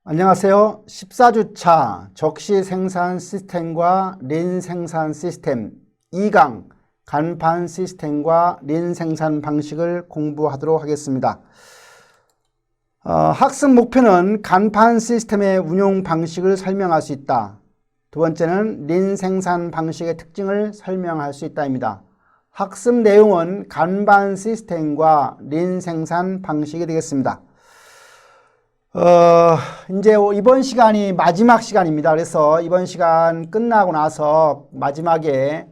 안녕하세요. 14주차 적시 생산 시스템과 린 생산 시스템 2강 간판 시스템과 린 생산 방식을 공부하도록 하겠습니다. 학습 목표는 간판 시스템의 운용 방식을 설명할 수 있다. 두 번째는 린 생산 방식의 특징을 설명할 수 있다입니다. 학습 내용은 간판 시스템과 린 생산 방식이 되겠습니다. 이제 이번 시간이 마지막 시간입니다. 그래서 이번 시간 끝나고 나서 마지막에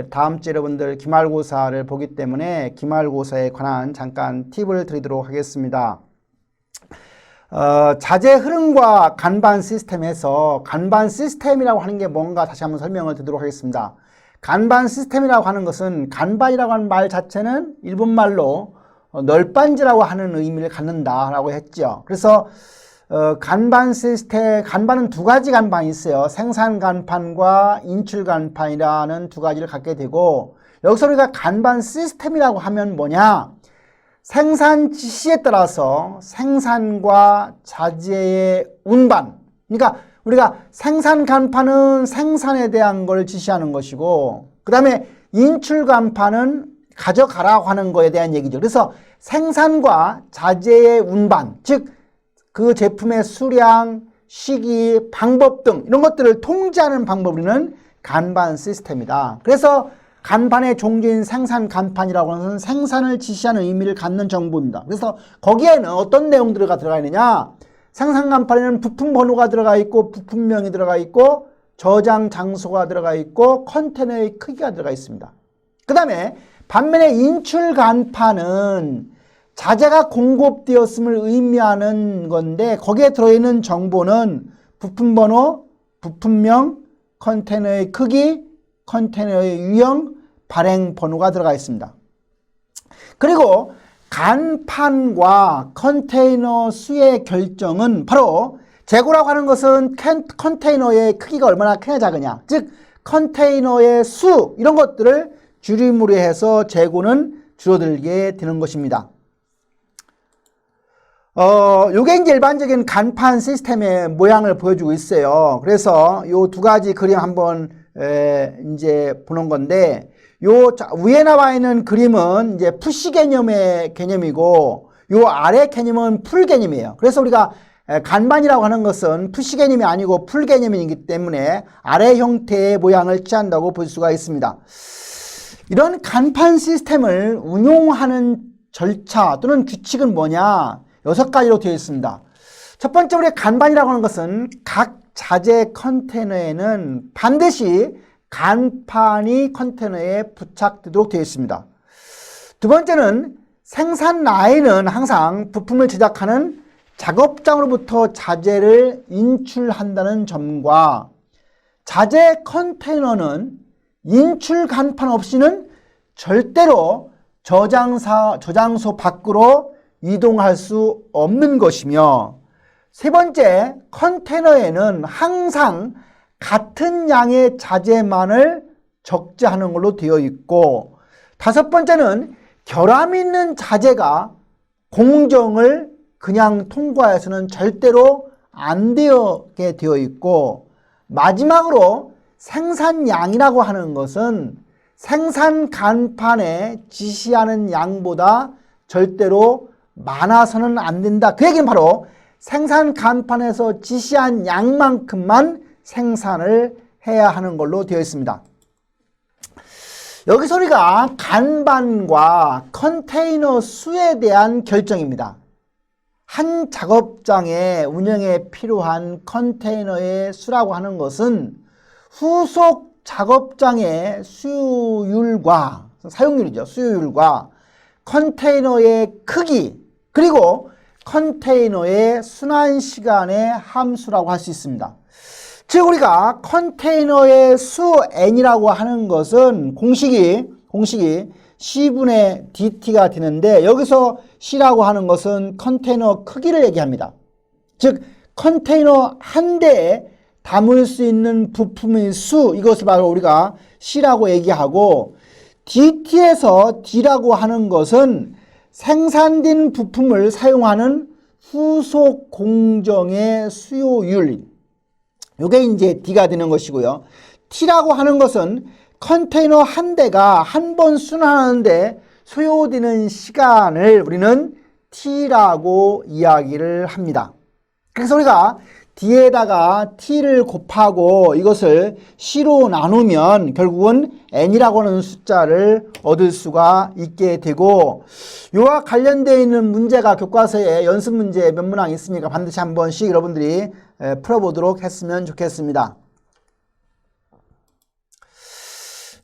다음 주 여러분들 기말고사를 보기 때문에 기말고사에 관한 잠깐 팁을 드리도록 하겠습니다. 자재 흐름과 간판 시스템에서 간판 시스템이라고 하는 게 뭔가 다시 한번 설명을 드리도록 하겠습니다. 간판 시스템이라고 하는 것은 간판이라고 하는 말 자체는 일본말로 널빤지라고 하는 의미를 갖는다라고 했죠. 그래서 간판 시스템, 간판은 두 가지 간판이 있어요. 생산 간판과 인출 간판이라는 두 가지를 갖게 되고, 여기서 우리가 간판 시스템이라고 하면 뭐냐? 생산 지시에 따라서 생산과 자재의 운반. 그러니까 우리가 생산 간판은 생산에 대한 걸 지시하는 것이고, 그 다음에 인출 간판은 가져가라고 하는 거에 대한 얘기죠. 그래서 생산과 자재의 운반, 즉 그 제품의 수량, 시기, 방법 등 이런 것들을 통제하는 방법으로는 간판 시스템이다. 그래서 간판의 종류인 생산 간판이라고 하는 것은 생산을 지시하는 의미를 갖는 정보입니다. 그래서 거기에는 어떤 내용들이 들어가 있느냐? 생산 간판에는 부품 번호가 들어가 있고 부품명이 들어가 있고 저장 장소가 들어가 있고 컨테이너의 크기가 들어가 있습니다. 그 다음에 반면에 인출 간판은 자재가 공급되었음을 의미하는 건데 거기에 들어있는 정보는 부품번호, 부품명, 컨테이너의 크기, 컨테이너의 유형, 발행번호가 들어가 있습니다. 그리고 간판과 컨테이너 수의 결정은 바로 재고라고 하는 것은 컨테이너의 크기가 얼마나 크냐 작으냐, 즉 컨테이너의 수 이런 것들을 줄임으로 해서 재고는 줄어들게 되는 것입니다. 요게 이제 일반적인 간판 시스템의 모양을 보여주고 있어요. 그래서 요 두 가지 그림 한번 이제 보는 건데, 요 위에 나와 있는 그림은 이제 푸시 개념의 개념이고, 요 아래 개념은 풀 개념이에요. 그래서 우리가 간판이라고 하는 것은 푸시 개념이 아니고 풀 개념이기 때문에 아래 형태의 모양을 취한다고 볼 수가 있습니다. 이런 간판 시스템을 운용하는 절차 또는 규칙은 뭐냐? 6가지로 되어 있습니다. 첫 번째, 우리 간판이라고 하는 것은 각 자재 컨테이너에는 반드시 간판이 컨테이너에 부착되도록 되어 있습니다. 두 번째는 생산 라인은 항상 부품을 제작하는 작업장으로부터 자재를 인출한다는 점과 자재 컨테이너는 인출 간판 없이는 절대로 저장소 밖으로 이동할 수 없는 것이며, 세 번째, 컨테이너에는 항상 같은 양의 자재만을 적재하는 걸로 되어 있고, 다섯 번째는 결함 있는 자재가 공정을 그냥 통과해서는 절대로 안 되게 되어 있고, 마지막으로 생산량이라고 하는 것은 생산 간판에 지시하는 양보다 절대로 많아서는 안 된다. 그 얘기는 바로 생산 간판에서 지시한 양만큼만 생산을 해야 하는 걸로 되어 있습니다. 여기서 우리가 간판과 컨테이너 수에 대한 결정입니다. 한 작업장의 운영에 필요한 컨테이너의 수라고 하는 것은 후속 작업장의 수요율과 사용률이죠. 수요율과 컨테이너의 크기 그리고 컨테이너의 순환시간의 함수라고 할 수 있습니다. 즉 우리가 컨테이너의 수 n이라고 하는 것은 공식이 C분의 DT가 되는데, 여기서 C라고 하는 것은 컨테이너 크기를 얘기합니다. 즉 컨테이너 한 대에 담을 수 있는 부품의 수, 이것을 바로 우리가 C라고 얘기하고, DT에서 D라고 하는 것은 생산된 부품을 사용하는 후속 공정의 수요율, 요게 이제 D가 되는 것이고요. T라고 하는 것은 컨테이너 한 대가 한 번 순환하는데 소요되는 시간을 우리는 T라고 이야기를 합니다. 그래서 우리가 D에다가 T를 곱하고 이것을 C로 나누면 결국은 N이라고 하는 숫자를 얻을 수가 있게 되고, 이와 관련되어 있는 문제가 교과서에 연습 문제 몇 문항 있으니까 반드시 한 번씩 여러분들이 풀어보도록 했으면 좋겠습니다.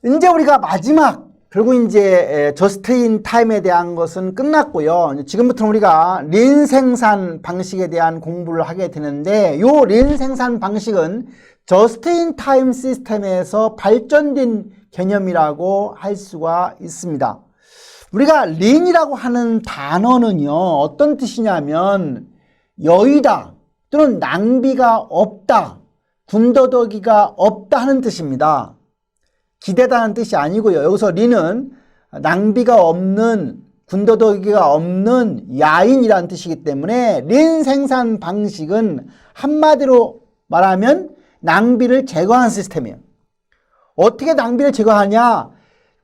이제 우리가 마지막, 결국 이제 저스트 인 타임에 대한 것은 끝났고요. 지금부터 우리가 린 생산 방식에 대한 공부를 하게 되는데, 요 린 생산 방식은 저스트 인 타임 시스템에서 발전된 개념이라고 할 수가 있습니다. 우리가 린이라고 하는 단어는요, 어떤 뜻이냐면 여의다 또는 낭비가 없다, 군더더기가 없다 하는 뜻입니다. 기대다는 뜻이 아니고요. 여기서 린은 낭비가 없는, 군더더기가 없는 야인이라는 뜻이기 때문에 린 생산 방식은 한마디로 말하면 낭비를 제거하는 시스템이에요. 어떻게 낭비를 제거하냐?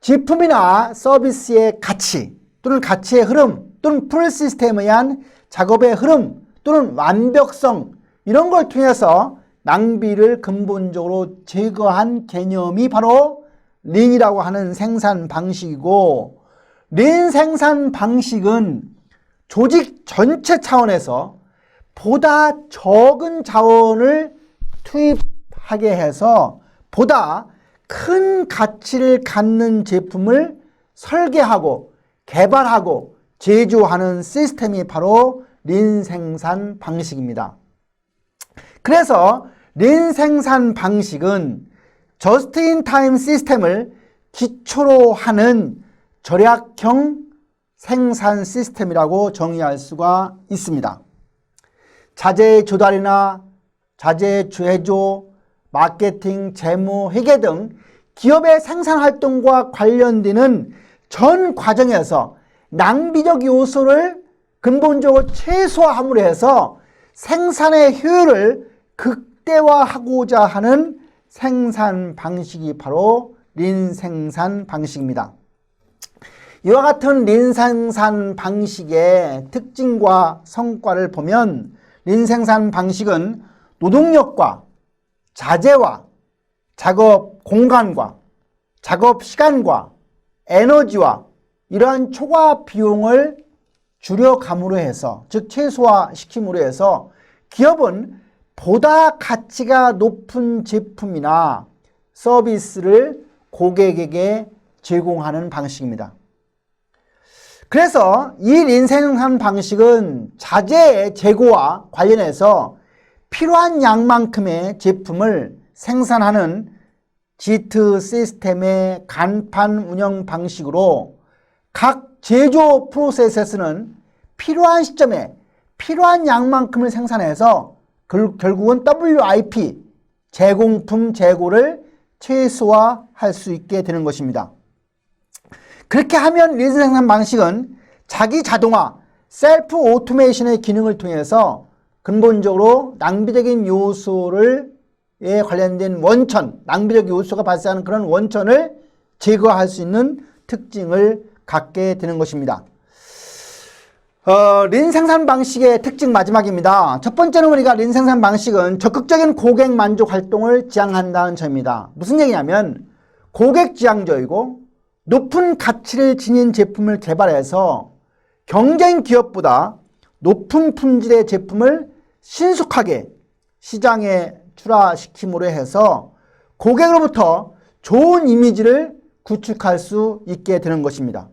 제품이나 서비스의 가치 또는 가치의 흐름 또는 풀 시스템에 의한 작업의 흐름 또는 완벽성, 이런 걸 통해서 낭비를 근본적으로 제거한 개념이 바로 린이라고 하는 생산 방식이고, 린 생산 방식은 조직 전체 차원에서 보다 적은 자원을 투입하게 해서 보다 큰 가치를 갖는 제품을 설계하고 개발하고 제조하는 시스템이 바로 린 생산 방식입니다. 그래서 린 생산 방식은 저스트 인 타임 시스템을 기초로 하는 절약형 생산 시스템이라고 정의할 수가 있습니다. 자재 조달이나 자재 제조, 마케팅, 재무, 회계 등 기업의 생산 활동과 관련되는 전 과정에서 낭비적 요소를 근본적으로 최소화함으로 해서 생산의 효율을 극대화하고자 하는 생산 방식이 바로 린 생산 방식입니다. 이와 같은 린 생산 방식의 특징과 성과를 보면 린 생산 방식은 노동력과 자재와 작업 공간과 작업 시간과 에너지와 이러한 초과 비용을 줄여감으로 해서, 즉 최소화시킴으로 해서 기업은 보다 가치가 높은 제품이나 서비스를 고객에게 제공하는 방식입니다. 그래서 이 린 생산 방식은 자재의 재고와 관련해서 필요한 양만큼의 제품을 생산하는 지트 시스템의 간판 운영 방식으로 각 제조 프로세스에서는 필요한 시점에 필요한 양만큼을 생산해서 결국은 WIP, 제공품 재고를 최소화할 수 있게 되는 것입니다. 그렇게 하면 린 생산 방식은 자기 자동화, 셀프 오토메이션의 기능을 통해서 근본적으로 낭비적인 요소에 관련된 원천, 낭비적 요소가 발생하는 그런 원천을 제거할 수 있는 특징을 갖게 되는 것입니다. 린 생산 방식의 특징 마지막입니다. 첫 번째는 우리가 린 생산 방식은 적극적인 고객 만족 활동을 지향한다는 점입니다. 무슨 얘기냐면 고객 지향적이고 높은 가치를 지닌 제품을 개발해서 경쟁 기업보다 높은 품질의 제품을 신속하게 시장에 출하시킴으로 해서 고객으로부터 좋은 이미지를 구축할 수 있게 되는 것입니다.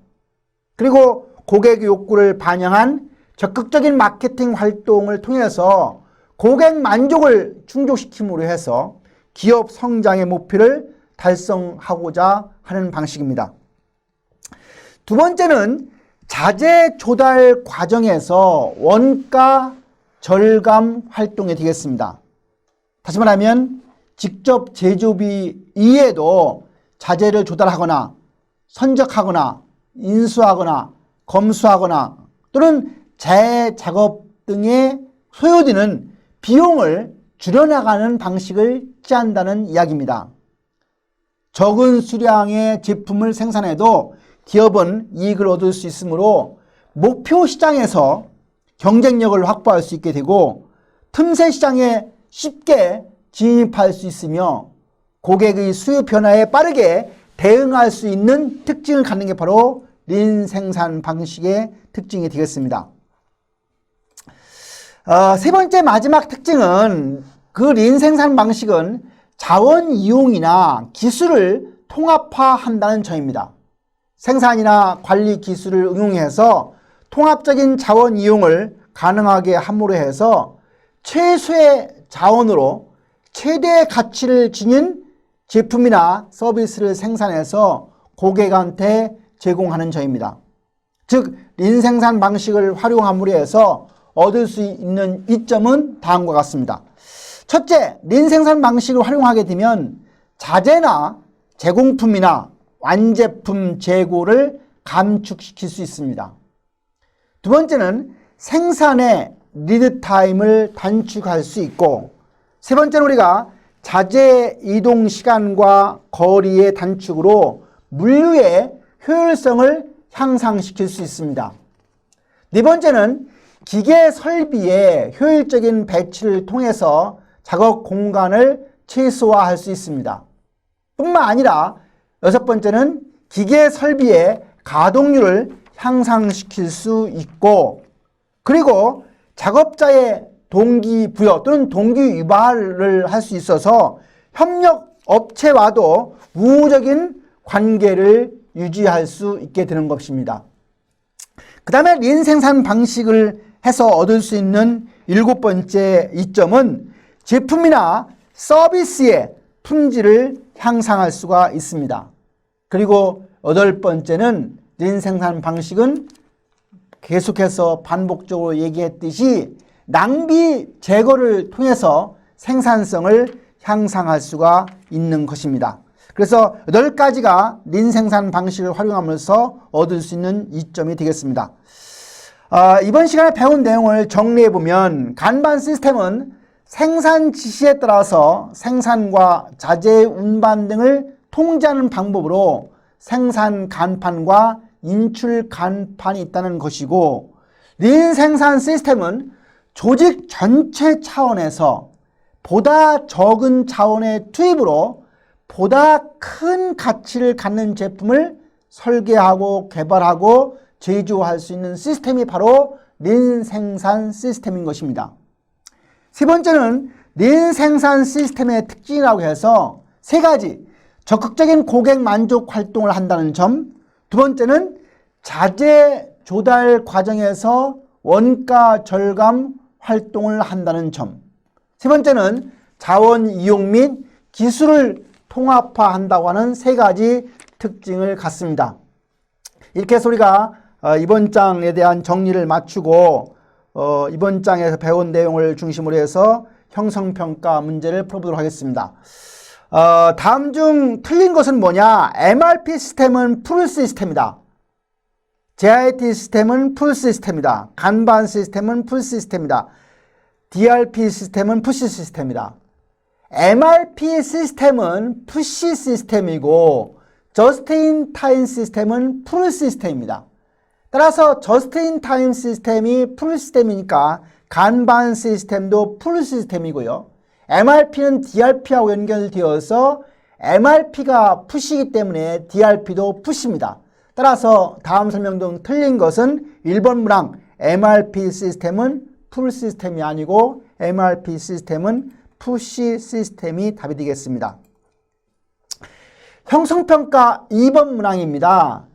그리고 고객 욕구를 반영한 적극적인 마케팅 활동을 통해서 고객 만족을 충족시킴으로 해서 기업 성장의 목표를 달성하고자 하는 방식입니다. 두 번째는 자재 조달 과정에서 원가 절감 활동이 되겠습니다. 다시 말하면 직접 제조비 이외에도 자재를 조달하거나 선적하거나 인수하거나 검수하거나 또는 재작업 등에 소요되는 비용을 줄여나가는 방식을 취한다는 이야기입니다. 적은 수량의 제품을 생산해도 기업은 이익을 얻을 수 있으므로 목표 시장에서 경쟁력을 확보할 수 있게 되고 틈새 시장에 쉽게 진입할 수 있으며 고객의 수요 변화에 빠르게 대응할 수 있는 특징을 갖는 게 바로 린 생산 방식의 특징이 되겠습니다. 세 번째 마지막 특징은 그 린 생산 방식은 자원 이용이나 기술을 통합화한다는 점입니다. 생산이나 관리 기술을 응용해서 통합적인 자원 이용을 가능하게 함으로 해서 최소의 자원으로 최대의 가치를 지닌 제품이나 서비스를 생산해서 고객한테 제공하는 점입니다. 즉, 린 생산 방식을 활용함으로 해서 얻을 수 있는 이점은 다음과 같습니다. 첫째, 린 생산 방식을 활용하게 되면 자재나 제공품이나 완제품 재고를 감축시킬 수 있습니다. 두 번째는 생산의 리드 타임을 단축할 수 있고, 세 번째는 우리가 자재 이동 시간과 거리의 단축으로 물류의 효율성을 향상시킬 수 있습니다. 네 번째는 기계 설비의 효율적인 배치를 통해서 작업 공간을 최소화할 수 있습니다. 뿐만 아니라 여섯 번째는 기계 설비의 가동률을 향상시킬 수 있고, 그리고 작업자의 동기부여 또는 동기유발을 할 수 있어서 협력 업체와도 우호적인 관계를 유지할 수 있게 되는 것입니다. 그 다음에 린 생산 방식을 해서 얻을 수 있는 일곱 번째 이점은 제품이나 서비스의 품질을 향상할 수가 있습니다. 그리고 여덟 번째는 린 생산 방식은 계속해서 반복적으로 얘기했듯이 낭비 제거를 통해서 생산성을 향상할 수가 있는 것입니다. 그래서 8가지가 린 생산 방식을 활용하면서 얻을 수 있는 이점이 되겠습니다. 이번 시간에 배운 내용을 정리해보면 간반 시스템은 생산 지시에 따라서 생산과 자재 운반 등을 통제하는 방법으로 생산 간판과 인출 간판이 있다는 것이고, 린 생산 시스템은 조직 전체 차원에서 보다 적은 자원의 투입으로 보다 큰 가치를 갖는 제품을 설계하고 개발하고 제조할 수 있는 시스템이 바로 린 생산 시스템인 것입니다. 세 번째는 린 생산 시스템의 특징이라고 해서 세 가지, 적극적인 고객 만족 활동을 한다는 점, 두 번째는 자재 조달 과정에서 원가 절감 활동을 한다는 점, 세 번째는 자원 이용 및 기술을 통합화한다고 하는 세 가지 특징을 갖습니다. 이렇게 해서 우리가 이번 장에 대한 정리를 마치고 이번 장에서 배운 내용을 중심으로 해서 형성평가 문제를 풀어보도록 하겠습니다. 다음 중 틀린 것은 뭐냐? MRP 시스템은 풀 시스템이다. JIT 시스템은 풀 시스템이다. 간반 시스템은 풀 시스템이다. DRP 시스템은 푸시 시스템이다. MRP 시스템은 푸시 시스템이고 저스트 인 타임 시스템은 풀 시스템입니다. 따라서 저스트 인 타임 시스템이 풀 시스템이니까 간반 시스템도 풀 시스템이고요. MRP는 DRP하고 연결되어서 MRP가 푸시이기 때문에 DRP도 푸시입니다. 따라서 다음 설명 중 틀린 것은 1번 문항 MRP 시스템은 풀 시스템이 아니고 MRP 시스템은 푸시 시스템이 답이 되겠습니다. 형성평가 2번 문항입니다.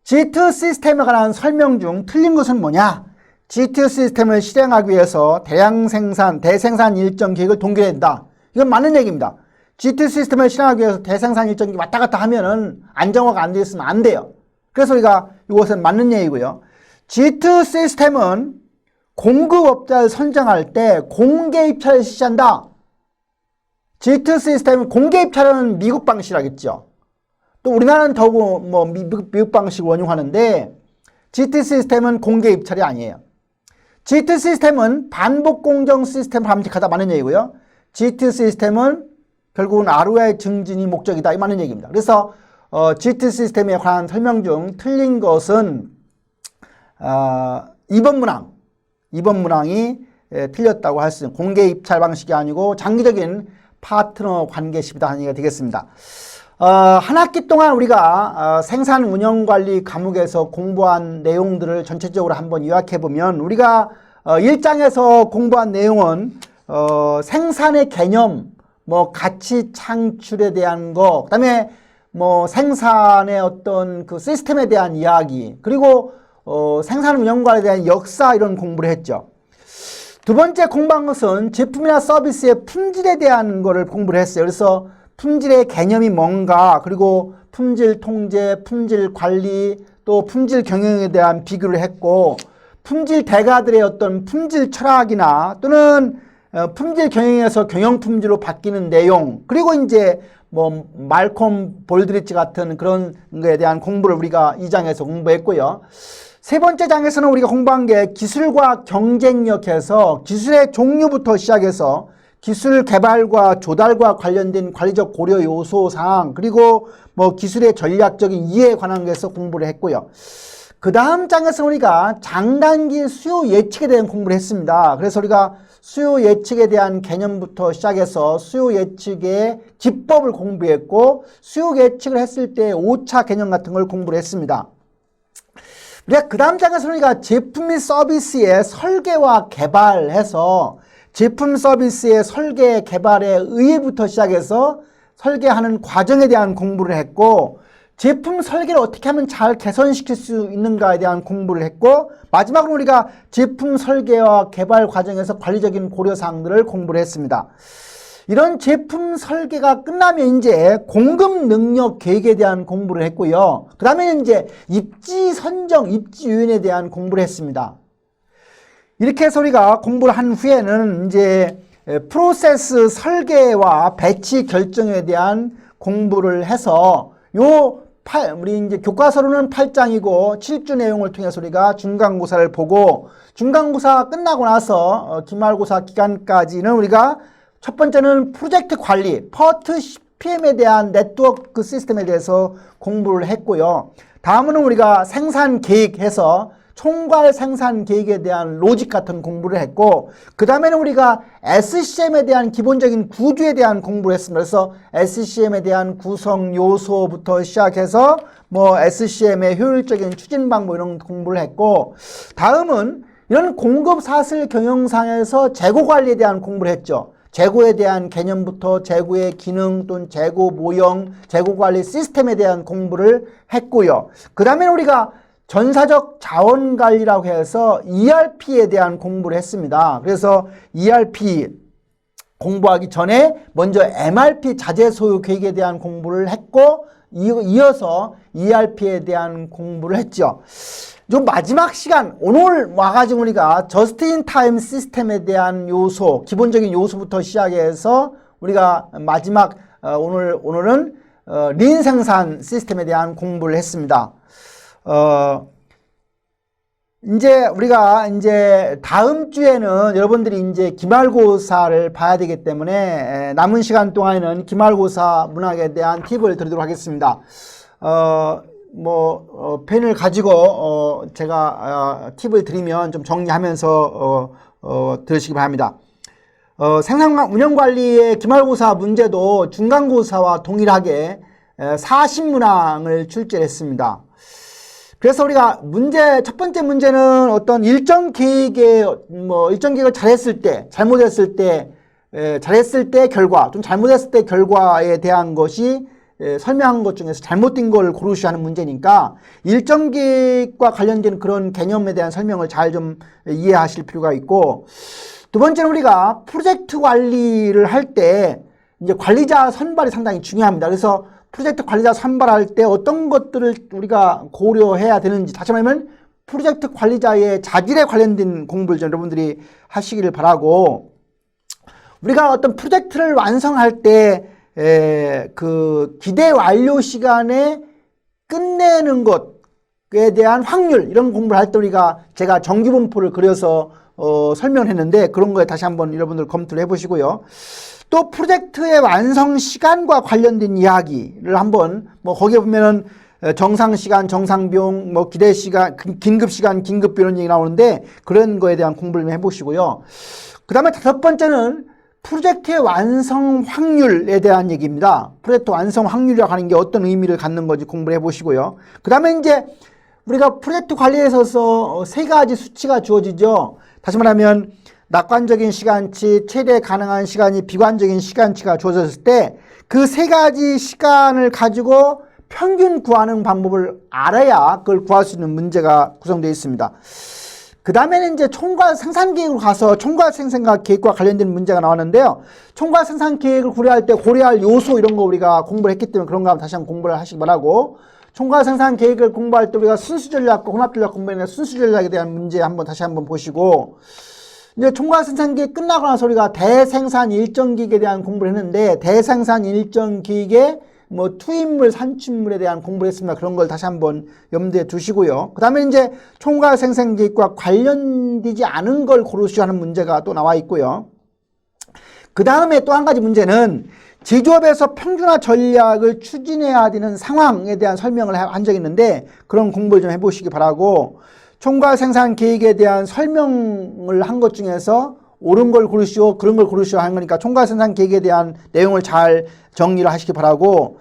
G2 시스템에 관한 설명 중 틀린 것은 뭐냐? G2 시스템을 실행하기 위해서 대생산 일정 계획을 동결해야 된다. 이건 맞는 얘기입니다. G2 시스템을 실행하기 위해서 대생산 일정 계획 왔다 갔다 하면은 안정화가 안 되어 있으면 안 돼요. 그래서 우리가 이것은 맞는 얘기고요. G2 시스템은 공급업자를 선정할 때 공개 입찰을 실시한다. G2 시스템은 공개 입찰은 미국 방식이라겠죠. 또 우리나라는 더욱 미국 방식을 원용하는데 G2 시스템은 공개 입찰이 아니에요. GT 시스템은 반복 공정 시스템을 함축하다 맞는 얘기고요. GT 시스템은 결국은 ROI 증진이 목적이다 이 맞는 얘기입니다. 그래서 GT 시스템에 관한 설명 중 틀린 것은 2번 문항이 틀렸다고 할 수 있는 공개 입찰 방식이 아니고 장기적인 파트너 관계십이다 하는 얘기가 되겠습니다. 한 학기 동안 우리가 생산 운영 관리 과목에서 공부한 내용들을 전체적으로 한번 요약해 보면 우리가 1장에서 공부한 내용은 생산의 개념, 뭐 가치 창출에 대한 거, 그다음에 뭐 생산의 어떤 그 시스템에 대한 이야기, 그리고 생산 운영관에 대한 역사 이런 공부를 했죠. 두 번째 공부한 것은 제품이나 서비스의 품질에 대한 거를 공부를 했어요. 그래서 품질의 개념이 뭔가, 그리고 품질 통제, 품질 관리, 또 품질 경영에 대한 비교를 했고, 품질 대가들의 어떤 품질 철학이나 또는 품질 경영에서 경영 품질로 바뀌는 내용, 그리고 이제 뭐 말콤 볼드리치 같은 그런 거에 대한 공부를 우리가 2장에서 공부했고요. 세 번째 장에서는 우리가 공부한 게 기술과 경쟁력에서 기술의 종류부터 시작해서 기술 개발과 조달과 관련된 관리적 고려 요소 사항, 그리고 뭐 기술의 전략적인 이해에 관한 것에서 공부를 했고요. 그 다음 장에서 우리가 장단기 수요 예측에 대한 공부를 했습니다. 그래서 우리가 수요 예측에 대한 개념부터 시작해서 수요 예측의 기법을 공부했고, 수요 예측을 했을 때 5차 개념 같은 걸 공부를 했습니다. 우리가 그 다음 장에서 우리가 제품 및 서비스의 설계와 개발해서 제품 서비스의 설계 개발의 의의부터 시작해서 설계하는 과정에 대한 공부를 했고, 제품 설계를 어떻게 하면 잘 개선시킬 수 있는가에 대한 공부를 했고, 마지막으로 우리가 제품 설계와 개발 과정에서 관리적인 고려사항들을 공부를 했습니다. 이런 제품 설계가 끝나면 이제 공급 능력 계획에 대한 공부를 했고요. 그 다음에 이제 입지 선정, 입지 요인에 대한 공부를 했습니다. 이렇게 해서 우리가 공부를 한 후에는 이제 프로세스 설계와 배치 결정에 대한 공부를 해서 우리 이제 교과서로는 8장이고 7주 내용을 통해서 우리가 중간고사를 보고, 중간고사 끝나고 나서 기말고사 기간까지는 우리가 첫 번째는 프로젝트 관리, 퍼트 CPM에 대한 네트워크 시스템에 대해서 공부를 했고요. 다음은 우리가 생산 계획해서 총괄 생산 계획에 대한 로직 같은 공부를 했고, 그 다음에는 우리가 SCM에 대한 기본적인 구조에 대한 공부를 했습니다. 그래서 SCM에 대한 구성 요소부터 시작해서 뭐 SCM의 효율적인 추진 방법 이런 공부를 했고, 다음은 이런 공급 사슬 경영상에서 재고 관리에 대한 공부를 했죠. 재고에 대한 개념부터 재고의 기능 또는 재고 모형, 재고 관리 시스템에 대한 공부를 했고요. 그 다음에 우리가 전사적 자원 관리라고 해서 ERP에 대한 공부를 했습니다. 그래서 ERP 공부하기 전에 먼저 MRP 자재 소유 계획에 대한 공부를 했고, 이어서 ERP에 대한 공부를 했죠. 좀 마지막 시간, 오늘 와가지고 우리가 저스트 인 타임 시스템에 대한 요소, 기본적인 요소부터 시작해서 우리가 마지막 오늘은 린 생산 시스템에 대한 공부를 했습니다. 이제 우리가 이제 다음 주에는 여러분들이 이제 기말고사를 봐야 되기 때문에 남은 시간 동안에는 기말고사 문학에 대한 팁을 드리도록 하겠습니다. 펜을 가지고 제가 팁을 드리면 좀 정리하면서 들으시기 바랍니다. 생산 운영관리의 기말고사 문제도 중간고사와 동일하게 40문항을 출제했습니다. 그래서 우리가 첫 번째 문제는 어떤 일정 계획을 잘했을 때, 잘못했을 때, 잘했을 때 결과, 좀 잘못했을 때 결과에 대한 것이 설명한 것 중에서 잘못된 걸 고르시 하는 문제니까 일정 계획과 관련된 그런 개념에 대한 설명을 잘 좀 이해하실 필요가 있고, 두 번째는 우리가 프로젝트 관리를 할 때 이제 관리자 선발이 상당히 중요합니다. 그래서 프로젝트 관리자 선발할 때 어떤 것들을 우리가 고려해야 되는지, 다시 말하면 프로젝트 관리자의 자질에 관련된 공부를 좀 여러분들이 하시기를 바라고, 우리가 어떤 프로젝트를 완성할 때 그 기대 완료 시간에 끝내는 것에 대한 확률, 이런 공부를 할 때 제가 정규분포를 그려서 설명을 했는데 그런 거에 다시 한번 여러분들 검토를 해보시고요. 또 프로젝트의 완성 시간과 관련된 이야기를 한번 뭐 거기에 보면은 정상 시간, 정상 비용, 뭐 기대 시간, 긴급 시간, 긴급 비용 이런 얘기 나오는데 그런 거에 대한 공부를 좀 해보시고요. 그 다음에 다섯 번째는 프로젝트의 완성 확률에 대한 얘기입니다. 프로젝트 완성 확률이라고 하는 게 어떤 의미를 갖는 건지 공부를 해보시고요. 그 다음에 이제 우리가 프로젝트 관리에 있어서 세 가지 수치가 주어지죠. 다시 말하면 낙관적인 시간치, 최대 가능한 시간이 비관적인 시간치가 주어졌을 때 그 세 가지 시간을 가지고 평균 구하는 방법을 알아야 그걸 구할 수 있는 문제가 구성되어 있습니다. 그 다음에는 이제 총괄 생산 계획으로 가서 총괄 생산 계획과 관련된 문제가 나왔는데요. 총괄 생산 계획을 고려할 때 고려할 요소 이런 거 우리가 공부를 했기 때문에 그런 거 한번 다시 한번 공부를 하시기 바라고, 총괄 생산 계획을 공부할 때 우리가 순수 전략과 혼합 전략 공부했는데 순수 전략에 대한 문제 한번 다시 한번 보시고, 이제 총괄 생산 계획 끝나고 나서 우리가 대생산 일정 기획에 대한 공부를 했는데 대생산 일정 기획에 뭐 투입물, 산출물에 대한 공부를 했습니다. 그런 걸 다시 한번 염두에 두시고요. 그 다음에 이제 총괄 생산 계획과 관련되지 않은 걸 고르시오 하는 문제가 또 나와 있고요. 그 다음에 또 한 가지 문제는 제조업에서 평준화 전략을 추진해야 되는 상황에 대한 설명을 한 적이 있는데 그런 공부를 좀 해보시기 바라고, 총괄 생산 계획에 대한 설명을 한 것 중에서 옳은 걸 고르시오, 그런 걸 고르시오 하는 거니까 총괄 생산 계획에 대한 내용을 잘 정리를 하시기 바라고,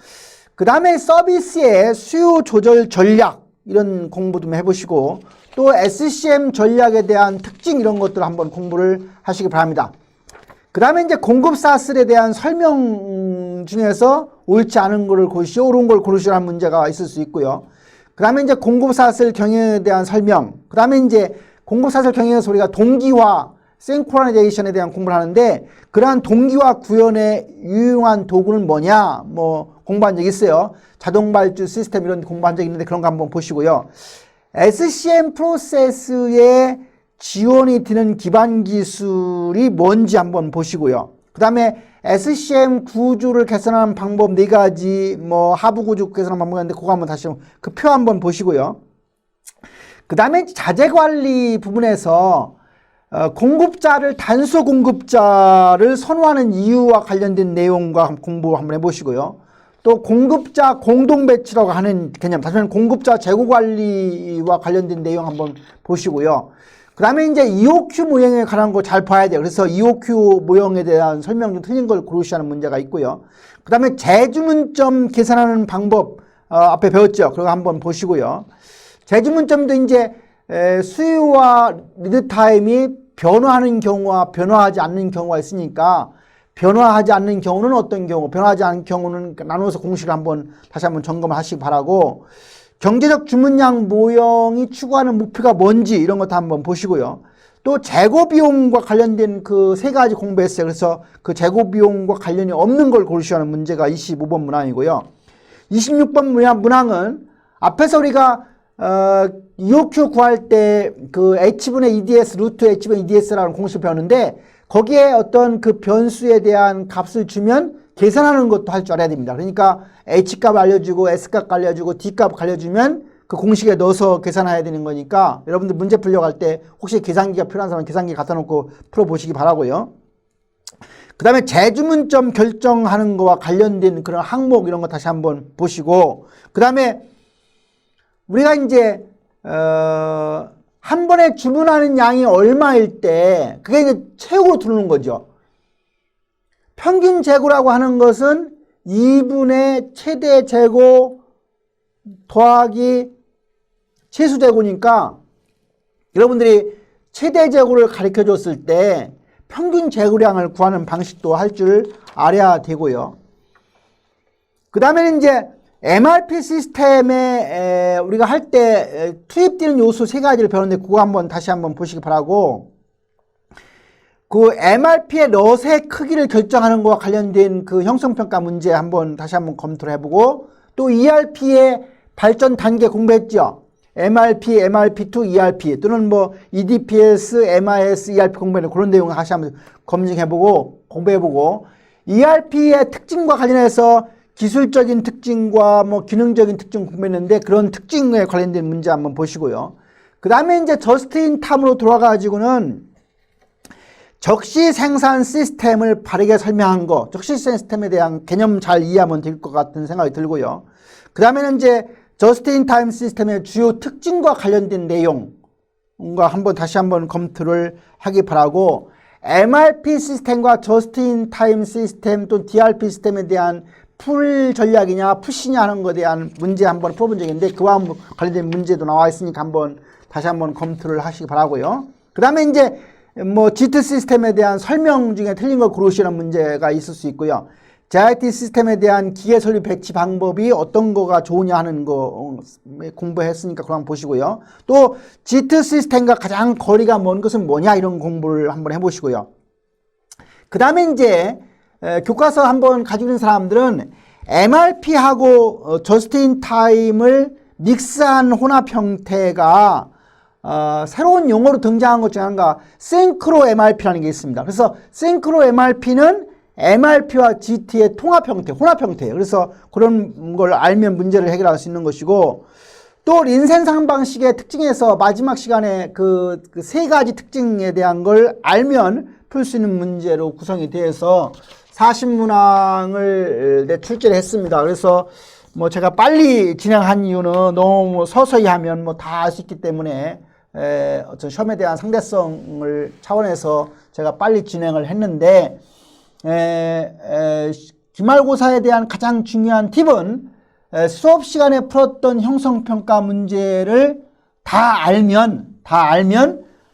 그 다음에 서비스의 수요 조절 전략 이런 공부 좀 해보시고, 또 SCM 전략에 대한 특징 이런 것들을 한번 공부를 하시기 바랍니다. 그 다음에 이제 공급 사슬에 대한 설명 중에서 옳지 않은 거를 고르시오, 옳은 걸 고르시오라는 문제가 있을 수 있고요. 그 다음에 이제 공급 사슬 경영에 대한 설명, 그 다음에 이제 공급 사슬 경영에서 우리가 동기화, 싱크로나이제이션에 대한 공부를 하는데 그러한 동기화 구현에 유용한 도구는 뭐냐 뭐 공부한 적이 있어요. 자동 발주 시스템 이런 공부한 적이 있는데 그런 거 한번 보시고요. SCM 프로세스에 지원이 되는 기반 기술이 뭔지 한번 보시고요. 그 다음에 SCM 구조를 개선하는 방법 4가지 뭐 하부 구조 개선하는 방법이 있는데 그거 한번 다시 그 표 한번 보시고요. 그 다음에 자재 관리 부분에서 공급자를 단수 공급자를 선호하는 이유와 관련된 내용과 공부 한번 해보시고요. 또 공급자 공동 배치라고 하는 개념, 다시 말하면 공급자 재고 관리와 관련된 내용 한번 보시고요. 그 다음에 이제 EOQ 모형에 관한 거 잘 봐야 돼요. 그래서 EOQ 모형에 대한 설명 중 틀린 걸 고르시하는 문제가 있고요. 그 다음에 재주문점 계산하는 방법 앞에 배웠죠. 그거 한번 보시고요. 재주문점도 이제 수요와 리드 타임이 변화하는 경우와 변화하지 않는 경우가 있으니까 변화하지 않는 경우는 어떤 경우, 변화하지 않는 경우는 나눠서 공식을 한번 다시 한번 점검을 하시기 바라고, 경제적 주문량 모형이 추구하는 목표가 뭔지 이런 것도 한번 보시고요. 또 재고 비용과 관련된 그 세 가지 공부했어요. 그래서 그 재고 비용과 관련이 없는 걸 고르시는 문제가 25번 문항이고요. 26번 문항은 앞에서 우리가 EOQ 구할 때 그 H분의 EDS, 루트 H분의 EDS라는 공식을 배웠는데 거기에 어떤 그 변수에 대한 값을 주면 계산하는 것도 할 줄 알아야 됩니다. 그러니까 H값 알려주고 S값 알려주고 D값 알려주면 그 공식에 넣어서 계산해야 되는 거니까 여러분들 문제 풀려고 할 때 혹시 계산기가 필요한 사람은 계산기 갖다 놓고 풀어보시기 바라고요. 그 다음에 재주문점 결정하는 거와 관련된 그런 항목 이런 거 다시 한번 보시고, 그 다음에 우리가 이제 한 번에 주문하는 양이 얼마일 때 그게 이제 최고로 들어오는 거죠. 평균 재고라고 하는 것은 2분의 최대 재고 더하기 최소 재고니까 여러분들이 최대 재고를 가르쳐 줬을 때 평균 재고량을 구하는 방식도 할 줄 알아야 되고요. 그 다음에는 이제 MRP 시스템에 우리가 할 때 투입되는 요소 3가지를 배웠는데 그거 한번 다시 한번 보시기 바라고, 그 MRP의 럿의 크기를 결정하는 것과 관련된 그 형성평가 문제 한번 다시 한번 검토를 해보고, 또 ERP의 발전 단계 공부했죠. MRP, MRP2, ERP 또는 뭐 EDPS, MIS, ERP 공부하는 그런 내용을 다시 한번 검증해보고 공부해보고, ERP의 특징과 관련해서 기술적인 특징과 뭐 기능적인 특징 공부했는데 그런 특징에 관련된 문제 한번 보시고요. 그 다음에 이제 저스트 인 타임으로 돌아가지고는 적시 생산 시스템을 바르게 설명한 거, 적시 시스템에 대한 개념 잘 이해하면 될 것 같은 생각이 들고요. 그 다음에는 이제 저스트 인 타임 시스템의 주요 특징과 관련된 내용과 다시 한번 검토를 하기 바라고, MRP 시스템과 저스트 인 타임 시스템 또는 DRP 시스템에 대한 풀 전략이냐 푸시냐 하는 것에 대한 문제 한번 풀어본 적이 있는데, 그와 관련된 문제도 나와 있으니까 다시 한번 검토를 하시기 바라고요. 그 다음에 이제 뭐 GT 시스템에 대한 설명 중에 틀린 걸 고르시는 문제가 있을 수 있고요. JIT 시스템에 대한 기계 설비 배치 방법이 어떤 거가 좋으냐 하는 거 공부했으니까 그럼 보시고요. 또 GT 시스템과 가장 거리가 먼 것은 뭐냐 이런 공부를 한번 해보시고요. 그 다음에 이제 교과서 한번 가지고 있는 사람들은 MRP하고 저스트 인 타임을 믹스한 혼합 형태가 새로운 용어로 등장한 것 중에 하나가 싱크로 MRP라는 게 있습니다. 그래서 싱크로 MRP는 MRP와 GT의 통합 형태, 혼합 형태예요. 그래서 그런 걸 알면 문제를 해결할 수 있는 것이고, 또 린센상 방식의 특징에서 마지막 시간에 그 세 가지 특징에 대한 걸 알면 풀 수 있는 문제로 구성이 되어서 40문항을 출제를 했습니다. 그래서 뭐 제가 빨리 진행한 이유는 너무 서서히 하면 뭐 다 알 수 있기 때문에 어떤 시험에 대한 상대성을 차원에서 제가 빨리 진행을 했는데, 기말고사에 대한 가장 중요한 팁은 수업 시간에 풀었던 형성평가 문제를 다 알면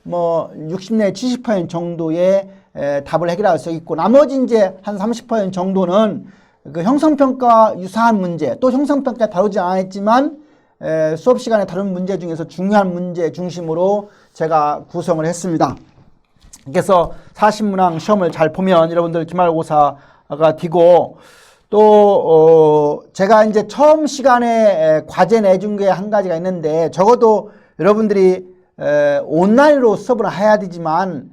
뭐 60 내지 70% 정도의 답을 해결할 수 있고, 나머지 이제 한 30% 정도는 그 형성평가 유사한 문제, 또 형성평가 다루지 않았지만 수업 시간에 다른 문제 중에서 중요한 문제 중심으로 제가 구성을 했습니다. 그래서 40문항 시험을 잘 보면 여러분들 기말고사가 되고, 또 제가 이제 처음 시간에 과제 내준 게 한 가지가 있는데, 적어도 여러분들이 온라인으로 수업을 해야 되지만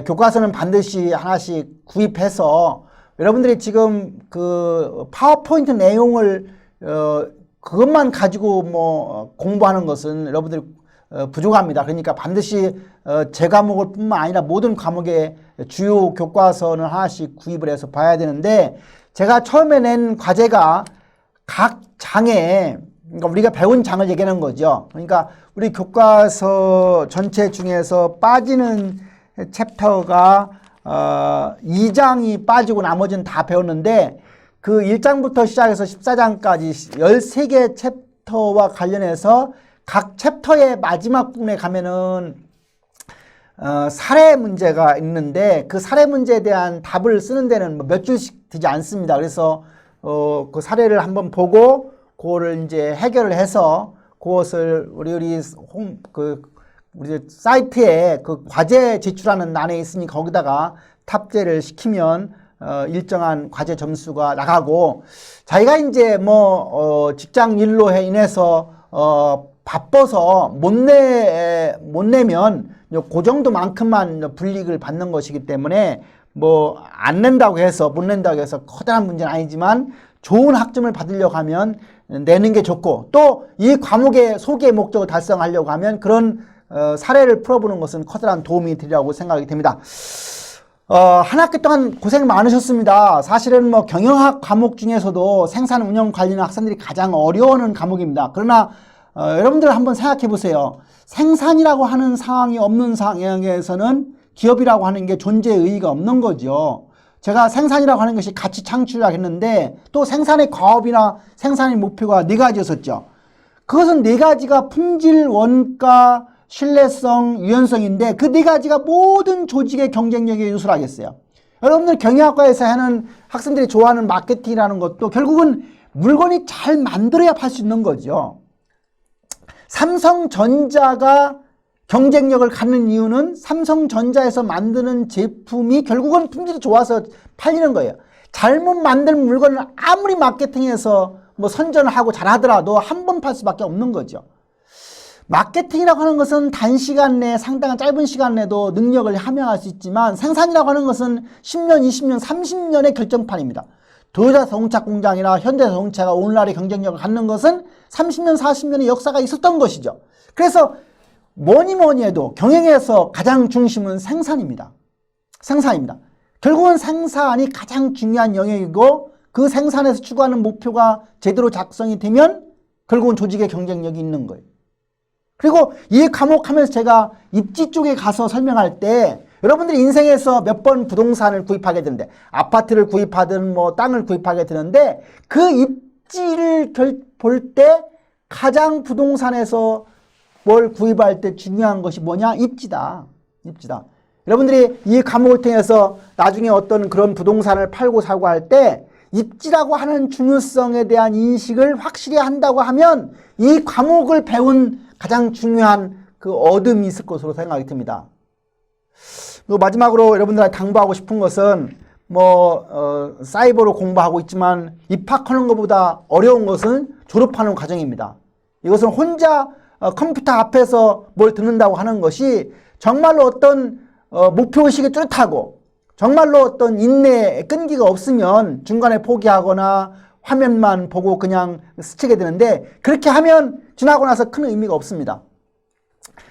교과서는 반드시 하나씩 구입해서 여러분들이 지금 그 파워포인트 내용을 그것만 가지고 뭐 공부하는 것은 여러분들이 부족합니다. 그러니까 반드시 제 과목을 뿐만 아니라 모든 과목의 주요 교과서는 하나씩 구입을 해서 봐야 되는데, 제가 처음에 낸 과제가 각 장에, 그러니까 우리가 배운 장을 얘기하는 거죠. 그러니까 우리 교과서 전체 중에서 빠지는 챕터가 2장이 빠지고 나머지는 다 배웠는데, 그 1장부터 시작해서 14장까지 13개 챕터와 관련해서 각 챕터의 마지막 부분에 가면은 사례 문제가 있는데, 그 사례 문제에 대한 답을 쓰는 데는 뭐 몇 줄씩 되지 않습니다. 그래서 그 사례를 한번 보고 그거를 이제 해결을 해서 그것을 우리 사이트에 그 과제 제출하는欄에 있으니 거기다가 탑재를 시키면 일정한 과제 점수가 나가고, 자기가 이제 뭐 직장 일로 인해서 바빠서 못 내면 그 정도만큼만 불이익을 받는 것이기 때문에 뭐 안 낸다고 해서 못 낸다고 해서 커다란 문제는 아니지만, 좋은 학점을 받으려고 하면 내는 게 좋고, 또 이 과목의 소개 목적을 달성하려고 하면 그런 사례를 풀어보는 것은 커다란 도움이 되리라고 생각이 됩니다. 한 학기 동안 고생 많으셨습니다. 사실은 뭐 경영학 과목 중에서도 생산 운영 관리는 학생들이 가장 어려워하는 과목입니다. 그러나 여러분들 한번 생각해 보세요. 생산이라고 하는 상황이 없는 상황에서는 기업이라고 하는 게 존재의 의의가 없는 거죠. 제가 생산이라고 하는 것이 가치 창출이라고 했는데, 또 생산의 과업이나 생산의 목표가 네 가지였었죠. 그것은 네 가지가 품질, 원가, 신뢰성, 유연성인데, 그 네 가지가 모든 조직의 경쟁력에 유술하겠어요. 여러분들 경영학과에서 하는 학생들이 좋아하는 마케팅이라는 것도 결국은 물건이 잘 만들어야 팔 수 있는 거죠. 삼성전자가 경쟁력을 갖는 이유는 삼성전자에서 만드는 제품이 결국은 품질이 좋아서 팔리는 거예요. 잘못 만든 물건을 아무리 마케팅해서 뭐 선전을 하고 잘하더라도 한 번 팔 수밖에 없는 거죠. 마케팅이라고 하는 것은 단시간 내에, 상당한 짧은 시간 내도 능력을 함양할 수 있지만, 생산이라고 하는 것은 10년, 20년, 30년의 결정판입니다. 도요타 자동차 공장이나 현대자동차가 오늘날의 경쟁력을 갖는 것은 30년, 40년의 역사가 있었던 것이죠. 그래서 뭐니 해도 경영에서 가장 중심은 생산입니다. 생산입니다. 결국은 생산이 가장 중요한 영역이고 그 생산에서 추구하는 목표가 제대로 작성이 되면 결국은 조직의 경쟁력이 있는 거예요. 그리고 이 과목 하면서 제가 입지 쪽에 가서 설명할 때 여러분들이 인생에서 몇 번 부동산을 구입하게 되는데 아파트를 구입하든 뭐 땅을 구입하게 되는데 그 입지를 볼 때 가장 부동산에서 뭘 구입할 때 중요한 것이 뭐냐? 입지다. 입지다. 여러분들이 이 과목을 통해서 나중에 어떤 그런 부동산을 팔고 사고 할 때 입지라고 하는 중요성에 대한 인식을 확실히 한다고 하면 이 과목을 배운 가장 중요한 그 얻음이 있을 것으로 생각이 듭니다. 그리고 마지막으로 여러분들한테 당부하고 싶은 것은 사이버로 공부하고 있지만 입학하는 것보다 어려운 것은 졸업하는 과정입니다. 이것은 혼자 컴퓨터 앞에서 뭘 듣는다고 하는 것이 정말로 어떤 목표의식이 뚜렷하고 정말로 어떤 인내의 끈기가 없으면 중간에 포기하거나 화면만 보고 그냥 스치게 되는데 그렇게 하면 지나고 나서 큰 의미가 없습니다.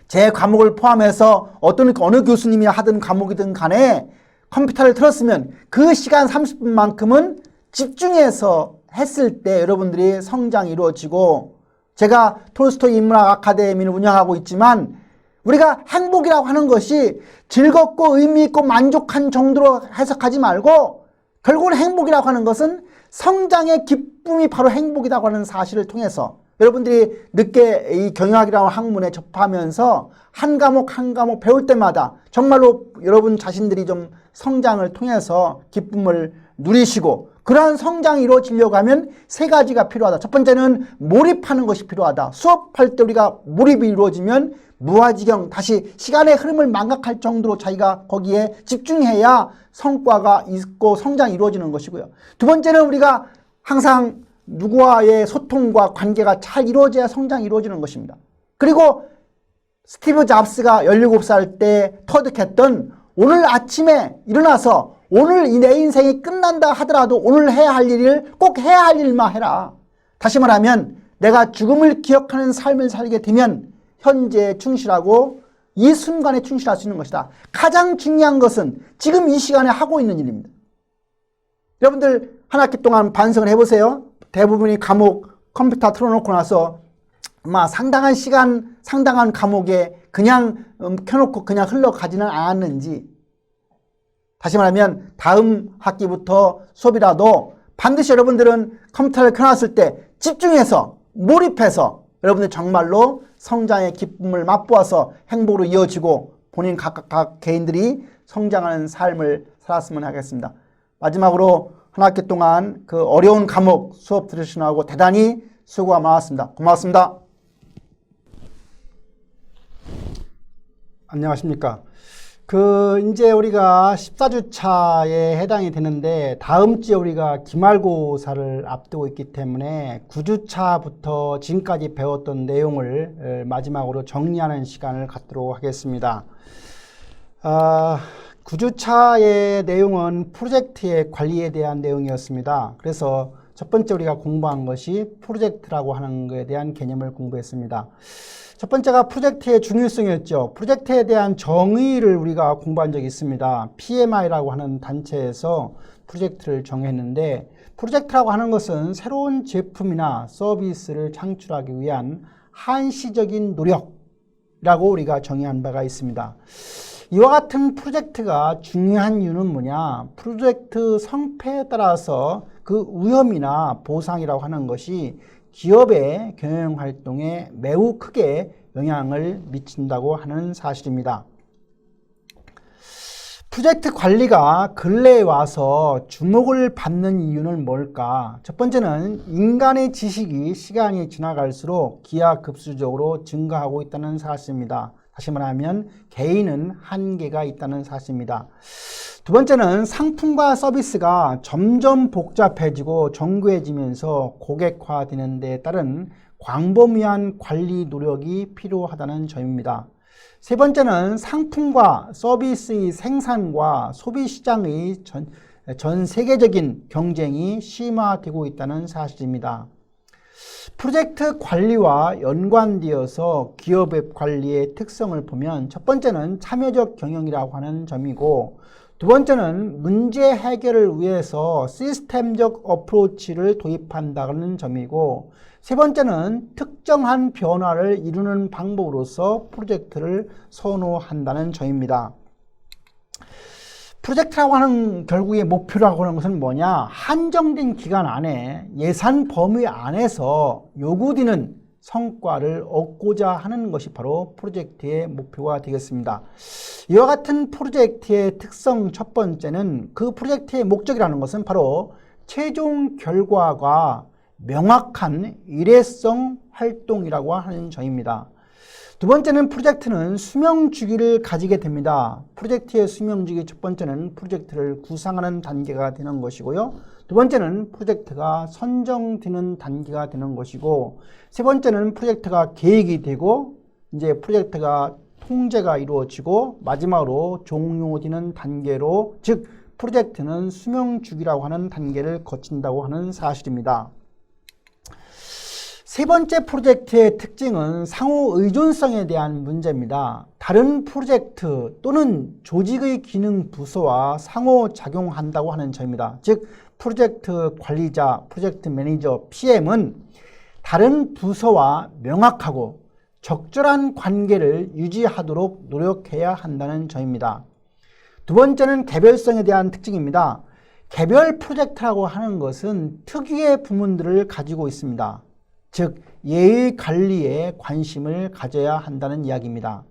제 과목을 포함해서 어느 교수님이 하든 과목이든 간에 컴퓨터를 틀었으면 그 시간 30분만큼은 집중해서 했을 때 여러분들이 성장이 이루어지고 제가 톨스토이 인문학 아카데미를 운영하고 있지만 우리가 행복이라고 하는 것이 즐겁고 의미 있고 만족한 정도로 해석하지 말고 결국은 행복이라고 하는 것은 성장의 기쁨이 바로 행복이라고 하는 사실을 통해서 여러분들이 늦게 이 경영학이라는 학문에 접하면서 한 과목 한 과목 배울 때마다 정말로 여러분 자신들이 좀 성장을 통해서 기쁨을 누리시고 그러한 성장이 이루어지려고 하면 세 가지가 필요하다. 첫 번째는 몰입하는 것이 필요하다. 수업할 때 우리가 몰입이 이루어지면 무아지경 다시 시간의 흐름을 망각할 정도로 자기가 거기에 집중해야 성과가 있고 성장이 이루어지는 것이고요. 두 번째는 우리가 항상 누구와의 소통과 관계가 잘 이루어져야 성장이 이루어지는 것입니다. 그리고 스티브 잡스가 17살 때 터득했던 오늘 아침에 일어나서 오늘 내 인생이 끝난다 하더라도 오늘 해야 할 일을 꼭 해야 할 일만 해라. 다시 말하면 내가 죽음을 기억하는 삶을 살게 되면 현재에 충실하고 이 순간에 충실할 수 있는 것이다. 가장 중요한 것은 지금 이 시간에 하고 있는 일입니다. 여러분들 한 학기 동안 반성을 해보세요. 대부분이 과목 컴퓨터 틀어놓고 나서 아마 상당한 시간 상당한 과목에 그냥 켜놓고 그냥 흘러가지는 않았는지 다시 말하면 다음 학기부터 수업이라도 반드시 여러분들은 컴퓨터를 켜놨을 때 집중해서 몰입해서 여러분들 정말로 성장의 기쁨을 맛보아서 행복으로 이어지고 본인 각 개인들이 성장하는 삶을 살았으면 하겠습니다. 마지막으로 한 학기 동안 그 어려운 과목 수업 들으시느라고 대단히 수고가 많았습니다. 고맙습니다. 안녕하십니까. 이제 우리가 14주차에 해당이 되는데 다음 주에 우리가 기말고사를 앞두고 있기 때문에 9주차부터 지금까지 배웠던 내용을 마지막으로 정리하는 시간을 갖도록 하겠습니다. 9주차의 내용은 프로젝트의 관리에 대한 내용이었습니다. 그래서 첫 번째 우리가 공부한 것이 프로젝트라고 하는 것에 대한 개념을 공부했습니다. 첫 번째가 프로젝트의 중요성이었죠. 프로젝트에 대한 정의를 우리가 공부한 적이 있습니다. PMI라고 하는 단체에서 프로젝트를 정했는데 프로젝트라고 하는 것은 새로운 제품이나 서비스를 창출하기 위한 한시적인 노력이라고 우리가 정의한 바가 있습니다. 이와 같은 프로젝트가 중요한 이유는 뭐냐? 프로젝트 성패에 따라서 그 위험이나 보상이라고 하는 것이 기업의 경영 활동에 매우 크게 영향을 미친다고 하는 사실입니다. 프로젝트 관리가 근래에 와서 주목을 받는 이유는 뭘까? 첫 번째는 인간의 지식이 시간이 지나갈수록 기하급수적으로 증가하고 있다는 사실입니다. 다시 말하면 개인은 한계가 있다는 사실입니다. 두 번째는 상품과 서비스가 점점 복잡해지고 정교해지면서 고객화되는 데에 따른 광범위한 관리 노력이 필요하다는 점입니다. 세 번째는 상품과 서비스의 생산과 소비 시장의 전 세계적인 경쟁이 심화되고 있다는 사실입니다. 프로젝트 관리와 연관되어서 기업의 관리의 특성을 보면 첫 번째는 참여적 경영이라고 하는 점이고 두 번째는 문제 해결을 위해서 시스템적 어프로치를 도입한다는 점이고, 세 번째는 특정한 변화를 이루는 방법으로서 프로젝트를 선호한다는 점입니다. 프로젝트라고 하는 결국의 목표라고 하는 것은 뭐냐? 한정된 기간 안에 예산 범위 안에서 요구되는 성과를 얻고자 하는 것이 바로 프로젝트의 목표가 되겠습니다. 이와 같은 프로젝트의 특성 첫 번째는 그 프로젝트의 목적이라는 것은 바로 최종 결과가 명확한 일회성 활동이라고 하는 점입니다. 두 번째는 프로젝트는 수명 주기를 가지게 됩니다. 프로젝트의 수명 주기 첫 번째는 프로젝트를 구상하는 단계가 되는 것이고요. 두 번째는 프로젝트가 선정되는 단계가 되는 것이고, 세 번째는 프로젝트가 계획이 되고, 이제 프로젝트가 통제가 이루어지고, 마지막으로 종료되는 단계로, 즉 프로젝트는 수명 주기라고 하는 단계를 거친다고 하는 사실입니다. 세 번째 프로젝트의 특징은 상호 의존성에 대한 문제입니다. 다른 프로젝트 또는 조직의 기능 부서와 상호작용한다고 하는 점입니다. 즉 프로젝트 관리자, 프로젝트 매니저, PM은 다른 부서와 명확하고 적절한 관계를 유지하도록 노력해야 한다는 점입니다. 두 번째는 개별성에 대한 특징입니다. 개별 프로젝트라고 하는 것은 특유의 부문들을 가지고 있습니다. 즉 예의 관리에 관심을 가져야 한다는 이야기입니다.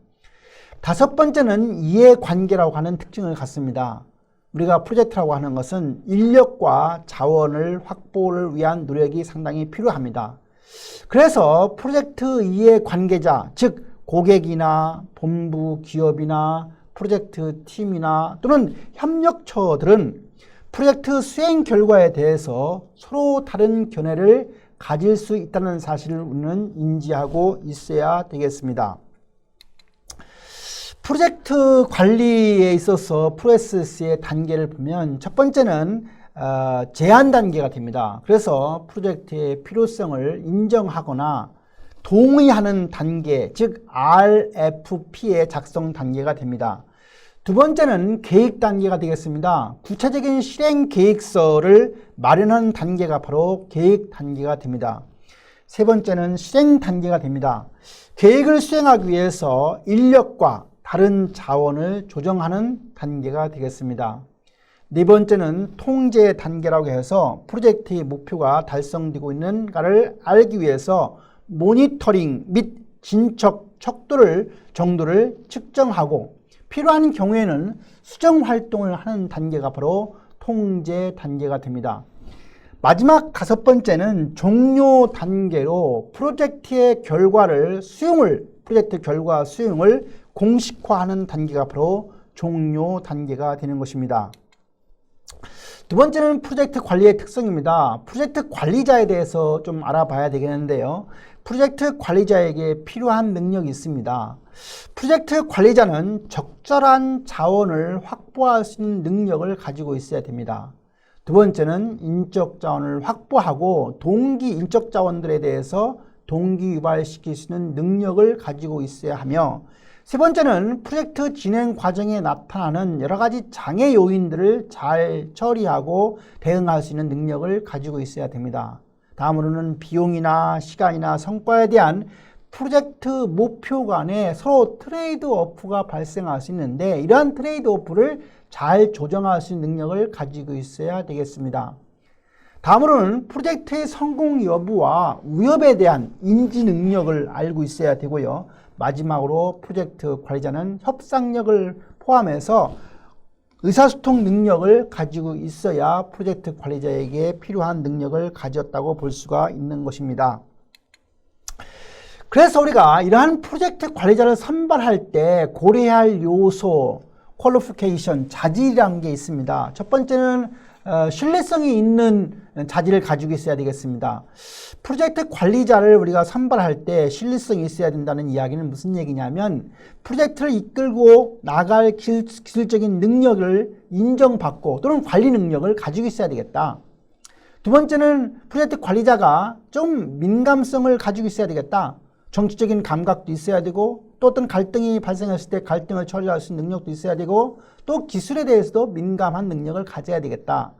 다섯 번째는 이해관계라고 하는 특징을 갖습니다. 우리가 프로젝트라고 하는 것은 인력과 자원을 확보를 위한 노력이 상당히 필요합니다. 그래서 프로젝트 이해관계자, 즉 고객이나 본부 기업이나 프로젝트 팀이나 또는 협력처들은 프로젝트 수행 결과에 대해서 서로 다른 견해를 가질 수 있다는 사실을 우리는 인지하고 있어야 되겠습니다. 프로젝트 관리에 있어서 프로세스의 단계를 보면 첫 번째는 제안 단계가 됩니다. 그래서 프로젝트의 필요성을 인정하거나 동의하는 단계, 즉 RFP의 작성 단계가 됩니다. 두 번째는 계획 단계가 되겠습니다. 구체적인 실행 계획서를 마련하는 단계가 바로 계획 단계가 됩니다. 세 번째는 실행 단계가 됩니다. 계획을 수행하기 위해서 인력과 다른 자원을 조정하는 단계가 되겠습니다. 네 번째는 통제 단계라고 해서 프로젝트의 목표가 달성되고 있는가를 알기 위해서 모니터링 및 진척, 정도를 측정하고 필요한 경우에는 수정 활동을 하는 단계가 바로 통제 단계가 됩니다. 마지막 다섯 번째는 종료 단계로 프로젝트 결과 수용을 공식화하는 단계가 바로 종료 단계가 되는 것입니다. 두 번째는 프로젝트 관리의 특성입니다. 프로젝트 관리자에 대해서 좀 알아봐야 되겠는데요. 프로젝트 관리자에게 필요한 능력이 있습니다. 프로젝트 관리자는 적절한 자원을 확보할 수 있는 능력을 가지고 있어야 됩니다. 두 번째는 인적 자원을 확보하고 동기 인적 자원들에 대해서 동기 유발시킬 수 있는 능력을 가지고 있어야 하며, 세 번째는 프로젝트 진행 과정에 나타나는 여러 가지 장애 요인들을 잘 처리하고 대응할 수 있는 능력을 가지고 있어야 됩니다. 다음으로는 비용이나 시간이나 성과에 대한 프로젝트 목표 간에 서로 트레이드 오프가 발생할 수 있는데, 이러한 트레이드 오프를 잘 조정할 수 있는 능력을 가지고 있어야 되겠습니다. 다음으로는 프로젝트의 성공 여부와 위협에 대한 인지 능력을 알고 있어야 되고요. 마지막으로 프로젝트 관리자는 협상력을 포함해서 의사소통 능력을 가지고 있어야 프로젝트 관리자에게 필요한 능력을 가졌다고 볼 수가 있는 것입니다. 그래서 우리가 이러한 프로젝트 관리자를 선발할 때 고려해야 할 요소, 퀄리피케이션, 자질이라는 게 있습니다. 첫 번째는 신뢰성이 있는 자질을 가지고 있어야 되겠습니다. 프로젝트 관리자를 우리가 선발할 때 신뢰성이 있어야 된다는 이야기는 무슨 얘기냐면, 프로젝트를 이끌고 나갈 기술적인 능력을 인정받고 또는 관리 능력을 가지고 있어야 되겠다. 두 번째는 프로젝트 관리자가 좀 민감성을 가지고 있어야 되겠다. 정치적인 감각도 있어야 되고 또 어떤 갈등이 발생했을 때 갈등을 처리할 수 있는 능력도 있어야 되고 또 기술에 대해서도 민감한 능력을 가져야 되겠다.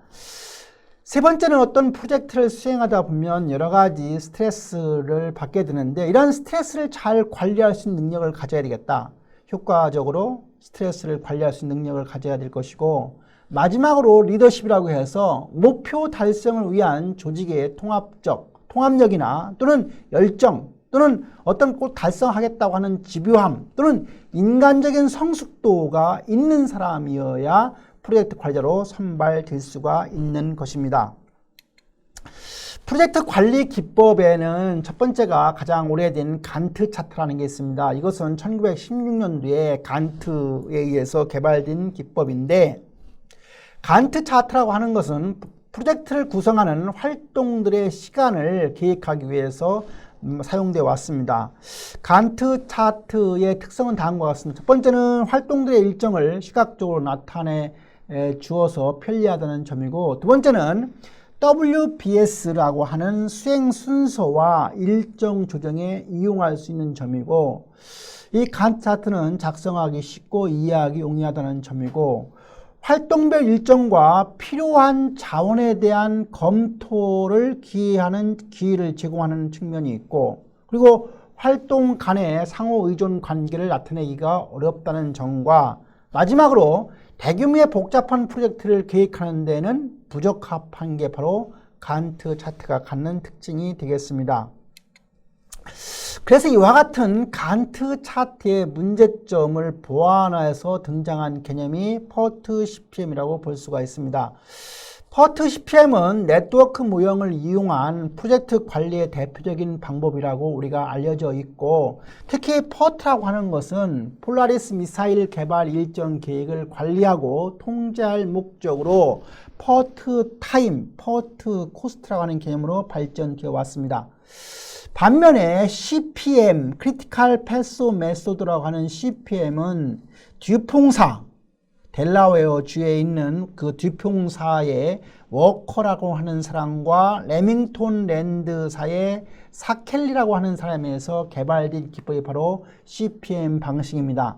세 번째는 어떤 프로젝트를 수행하다 보면 여러 가지 스트레스를 받게 되는데 이런 스트레스를 잘 관리할 수 있는 능력을 가져야 되겠다. 효과적으로 스트레스를 관리할 수 있는 능력을 가져야 될 것이고 마지막으로 리더십이라고 해서 목표 달성을 위한 조직의 통합력이나 또는 열정 또는 어떤 꼭 달성하겠다고 하는 집요함 또는 인간적인 성숙도가 있는 사람이어야 프로젝트 관리자로 선발될 수가 있는 것입니다. 프로젝트 관리 기법에는 첫 번째가 가장 오래된 간트 차트라는 게 있습니다. 이것은 1916년도에 간트에 의해서 개발된 기법인데 간트 차트라고 하는 것은 프로젝트를 구성하는 활동들의 시간을 계획하기 위해서 사용되어 왔습니다. 간트 차트의 특성은 다음과 같습니다. 첫 번째는 활동들의 일정을 시각적으로 나타내 주어서 편리하다는 점이고 두 번째는 WBS라고 하는 수행 순서와 일정 조정에 이용할 수 있는 점이고 이 간트 차트는 작성하기 쉽고 이해하기 용이하다는 점이고 활동별 일정과 필요한 자원에 대한 검토를 기회를 제공하는 측면이 있고 그리고 활동 간의 상호 의존 관계를 나타내기가 어렵다는 점과 마지막으로 대규모의 복잡한 프로젝트를 계획하는 데는 부적합한 게 바로 간트 차트가 갖는 특징이 되겠습니다. 그래서 이와 같은 간트 차트의 문제점을 보완해서 등장한 개념이 PERT CPM이라고 볼 수가 있습니다. PERT CPM은 네트워크 모형을 이용한 프로젝트 관리의 대표적인 방법이라고 우리가 알려져 있고 특히 PERT라고 하는 것은 폴라리스 미사일 개발 일정 계획을 관리하고 통제할 목적으로 PERT 타임, PERT 코스트라고 하는 개념으로 발전되어 왔습니다. 반면에 CPM, 크리티컬 패스 메소드라고 하는 CPM은 듀퐁사, 델라웨어 주에 있는 그 듀퐁사의 워커라고 하는 사람과 레밍턴 랜드사의 사켈리라고 하는 사람에서 개발된 기법이 바로 CPM 방식입니다.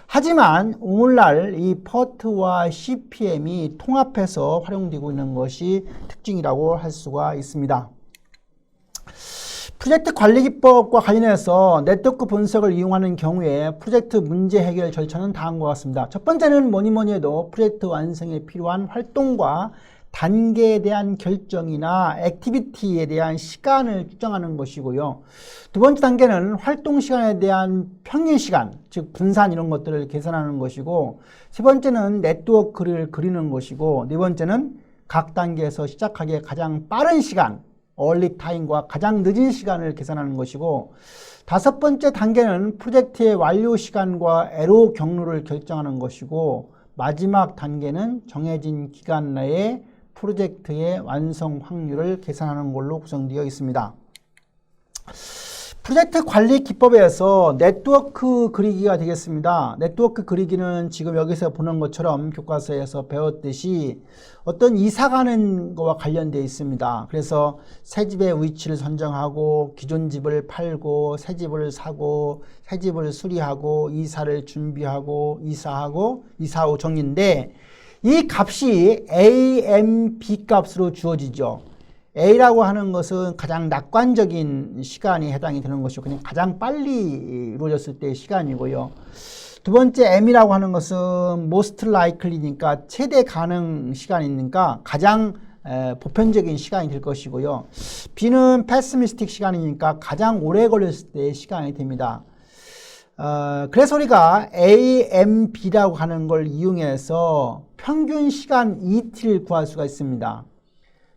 하지만 오늘날 이 PERT와 CPM이 통합해서 활용되고 있는 것이 특징이라고 할 수가 있습니다. 프로젝트 관리 기법과 관련해서 네트워크 분석을 이용하는 경우에 프로젝트 문제 해결 절차는 다음과 같습니다. 첫 번째는 뭐니 해도 프로젝트 완성에 필요한 활동과 단계에 대한 결정이나 액티비티에 대한 시간을 추정하는 것이고요. 두 번째 단계는 활동 시간에 대한 평균 시간, 즉 분산 이런 것들을 계산하는 것이고 세 번째는 네트워크를 그리는 것이고 네 번째는 각 단계에서 시작하기에 가장 빠른 시간 얼리 타임과 가장 늦은 시간을 계산하는 것이고 다섯 번째 단계는 프로젝트의 완료 시간과 에러 경로를 결정하는 것이고 마지막 단계는 정해진 기간 내에 프로젝트의 완성 확률을 계산하는 걸로 구성되어 있습니다. 프로젝트 관리 기법에서 네트워크 그리기가 되겠습니다. 네트워크 그리기는 지금 여기서 보는 것처럼 교과서에서 배웠듯이 어떤 이사 가는 거와 관련되어 있습니다. 그래서 새 집의 위치를 선정하고 기존 집을 팔고 새 집을 사고 새 집을 수리하고 이사를 준비하고 이사하고 이사 후 정리인데 이 값이 A, M, B 값으로 주어지죠. A라고 하는 것은 가장 낙관적인 시간이 해당이 되는 것이고 그냥 가장 빨리 이루어졌을 때의 시간이고요. 두 번째 M이라고 하는 것은 most likely니까 최대 가능 시간이니까 가장 보편적인 시간이 될 것이고요. B는 pessimistic 시간이니까 가장 오래 걸렸을 때의 시간이 됩니다. 그래서 우리가 A, M, B라고 하는 걸 이용해서 평균 시간 ET를 구할 수가 있습니다.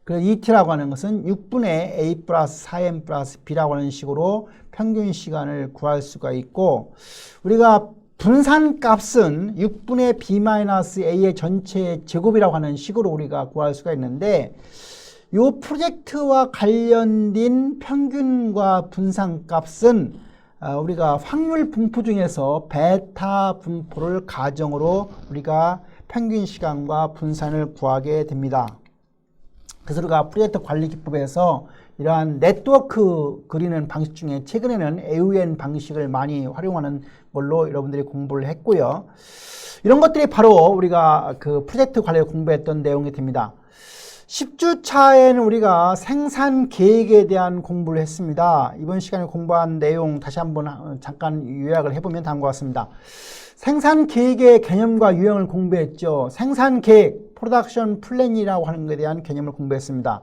그 ET라고 하는 것은 6분의 A 플러스 4M 플러스 B라고 하는 식으로 평균 시간을 구할 수가 있고 우리가 분산 값은 6분의 B 마이너스 A의 전체 제곱이라고 하는 식으로 우리가 구할 수가 있는데 이 프로젝트와 관련된 평균과 분산 값은 우리가 확률 분포 중에서 베타 분포를 가정으로 우리가 평균 시간과 분산을 구하게 됩니다. 그래서 우리가 프로젝트 관리 기법에서 이러한 네트워크 그리는 방식 중에 최근에는 AUN 방식을 많이 활용하는 걸로 여러분들이 공부를 했고요. 이런 것들이 바로 우리가 그 프로젝트 관리에 공부했던 내용이 됩니다. 10주차에는 우리가 생산 계획에 대한 공부를 했습니다. 이번 시간에 공부한 내용 다시 한번 잠깐 요약을 해보면 다음과 같습니다. 생산 계획의 개념과 유형을 공부했죠. 생산 계획, 프로덕션 플랜이라고 하는 것에 대한 개념을 공부했습니다.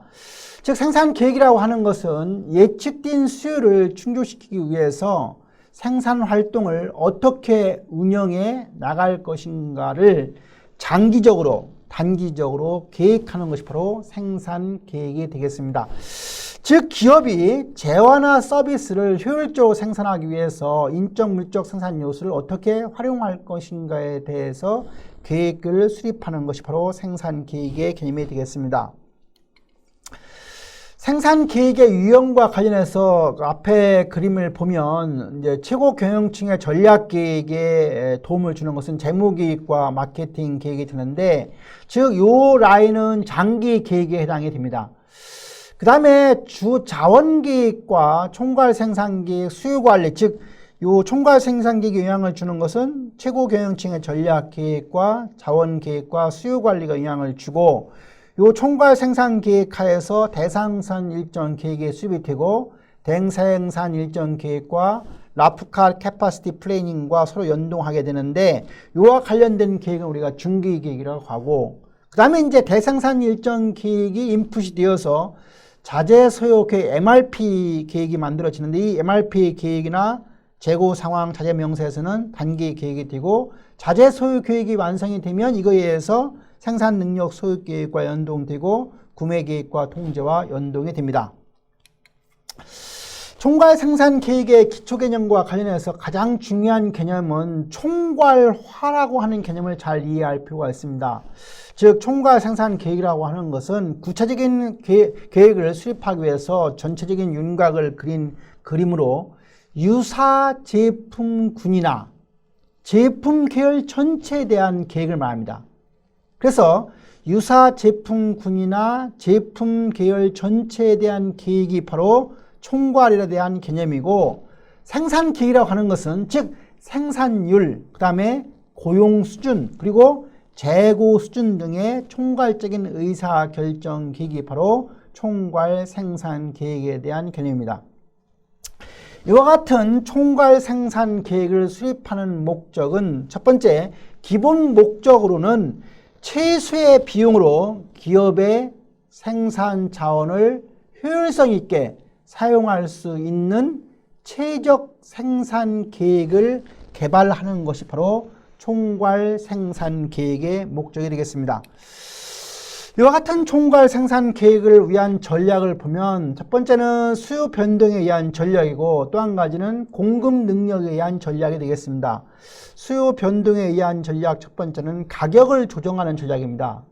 즉 생산 계획이라고 하는 것은 예측된 수요를 충족시키기 위해서 생산 활동을 어떻게 운영해 나갈 것인가를 장기적으로 단기적으로 계획하는 것이 바로 생산 계획이 되겠습니다. 즉 기업이 재화나 서비스를 효율적으로 생산하기 위해서 인적 물적 생산 요소를 어떻게 활용할 것인가에 대해서 계획을 수립하는 것이 바로 생산 계획의 개념이 되겠습니다. 생산 계획의 유형과 관련해서 앞에 그림을 보면 이제 최고 경영층의 전략 계획에 도움을 주는 것은 재무 계획과 마케팅 계획이 되는데, 즉 요 라인은 장기 계획에 해당이 됩니다. 그 다음에 주 자원 계획과 총괄 생산 계획, 수요 관리, 즉 요 총괄 생산 계획에 영향을 주는 것은 최고 경영층의 전략 계획과 자원 계획과 수요 관리가 영향을 주고, 요 총괄 생산 계획 하에서 대상선 일정 계획에 수립이 되고, 대생산 일정 계획과 라프카 캐파시티 플래닝과 서로 연동하게 되는데, 요와 관련된 계획은 우리가 중기 계획이라고 하고, 그 다음에 이제 대생산 일정 계획이 인풋이 되어서 자재 소요 계획 MRP 계획이 만들어지는데, 이 MRP 계획이나 재고 상황 자재 명세에서는 단기 계획이 되고, 자재 소요 계획이 완성이 되면 이거에 의해서 생산 능력 소요 계획과 연동되고 구매 계획과 통제와 연동이 됩니다. 총괄 생산 계획의 기초 개념과 관련해서 가장 중요한 개념은 총괄화라고 하는 개념을 잘 이해할 필요가 있습니다. 즉 총괄 생산 계획이라고 하는 것은 구체적인 계획을 수립하기 위해서 전체적인 윤곽을 그린 그림으로 유사 제품군이나 제품 계열 전체에 대한 계획을 말합니다. 그래서 유사 제품군이나 제품 계열 전체에 대한 계획이 바로 총괄에 대한 개념이고, 생산 계획이라고 하는 것은 즉 생산율, 그 다음에 고용 수준, 그리고 재고 수준 등의 총괄적인 의사결정 계획이 바로 총괄 생산 계획에 대한 개념입니다. 이와 같은 총괄 생산 계획을 수립하는 목적은, 첫 번째, 기본 목적으로는 최소의 비용으로 기업의 생산 자원을 효율성 있게 사용할 수 있는 최적 생산 계획을 개발하는 것이 바로 총괄 생산 계획의 목적이 되겠습니다. 이와 같은 총괄 생산 계획을 위한 전략을 보면, 첫 번째는 수요 변동에 의한 전략이고, 또 한 가지는 공급 능력에 의한 전략이 되겠습니다. 수요 변동에 의한 전략 첫 번째는 가격을 조정하는 전략입니다.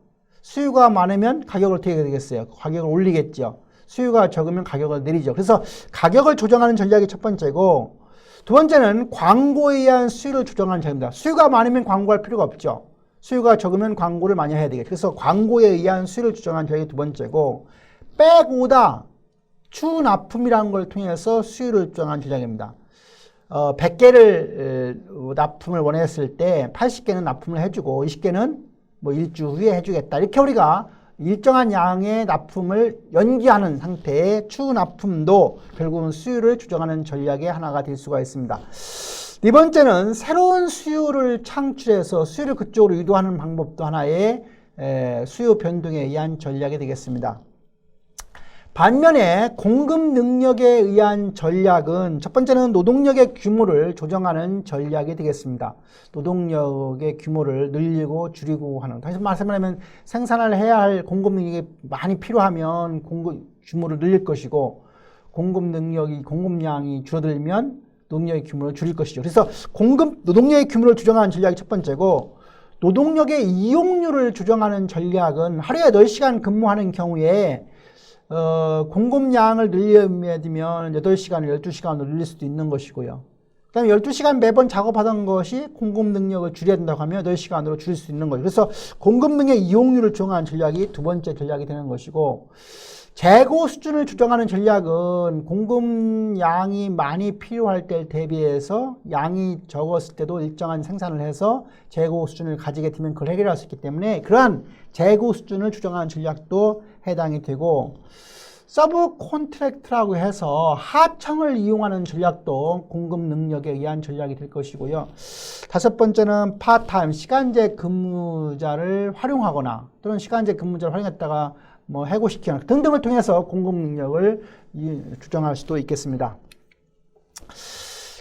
수요가 많으면 가격을 어떻게 되겠어요? 가격을 올리겠죠. 수요가 적으면 가격을 내리죠. 그래서 가격을 조정하는 전략이 첫 번째고, 두 번째는 광고에 의한 수요를 조정하는 전략입니다. 수요가 많으면 광고할 필요가 없죠. 수요가 적으면 광고를 많이 해야 되겠죠. 그래서 광고에 의한 수요를 조정하는 전략이 두 번째고, 백오다 추납품이라는 걸 통해서 수요를 조정하는 전략입니다. 100개를 납품을 원했을 때 80개는 납품을 해주고 20개는 뭐 일주 후에 해주겠다. 이렇게 우리가 일정한 양의 납품을 연기하는 상태의 추납품도 결국은 수요를 조정하는 전략의 하나가 될 수가 있습니다. 네 번째는 새로운 수요를 창출해서 수요를 그쪽으로 유도하는 방법도 하나의 수요 변동에 의한 전략이 되겠습니다. 반면에 공급 능력에 의한 전략은, 첫 번째는 노동력의 규모를 조정하는 전략이 되겠습니다. 노동력의 규모를 늘리고 줄이고 하는, 다시 말하면 생산을 해야 할 공급 능력이 많이 필요하면 공급 규모를 늘릴 것이고, 공급량이 줄어들면 노동력의 규모를 줄일 것이죠. 그래서 노동력의 규모를 조정하는 전략이 첫 번째고, 노동력의 이용률을 조정하는 전략은 하루에 8시간 근무하는 경우에 공급량을 늘리면 8시간을 12시간으로 늘릴 수도 있는 것이고요. 그다음에 12시간 매번 작업하던 것이 공급 능력을 줄여야 된다고 하면 8시간으로 줄일 수 있는 거죠. 그래서 공급 능력 이용률을 조정하는 전략이 두 번째 전략이 되는 것이고, 재고 수준을 조정하는 전략은 공급량이 많이 필요할 때 대비해서 양이 적었을 때도 일정한 생산을 해서 재고 수준을 가지게 되면 그걸 해결할 수 있기 때문에 그러한 재고 수준을 조정하는 전략도 해당이 되고, 서브 콘트랙트라고 해서 하청을 이용하는 전략도 공급 능력에 의한 전략이 될 것이고요. 다섯 번째는 파트타임, 시간제 근무자를 활용하거나 또는 시간제 근무자를 활용했다가 뭐 해고시키거나 등등을 통해서 공급 능력을 조정할 수도 있겠습니다.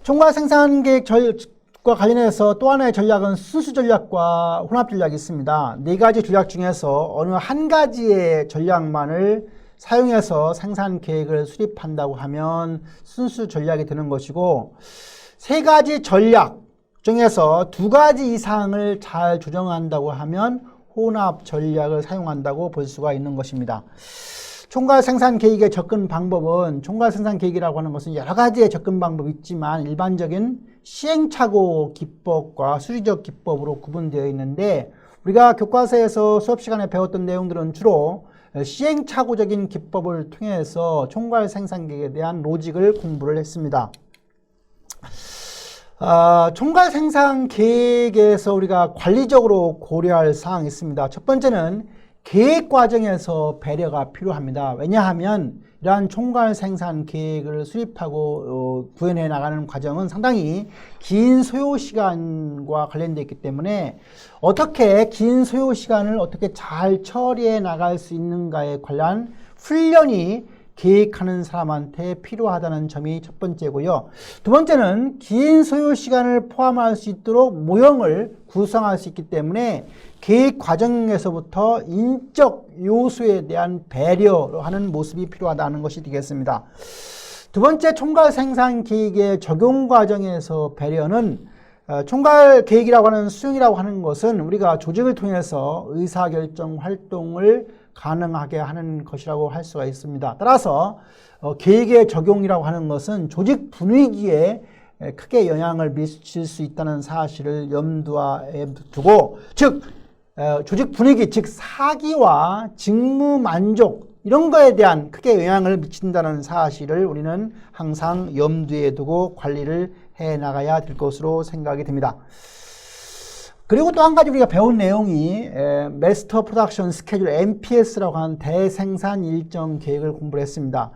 총괄 생산 계획과 관련해서 또 하나의 전략은 순수 전략과 혼합 전략이 있습니다. 네 가지 전략 중에서 어느 한 가지의 전략만을 사용해서 생산 계획을 수립한다고 하면 순수 전략이 되는 것이고, 세 가지 전략 중에서 두 가지 이상을 잘 조정한다고 하면 혼합 전략을 사용한다고 볼 수가 있는 것입니다. 총괄 생산 계획의 접근 방법은, 총괄 생산 계획이라고 하는 것은 여러 가지의 접근 방법이 있지만 일반적인 시행착오 기법과 수리적 기법으로 구분되어 있는데, 우리가 교과서에서 수업 시간에 배웠던 내용들은 주로 시행착오적인 기법을 통해서 총괄 생산 계획에 대한 로직을 공부를 했습니다. 총괄 생산 계획에서 우리가 관리적으로 고려할 사항이 있습니다. 첫 번째는 계획 과정에서 배려가 필요합니다. 왜냐하면 이러한 총괄 생산 계획을 수립하고 구현해 나가는 과정은 상당히 긴 소요 시간과 관련되어 있기 때문에 어떻게 긴 소요 시간을 어떻게 잘 처리해 나갈 수 있는가에 관한 훈련이 계획하는 사람한테 필요하다는 점이 첫 번째고요. 두 번째는 긴 소요 시간을 포함할 수 있도록 모형을 구성할 수 있기 때문에 계획 과정에서부터 인적 요소에 대한 배려하는 모습이 필요하다는 것이 되겠습니다. 두 번째, 총괄 생산 계획의 적용 과정에서 배려는, 총괄 계획이라고 하는 수행이라고 하는 것은 우리가 조직을 통해서 의사결정 활동을 가능하게 하는 것이라고 할 수가 있습니다. 따라서 계획의 적용이라고 하는 것은 조직 분위기에 크게 영향을 미칠 수 있다는 사실을 염두에 두고, 즉 조직 분위기, 즉 사기와 직무 만족 이런 거에 대한 크게 영향을 미친다는 사실을 우리는 항상 염두에 두고 관리를 해 나가야 될 것으로 생각이 됩니다. 그리고 또 한 가지 우리가 배운 내용이 마스터 프로덕션 스케줄 MPS라고 하는 대생산 일정 계획을 공부를 했습니다.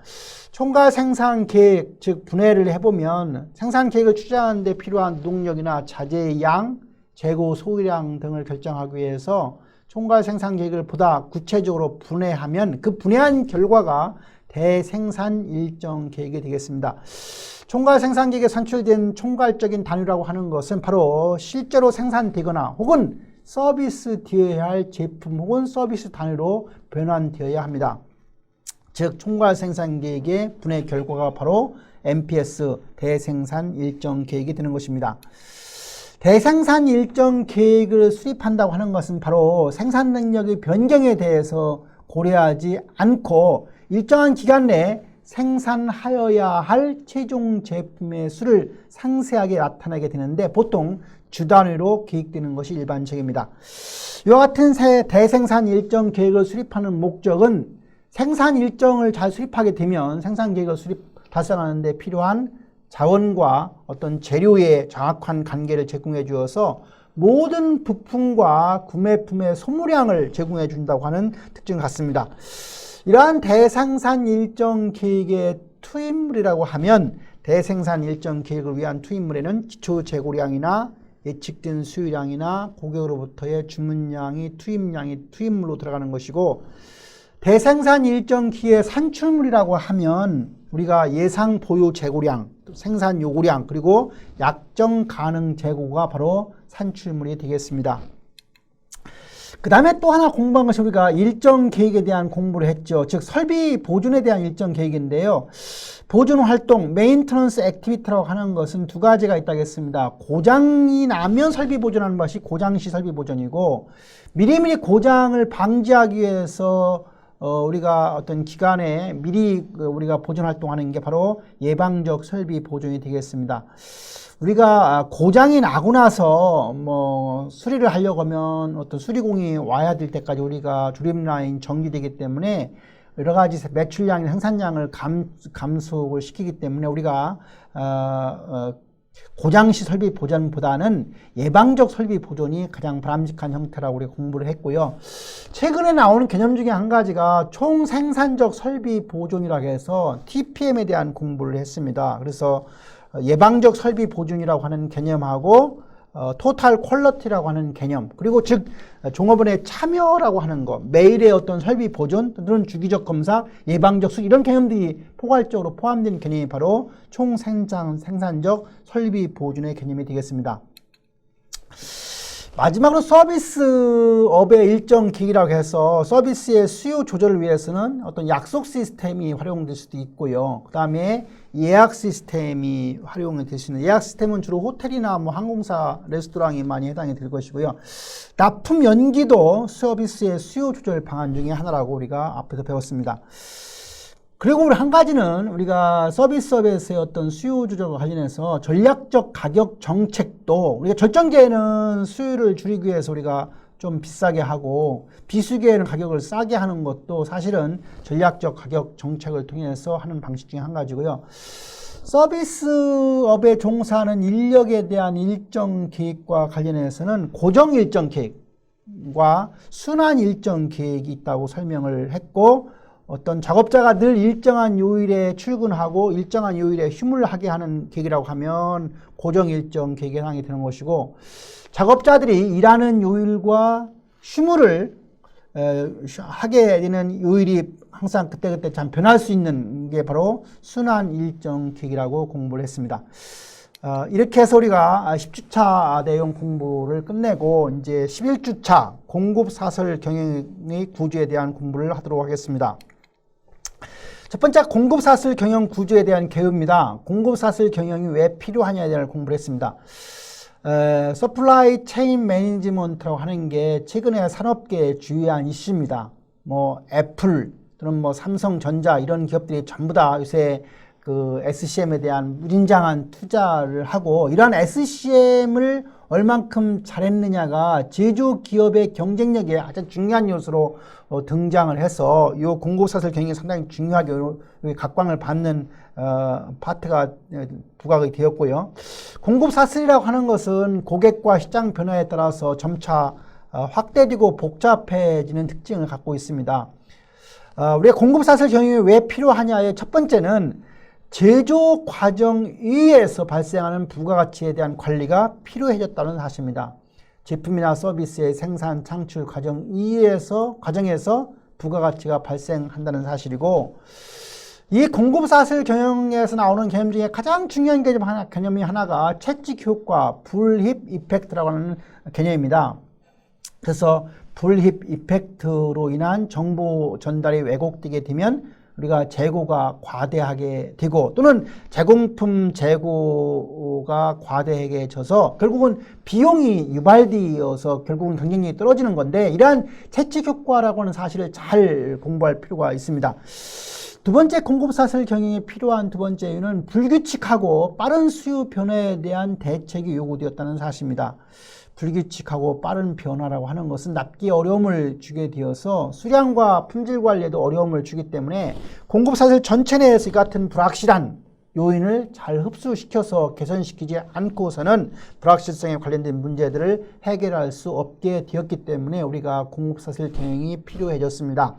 총괄 생산 계획, 즉 분해를 해보면 생산 계획을 추진하는 데 필요한 노동력이나 자재의 양, 재고 소유량 등을 결정하기 위해서 총괄 생산 계획을 보다 구체적으로 분해하면 그 분해한 결과가 대생산 일정 계획이 되겠습니다. 총괄 생산 계획에 산출된 총괄적인 단위라고 하는 것은 바로 실제로 생산되거나 혹은 서비스 되어야 할 제품 혹은 서비스 단위로 변환되어야 합니다. 즉 총괄 생산 계획의 분해 결과가 바로 MPS 대생산 일정 계획이 되는 것입니다. 대생산 일정 계획을 수립한다고 하는 것은 바로 생산 능력의 변경에 대해서 고려하지 않고 일정한 기간 내에 생산하여야 할 최종 제품의 수를 상세하게 나타내게 되는데 보통 주 단위로 계획되는 것이 일반적입니다. 이와 같은 대생산 일정 계획을 수립하는 목적은 생산 일정을 잘 수립하게 되면 생산 계획을 달성하는 데 필요한 자원과 어떤 재료의 정확한 관계를 제공해 주어서 모든 부품과 구매품의 소모량을 제공해 준다고 하는 특징을 갖습니다. 이러한 대생산 일정 계획의 투입물이라고 하면 대생산 일정 계획을 위한 투입물에는 기초 재고량이나 예측된 수요량이나 고객으로부터의 주문량이 투입물로 들어가는 것이고, 대생산 일정 기의 산출물이라고 하면 우리가 예상 보유 재고량, 생산 요구량, 그리고 약정 가능 재고가 바로 산출물이 되겠습니다. 그 다음에 또 하나 공부한 것이 우리가 일정 계획에 대한 공부를 했죠. 즉 설비 보존에 대한 일정 계획인데요. 보존 활동, 메인터넌스 액티비티라고 하는 것은 두 가지가 있다겠습니다. 고장이 나면 설비 보존하는 것이 고장시 설비 보존이고, 미리미리 고장을 방지하기 위해서 우리가 어떤 기간에 미리 우리가 보존 활동하는 게 바로 예방적 설비 보존이 되겠습니다. 우리가 고장이 나고 나서 뭐 수리를 하려고 하면 어떤 수리공이 와야 될 때까지 우리가 조립라인 정지되기 때문에 여러 가지 매출량이나 생산량을 감소를 시키기 때문에 우리가 고장시 설비 보존보다는 예방적 설비 보존이 가장 바람직한 형태라고 우리가 공부를 했고요. 최근에 나오는 개념 중에 한 가지가 총생산적 설비 보존이라고 해서 TPM에 대한 공부를 했습니다. 그래서 예방적 설비 보존이라고 하는 개념하고 토탈 퀄리티라고 하는 개념, 그리고 즉 종업원의 참여라고 하는 거, 매일의 어떤 설비 보존 또는 주기적 검사, 예방적 수리, 이런 개념들이 포괄적으로 포함된 개념이 바로 총생산적 설비 보존의 개념이 되겠습니다. 마지막으로 서비스업의 일정 기기라고 해서 서비스의 수요 조절을 위해서는 어떤 약속 시스템이 활용될 수도 있고요. 그 다음에 예약 시스템이 활용이 될 수 있는, 예약 시스템은 주로 호텔이나 뭐 항공사, 레스토랑이 많이 해당이 될 것이고요. 납품 연기도 서비스의 수요 조절 방안 중에 하나라고 우리가 앞에서 배웠습니다. 그리고 우리 한 가지는 우리가 서비스업에서의 어떤 수요 조절과 관련해서 전략적 가격 정책도, 우리가 절정기에는 수요를 줄이기 위해서 우리가 좀 비싸게 하고 비수기에는 가격을 싸게 하는 것도 사실은 전략적 가격 정책을 통해서 하는 방식 중에 한 가지고요. 서비스업에 종사하는 인력에 대한 일정 계획과 관련해서는 고정 일정 계획과 순환 일정 계획이 있다고 설명을 했고, 어떤 작업자가 늘 일정한 요일에 출근하고 일정한 요일에 휴무를 하게 하는 계획이라고 하면 고정 일정 계획에 해당이 되는 것이고, 작업자들이 일하는 요일과 휴무를 하게 되는 요일이 항상 그때그때 참 변할 수 있는 게 바로 순환 일정 계획이라고 공부를 했습니다. 이렇게 해서 우리가 10주차 내용 공부를 끝내고 이제 11주차 공급사설 경영의 구조에 대한 공부를 하도록 하겠습니다. 첫 번째, 공급사슬 경영 구조에 대한 개요입니다. 공급사슬 경영이 왜 필요하냐에 대한 공부를 했습니다. 서플라이 체인 매니지먼트라고 하는 게 최근에 산업계의 주요한 이슈입니다. 뭐 애플 또는 뭐 삼성전자 이런 기업들이 전부 다 요새 그 SCM에 대한 무진장한 투자를 하고, 이러한 SCM을 얼만큼 잘했느냐가 제조기업의 경쟁력에 가장 중요한 요소로 등장을 해서 이 공급사슬 경영이 상당히 중요하게 각광을 받는 파트가 부각이 되었고요. 공급사슬이라고 하는 것은 고객과 시장 변화에 따라서 점차 확대되고 복잡해지는 특징을 갖고 있습니다. 우리가 공급사슬 경영이 왜 필요하냐의 첫 번째는 제조 과정 위에서 발생하는 부가가치에 대한 관리가 필요해졌다는 사실입니다. 제품이나 서비스의 생산, 창출 과정에서 부가가치가 발생한다는 사실이고, 이 공급사슬 경영에서 나오는 개념 중에 가장 중요한 개념이 하나가 채찍 효과, 불힙 이펙트라고 하는 개념입니다. 그래서 불힙 이펙트로 인한 정보 전달이 왜곡되게 되면 우리가 재고가 과대하게 되고, 또는 제공품 재고가 과대하게 져서 결국은 비용이 유발되어서 결국은 경쟁력이 떨어지는 건데, 이러한 채찍 효과라고 하는 사실을 잘 공부할 필요가 있습니다. 두 번째, 공급사슬 경영이 필요한 두 번째 이유는 불규칙하고 빠른 수요 변화에 대한 대책이 요구되었다는 사실입니다. 불규칙하고 빠른 변화라고 하는 것은 납기에 어려움을 주게 되어서 수량과 품질 관리에도 어려움을 주기 때문에 공급사슬 전체 내에서 이 같은 불확실한 요인을 잘 흡수시켜서 개선시키지 않고서는 불확실성에 관련된 문제들을 해결할 수 없게 되었기 때문에 우리가 공급사슬 경영이 필요해졌습니다.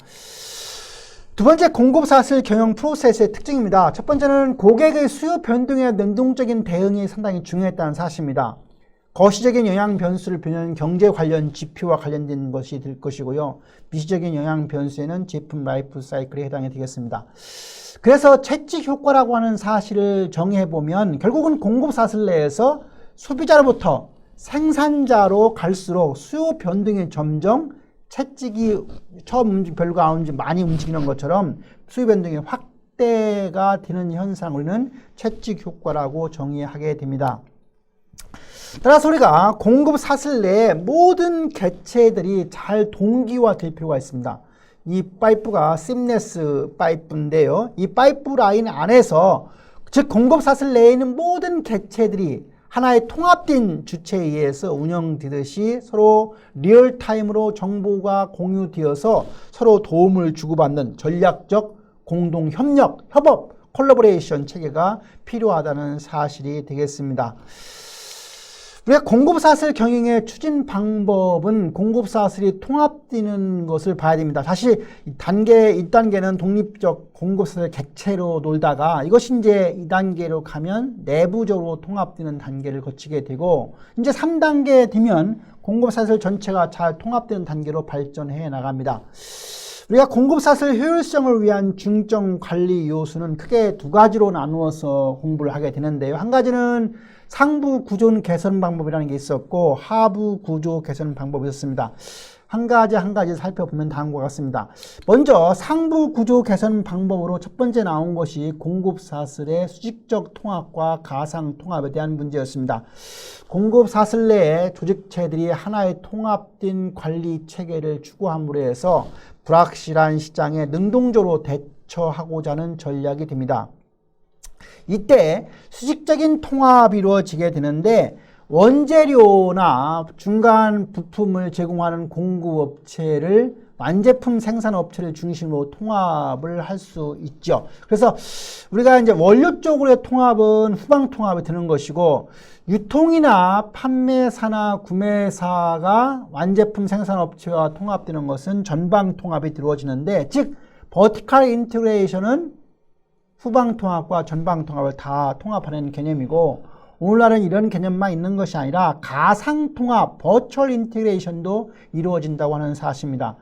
두 번째, 공급사슬 경영 프로세스의 특징입니다. 첫 번째는 고객의 수요 변동에 능동적인 대응이 상당히 중요했다는 사실입니다. 거시적인 영향 변수를 변하는 경제 관련 지표와 관련된 것이 될 것이고요. 미시적인 영향 변수에는 제품 라이프 사이클에 해당이 되겠습니다. 그래서 채찍 효과라고 하는 사실을 정의해보면 결국은 공급사슬 내에서 소비자로부터 생산자로 갈수록 수요 변동이 점점 채찍이 처음 별거 안 많이 움직이는 것처럼 수요 변동이 확대가 되는 현상을 우리는 채찍 효과라고 정의하게 됩니다. 따라서 우리가 공급사슬 내에 모든 개체들이 잘 동기화될 필요가 있습니다. 이 파이프가 심레스 파이프인데요. 이 파이프 라인 안에서 즉 공급사슬 내에 있는 모든 객체들이 하나의 통합된 주체에 의해서 운영되듯이 서로 리얼타임으로 정보가 공유되어서 서로 도움을 주고받는 전략적 공동 협력, 협업, 콜라보레이션 체계가 필요하다는 사실이 되겠습니다. 우리가 공급사슬 경영의 추진 방법은 공급사슬이 통합되는 것을 봐야 됩니다. 사실 1단계는 독립적 공급사슬 객체로 놀다가 이것이 이제 2단계로 가면 내부적으로 통합되는 단계를 거치게 되고 이제 3단계 되면 공급사슬 전체가 잘 통합되는 단계로 발전해 나갑니다. 우리가 공급사슬 효율성을 위한 중점 관리 요소는 크게 두 가지로 나누어서 공부를 하게 되는데요. 한 가지는 상부 구조 개선 방법이라는 게 있었고 하부 구조 개선 방법이 있었습니다. 한 가지 살펴보면 다음과 같습니다. 먼저 상부 구조 개선 방법으로 첫 번째 나온 것이 공급사슬의 수직적 통합과 가상 통합에 대한 문제였습니다. 공급사슬 내의 조직체들이 하나의 통합된 관리 체계를 추구함으로 해서 불확실한 시장에 능동적으로 대처하고자 하는 전략이 됩니다. 이때 수직적인 통합이 이루어지게 되는데 원재료나 중간 부품을 제공하는 공급업체를 완제품 생산업체를 중심으로 통합을 할 수 있죠. 그래서 우리가 이제 원료 쪽으로의 통합은 후방 통합이 되는 것이고 유통이나 판매사나 구매사가 완제품 생산업체와 통합되는 것은 전방 통합이 이루어지는데 즉 버티컬 인테그레이션은 후방 통합과 전방 통합을 다 통합하는 개념이고 오늘날은 이런 개념만 있는 것이 아니라 가상 통합, 버추얼 인테그레이션도 이루어진다고 하는 사실입니다.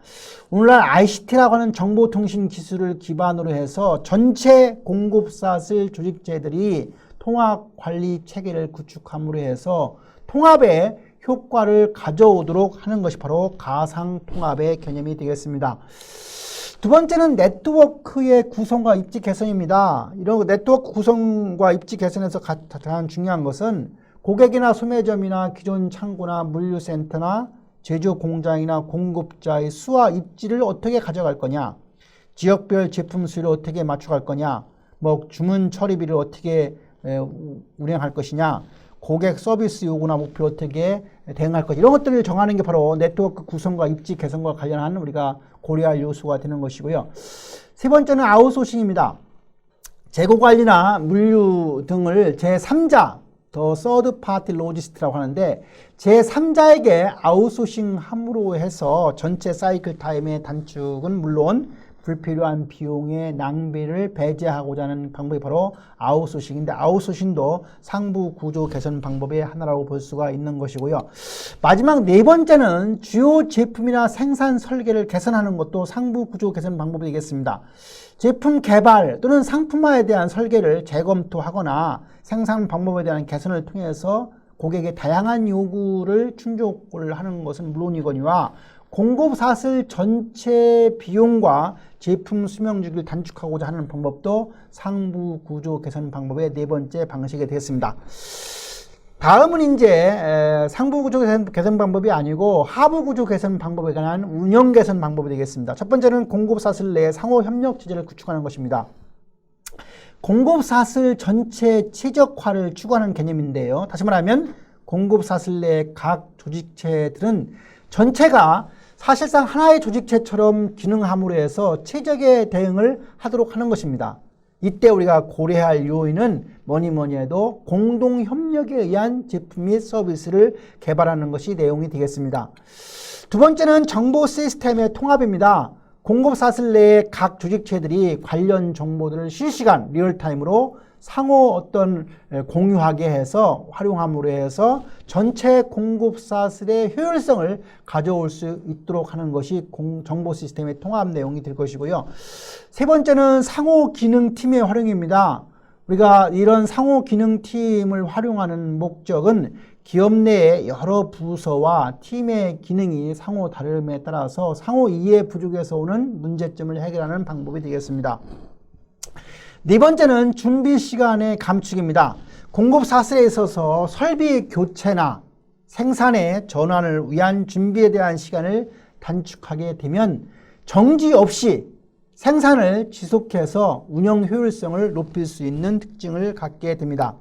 오늘날 ICT라고 하는 정보통신 기술을 기반으로 해서 전체 공급사슬 조직체들이 통합 관리 체계를 구축함으로 해서 통합의 효과를 가져오도록 하는 것이 바로 가상 통합의 개념이 되겠습니다. 두 번째는 네트워크의 구성과 입지 개선입니다. 이런 네트워크 구성과 입지 개선에서 가장 중요한 것은 고객이나 소매점이나 기존 창고나 물류센터나 제조 공장이나 공급자의 수와 입지를 어떻게 가져갈 거냐, 지역별 제품 수를 어떻게 맞춰갈 거냐, 주문 처리비를 어떻게 운영할 것이냐, 고객 서비스 요구나 목표를 어떻게 대응할 것이냐 이런 것들을 정하는 게 바로 네트워크 구성과 입지 개선과 관련한 우리가 고려할 요소가 되는 것이고요. 세 번째는 아웃소싱입니다. 재고 관리나 물류 등을 제3자, 더 서드 파티 로지스트라고 하는데 제3자에게 아웃소싱함으로 해서 전체 사이클 타임의 단축은 물론 불필요한 비용의 낭비를 배제하고자 하는 방법이 바로 아웃소싱인데 아웃소싱도 상부 구조 개선 방법의 하나라고 볼 수가 있는 것이고요. 마지막 네 번째는 주요 제품이나 생산 설계를 개선하는 것도 상부 구조 개선 방법이 되겠습니다. 제품 개발 또는 상품화에 대한 설계를 재검토하거나 생산 방법에 대한 개선을 통해서 고객의 다양한 요구를 충족을 하는 것은 물론이거니와 공급사슬 전체 비용과 제품 수명주기를 단축하고자 하는 방법도 상부 구조 개선 방법의 네 번째 방식이 되겠습니다. 다음은 이제 상부 구조 개선 방법이 아니고 하부 구조 개선 방법에 관한 운영 개선 방법이 되겠습니다. 첫 번째는 공급사슬 내의 상호 협력 체제를 구축하는 것입니다. 공급사슬 전체 최적화를 추구하는 개념인데요. 다시 말하면 공급사슬 내 각 조직체들은 전체가 사실상 하나의 조직체처럼 기능함으로 해서 최적의 대응을 하도록 하는 것입니다. 이때 우리가 고려해야 할 요인은 뭐니 해도 공동협력에 의한 제품 및 서비스를 개발하는 것이 내용이 되겠습니다. 두 번째는 정보 시스템의 통합입니다. 공급사슬 내의 각 조직체들이 관련 정보들을 실시간 리얼타임으로 상호 공유하게 해서 활용함으로 해서 전체 공급사슬의 효율성을 가져올 수 있도록 하는 것이 정보 시스템의 통합 내용이 될 것이고요. 세 번째는 상호 기능팀의 활용입니다. 우리가 이런 상호 기능팀을 활용하는 목적은 기업 내의 여러 부서와 팀의 기능이 상호 다름에 따라서 상호 이해 부족에서 오는 문제점을 해결하는 방법이 되겠습니다. 네 번째는 준비 시간의 감축입니다. 공급사슬에 있어서 설비 교체나 생산의 전환을 위한 준비에 대한 시간을 단축하게 되면 정지 없이 생산을 지속해서 운영 효율성을 높일 수 있는 특징을 갖게 됩니다.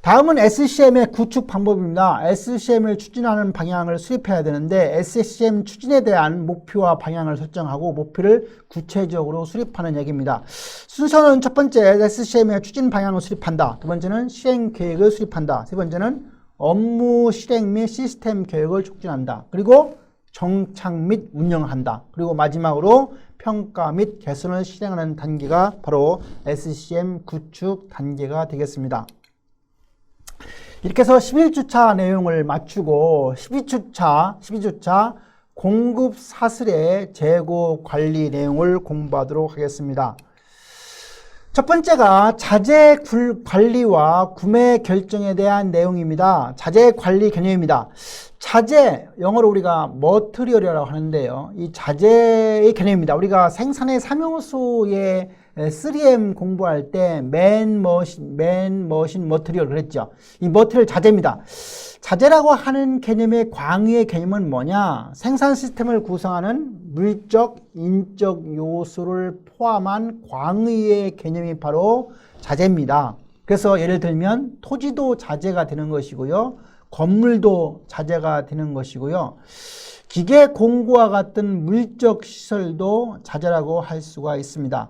다음은 SCM의 구축 방법입니다. SCM을 추진하는 방향을 수립해야 되는데 SCM 추진에 대한 목표와 방향을 설정하고 목표를 구체적으로 수립하는 얘기입니다. 순서는 첫 번째 SCM의 추진 방향을 수립한다. 두 번째는 실행 계획을 수립한다. 세 번째는 업무 실행 및 시스템 계획을 촉진한다. 그리고 정착 및 운영한다. 그리고 마지막으로 평가 및 개선을 실행하는 단계가 바로 SCM 구축 단계가 되겠습니다. 이렇게 해서 11주차 내용을 마치고 12주차 공급 사슬의 재고 관리 내용을 공부하도록 하겠습니다. 첫 번째가 자재 관리와 구매 결정에 대한 내용입니다. 자재 관리 개념입니다. 자재, 영어로 우리가 머티리얼이라고 하는데요. 이 자재의 개념입니다. 우리가 생산의 3요소의 3M 공부할 때 맨 머신, 머티리얼 그랬죠. 이 머티리얼 자재입니다. 자재라고 하는 개념의 광의의 개념은 뭐냐? 생산 시스템을 구성하는 물적, 인적 요소를 포함한 광의의 개념이 바로 자재입니다. 그래서 예를 들면 토지도 자재가 되는 것이고요. 건물도 자재가 되는 것이고요. 기계 공구와 같은 물적 시설도 자재라고 할 수가 있습니다.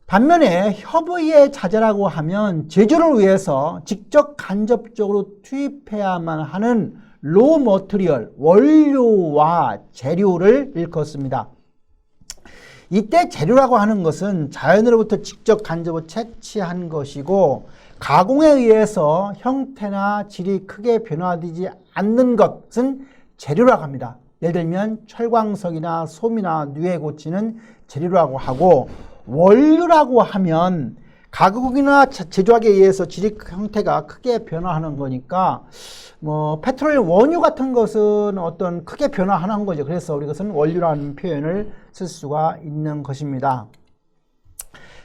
반면에 협의의 자재라고 하면 제조를 위해서 직접 간접적으로 투입해야만 하는 로 머티리얼, 원료와 재료를 일컫습니다. 이때 재료라고 하는 것은 자연으로부터 직접 간접으로 채취한 것이고 가공에 의해서 형태나 질이 크게 변화되지 않는 것은 재료라고 합니다. 예를 들면 철광석이나 솜이나 뉘에 고치는 재료라고 하고 원료라고 하면 가공이나 제조하기에 의해서 질이 형태가 크게 변화하는 거니까 뭐 페트롤 원유 같은 것은 어떤 크게 변화하는 거죠. 그래서 우리 것은 원료라는 표현을 쓸 수가 있는 것입니다.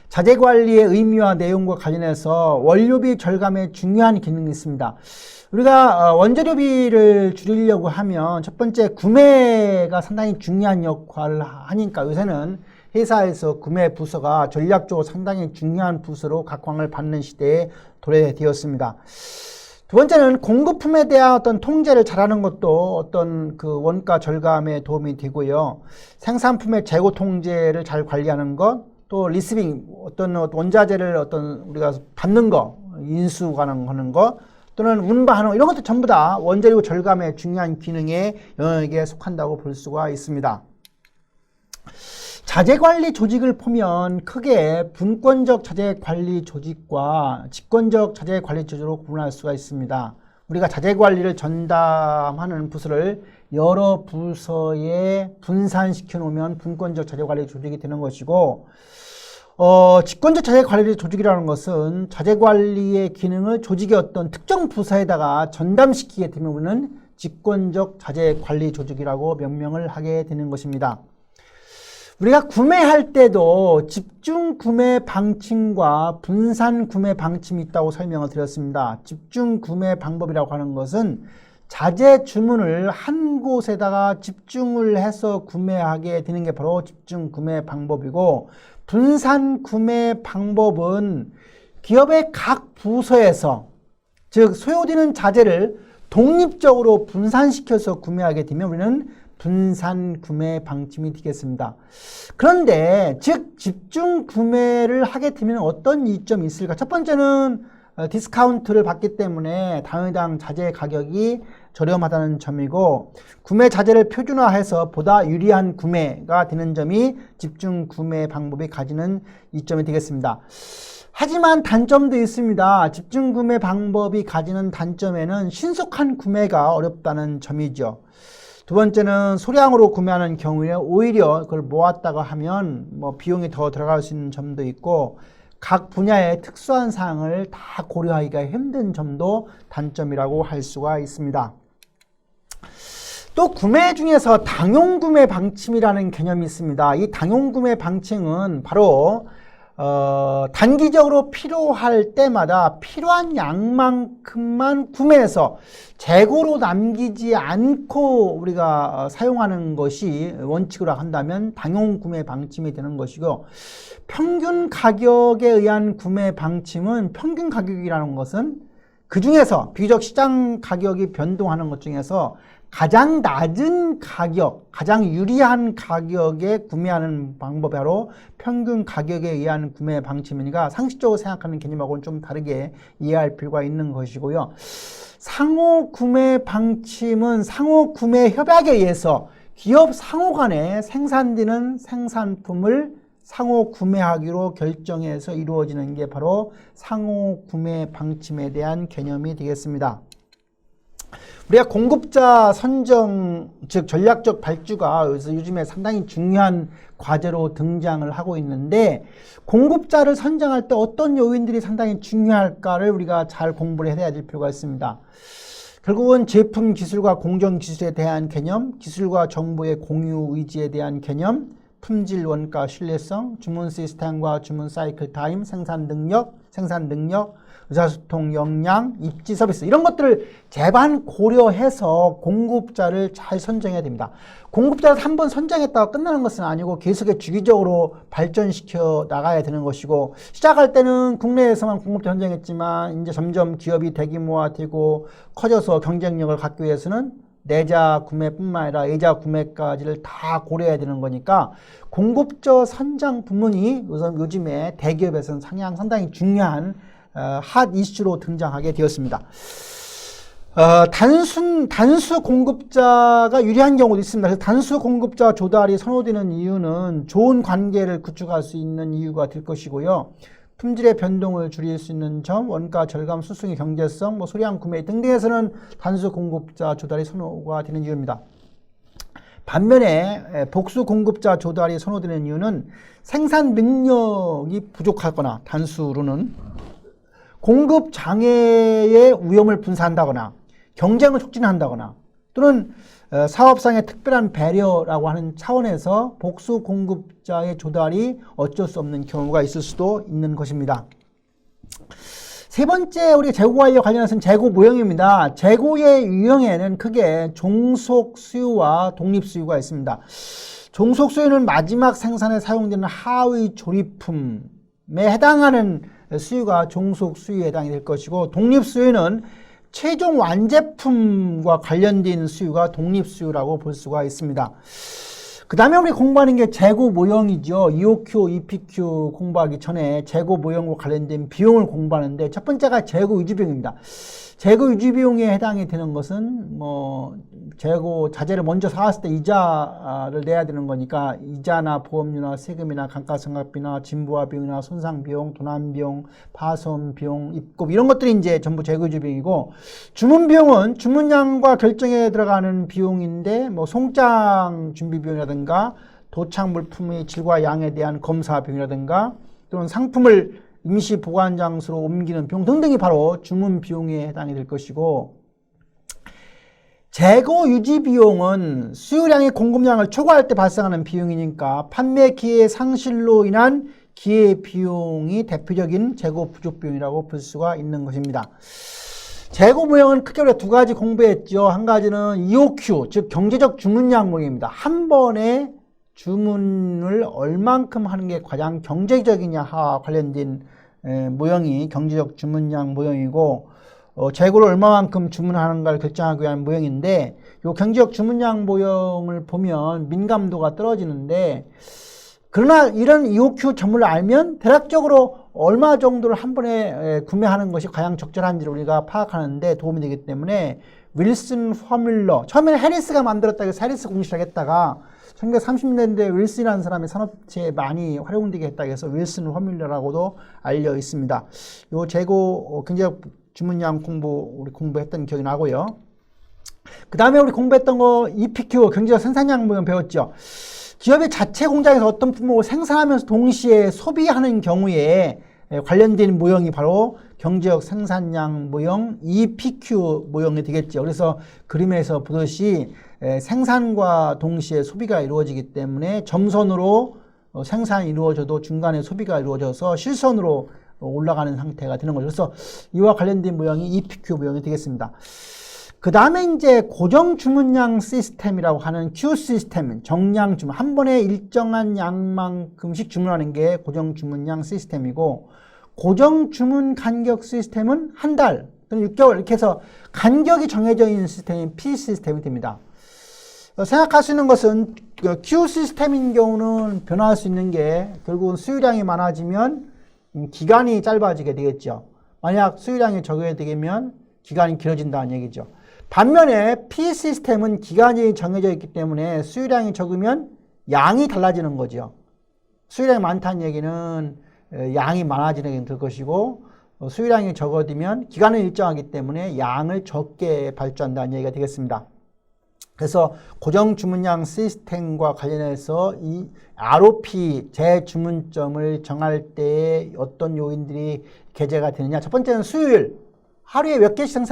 자재 관리의 의미와 내용과 관련해서 원료비 절감에 중요한 기능이 있습니다. 우리가 원재료비를 줄이려고 하면 첫 번째 구매가 상당히 중요한 역할을 하니까 요새는 회사에서 구매 부서가 전략적으로 상당히 중요한 부서로 각광을 받는 시대에 도래되었습니다. 두 번째는 공급품에 대한 어떤 통제를 잘하는 것도 어떤 그 원가 절감에 도움이 되고요. 생산품의 재고 통제를 잘 관리하는 것, 또 리시빙, 어떤 원자재를 어떤 우리가 받는 거, 인수 가능하는 거, 또는 운반하는 거, 이런 것도 전부 다 원재료 절감의 중요한 기능의 영역에 속한다고 볼 수가 있습니다. 자재관리 조직을 보면 크게 분권적 자재관리 조직과 직권적 자재관리 조직으로 구분할 수가 있습니다. 우리가 자재관리를 전담하는 부서를 여러 부서에 분산시켜 놓으면 분권적 자재관리 조직이 되는 것이고 직권적 자재관리 조직이라는 것은 자재관리의 기능을 조직의 어떤 특정 부서에다가 전담시키게 되면 우리는 직권적 자재관리 조직이라고 명명을 하게 되는 것입니다. 우리가 구매할 때도 집중 구매 방침과 분산 구매 방침이 있다고 설명을 드렸습니다. 집중 구매 방법이라고 하는 것은 자재 주문을 한 곳에다가 집중을 해서 구매하게 되는 게 바로 집중 구매 방법이고, 분산 구매 방법은 기업의 각 부서에서, 즉 소요되는 자재를 독립적으로 분산시켜서 구매하게 되면 우리는 분산 구매 방침이 되겠습니다. 그런데 즉 집중 구매를 하게 되면 어떤 이점이 있을까? 첫 번째는 디스카운트를 받기 때문에 단위당 자재 가격이 저렴하다는 점이고, 구매 자재를 표준화해서 보다 유리한 구매가 되는 점이 집중 구매 방법이 가지는 이점이 되겠습니다. 하지만 단점도 있습니다. 집중 구매 방법이 가지는 단점에는 신속한 구매가 어렵다는 점이죠. 두 번째는 소량으로 구매하는 경우에 오히려 그걸 모았다가 하면 뭐 비용이 더 들어갈 수 있는 점도 있고, 각 분야의 특수한 사항을 다 고려하기가 힘든 점도 단점이라고 할 수가 있습니다. 또 구매 중에서 당용 구매 방침이라는 개념이 있습니다. 이 당용 구매 방침은 바로 단기적으로 필요할 때마다 필요한 양만큼만 구매해서 재고로 남기지 않고 우리가 사용하는 것이 원칙으로 한다면 당용 구매 방침이 되는 것이고, 평균 가격에 의한 구매 방침은, 평균 가격이라는 것은 그 중에서 비교적 시장 가격이 변동하는 것 중에서 가장 낮은 가격, 가장 유리한 가격에 구매하는 방법이 바로 평균 가격에 의한 구매 방침이니까 상식적으로 생각하는 개념하고는 좀 다르게 이해할 필요가 있는 것이고요. 상호 구매 방침은 상호 구매 협약에 의해서 기업 상호 간에 생산되는 생산품을 상호 구매하기로 결정해서 이루어지는 게 바로 상호 구매 방침에 대한 개념이 되겠습니다. 우리가 공급자 선정, 즉 전략적 발주가 요즘에 상당히 중요한 과제로 등장을 하고 있는데, 공급자를 선정할 때 어떤 요인들이 상당히 중요할까를 우리가 잘 공부를 해야 될 필요가 있습니다. 결국은 제품 기술과 공정 기술에 대한 개념, 기술과 정보의 공유 의지에 대한 개념, 품질, 원가, 신뢰성, 주문 시스템과 주문 사이클 타임, 생산 능력, 의사소통 역량, 입지 서비스, 이런 것들을 재반 고려해서 공급자를 잘 선정해야 됩니다. 공급자를 한번 선정했다가 끝나는 것은 아니고 계속해 주기적으로 발전시켜 나가야 되는 것이고, 시작할 때는 국내에서만 공급자 선정했지만 이제 점점 기업이 대규모화되고 커져서 경쟁력을 갖기 위해서는 내자 구매뿐만 아니라 예자 구매까지를 다 고려해야 되는 거니까 공급자 선정 부문이 요즘에 대기업에서는 상당히 중요한 핫 이슈로 등장하게 되었습니다. 단수 공급자가 유리한 경우도 있습니다. 그래서 단수 공급자 조달이 선호되는 이유는 좋은 관계를 구축할 수 있는 이유가 될 것이고요. 품질의 변동을 줄일 수 있는 점, 원가 절감, 수수의 경제성, 소량 구매 등등에서는 단수 공급자 조달이 선호가 되는 이유입니다. 반면에 복수 공급자 조달이 선호되는 이유는 생산 능력이 부족하거나, 단수로는 공급 장애의 위험을 분산한다거나 경쟁을 촉진한다거나, 또는 사업상의 특별한 배려라고 하는 차원에서 복수 공급자의 조달이 어쩔 수 없는 경우가 있을 수도 있는 것입니다. 세 번째, 우리 재고 관리와 관련해서는 재고 모형입니다. 재고의 유형에는 크게 종속 수요와 독립 수요가 있습니다. 종속 수요는 마지막 생산에 사용되는 하위 조립품에 해당하는 수요가 종속 수요에 해당이 될 것이고, 독립 수요는 최종 완제품과 관련된 수요가 독립 수요라고 볼 수가 있습니다. 그 다음에 우리 공부하는 게 재고 모형이죠. EOQ, EPQ 공부하기 전에 재고 모형과 관련된 비용을 공부하는데, 첫 번째가 재고 유지 비용입니다. 재고 유지 비용에 해당이 되는 것은 재고 자재를 먼저 사왔을 때 이자를 내야 되는 거니까 이자나 보험료나 세금이나 감가상각비나 진부화 비용이나 손상 비용, 도난 비용, 파손 비용, 입금, 이런 것들이 이제 전부 재고 유지 비용이고, 주문 비용은 주문량과 결정에 들어가는 비용인데 송장 준비 비용이라든가 도착 물품의 질과 양에 대한 검사 비용이라든가 또는 상품을 임시 보관 장소로 옮기는 비용 등등이 바로 주문 비용에 해당이 될 것이고, 재고 유지 비용은 수요량이 공급량을 초과할 때 발생하는 비용이니까 판매 기회 상실로 인한 기회 비용이 대표적인 재고 부족 비용이라고 볼 수가 있는 것입니다. 재고 모형은 크게 우리가 두 가지 공부했죠. 한 가지는 EOQ, 즉 경제적 주문량 모형입니다. 한 번에 주문을 얼만큼 하는 게 가장 경제적이냐와 관련된 모형이 경제적 주문량 모형이고, 재고를 얼마만큼 주문하는가를 결정하기 위한 모형인데, 이 경제적 주문량 모형을 보면 민감도가 떨어지는데, 그러나 이런 EOQ 전문을 알면 대략적으로 얼마 정도를 한 번에 구매하는 것이 가장 적절한지를 우리가 파악하는데 도움이 되기 때문에, 윌슨 포뮬러, 처음에는 해리스가 만들었다고 해서 해리스 공식을 했다가 1930년대에 윌슨이라는 사람이 산업체에 많이 활용되게 했다고 해서 윌슨 포뮬러라고도 알려 있습니다. 요 재고 경제적 주문량 우리 공부했던 기억이 나고요. 그 다음에 우리 공부했던 거 EPQ, 경제적 생산량 모형 배웠죠. 기업의 자체 공장에서 어떤 품목을 생산하면서 동시에 소비하는 경우에 관련된 모형이 바로 경제적 생산량 모형 EPQ 모형이 되겠죠. 그래서 그림에서 보듯이 생산과 동시에 소비가 이루어지기 때문에 점선으로 생산이 이루어져도 중간에 소비가 이루어져서 실선으로 올라가는 상태가 되는 거죠. 그래서 이와 관련된 모형이 EPQ 모형이 되겠습니다. 그 다음에 이제 고정 주문량 시스템이라고 하는 Q 시스템은 정량 주문, 한 번에 일정한 양만큼씩 주문하는 게 고정 주문량 시스템이고, 고정 주문 간격 시스템은 한 달 또는 6개월 이렇게 해서 간격이 정해져 있는 시스템이 P 시스템이 됩니다. 생각할 수 있는 것은 Q 시스템인 경우는 변화할 수 있는 게 결국은 수요량이 많아지면 기간이 짧아지게 되겠죠. 만약 수요량이 적게 되면 기간이 길어진다는 얘기죠. 반면에 P 시스템은 기간이 정해져 있기 때문에 수요량이 적으면 양이 달라지는 거죠. 수요량이 많다는 얘기는 양이 많아지는 게 될 것이고, 수요량이 적어지면 기간은 일정하기 때문에 양을 적게 발주한다는 얘기가 되겠습니다. 그래서 고정 주문량 시스템과 관련해서 이 ROP 재주문점을 정할 때 어떤 요인들이 게재가 되느냐. 첫 번째는 수요일. 하루에 몇 개씩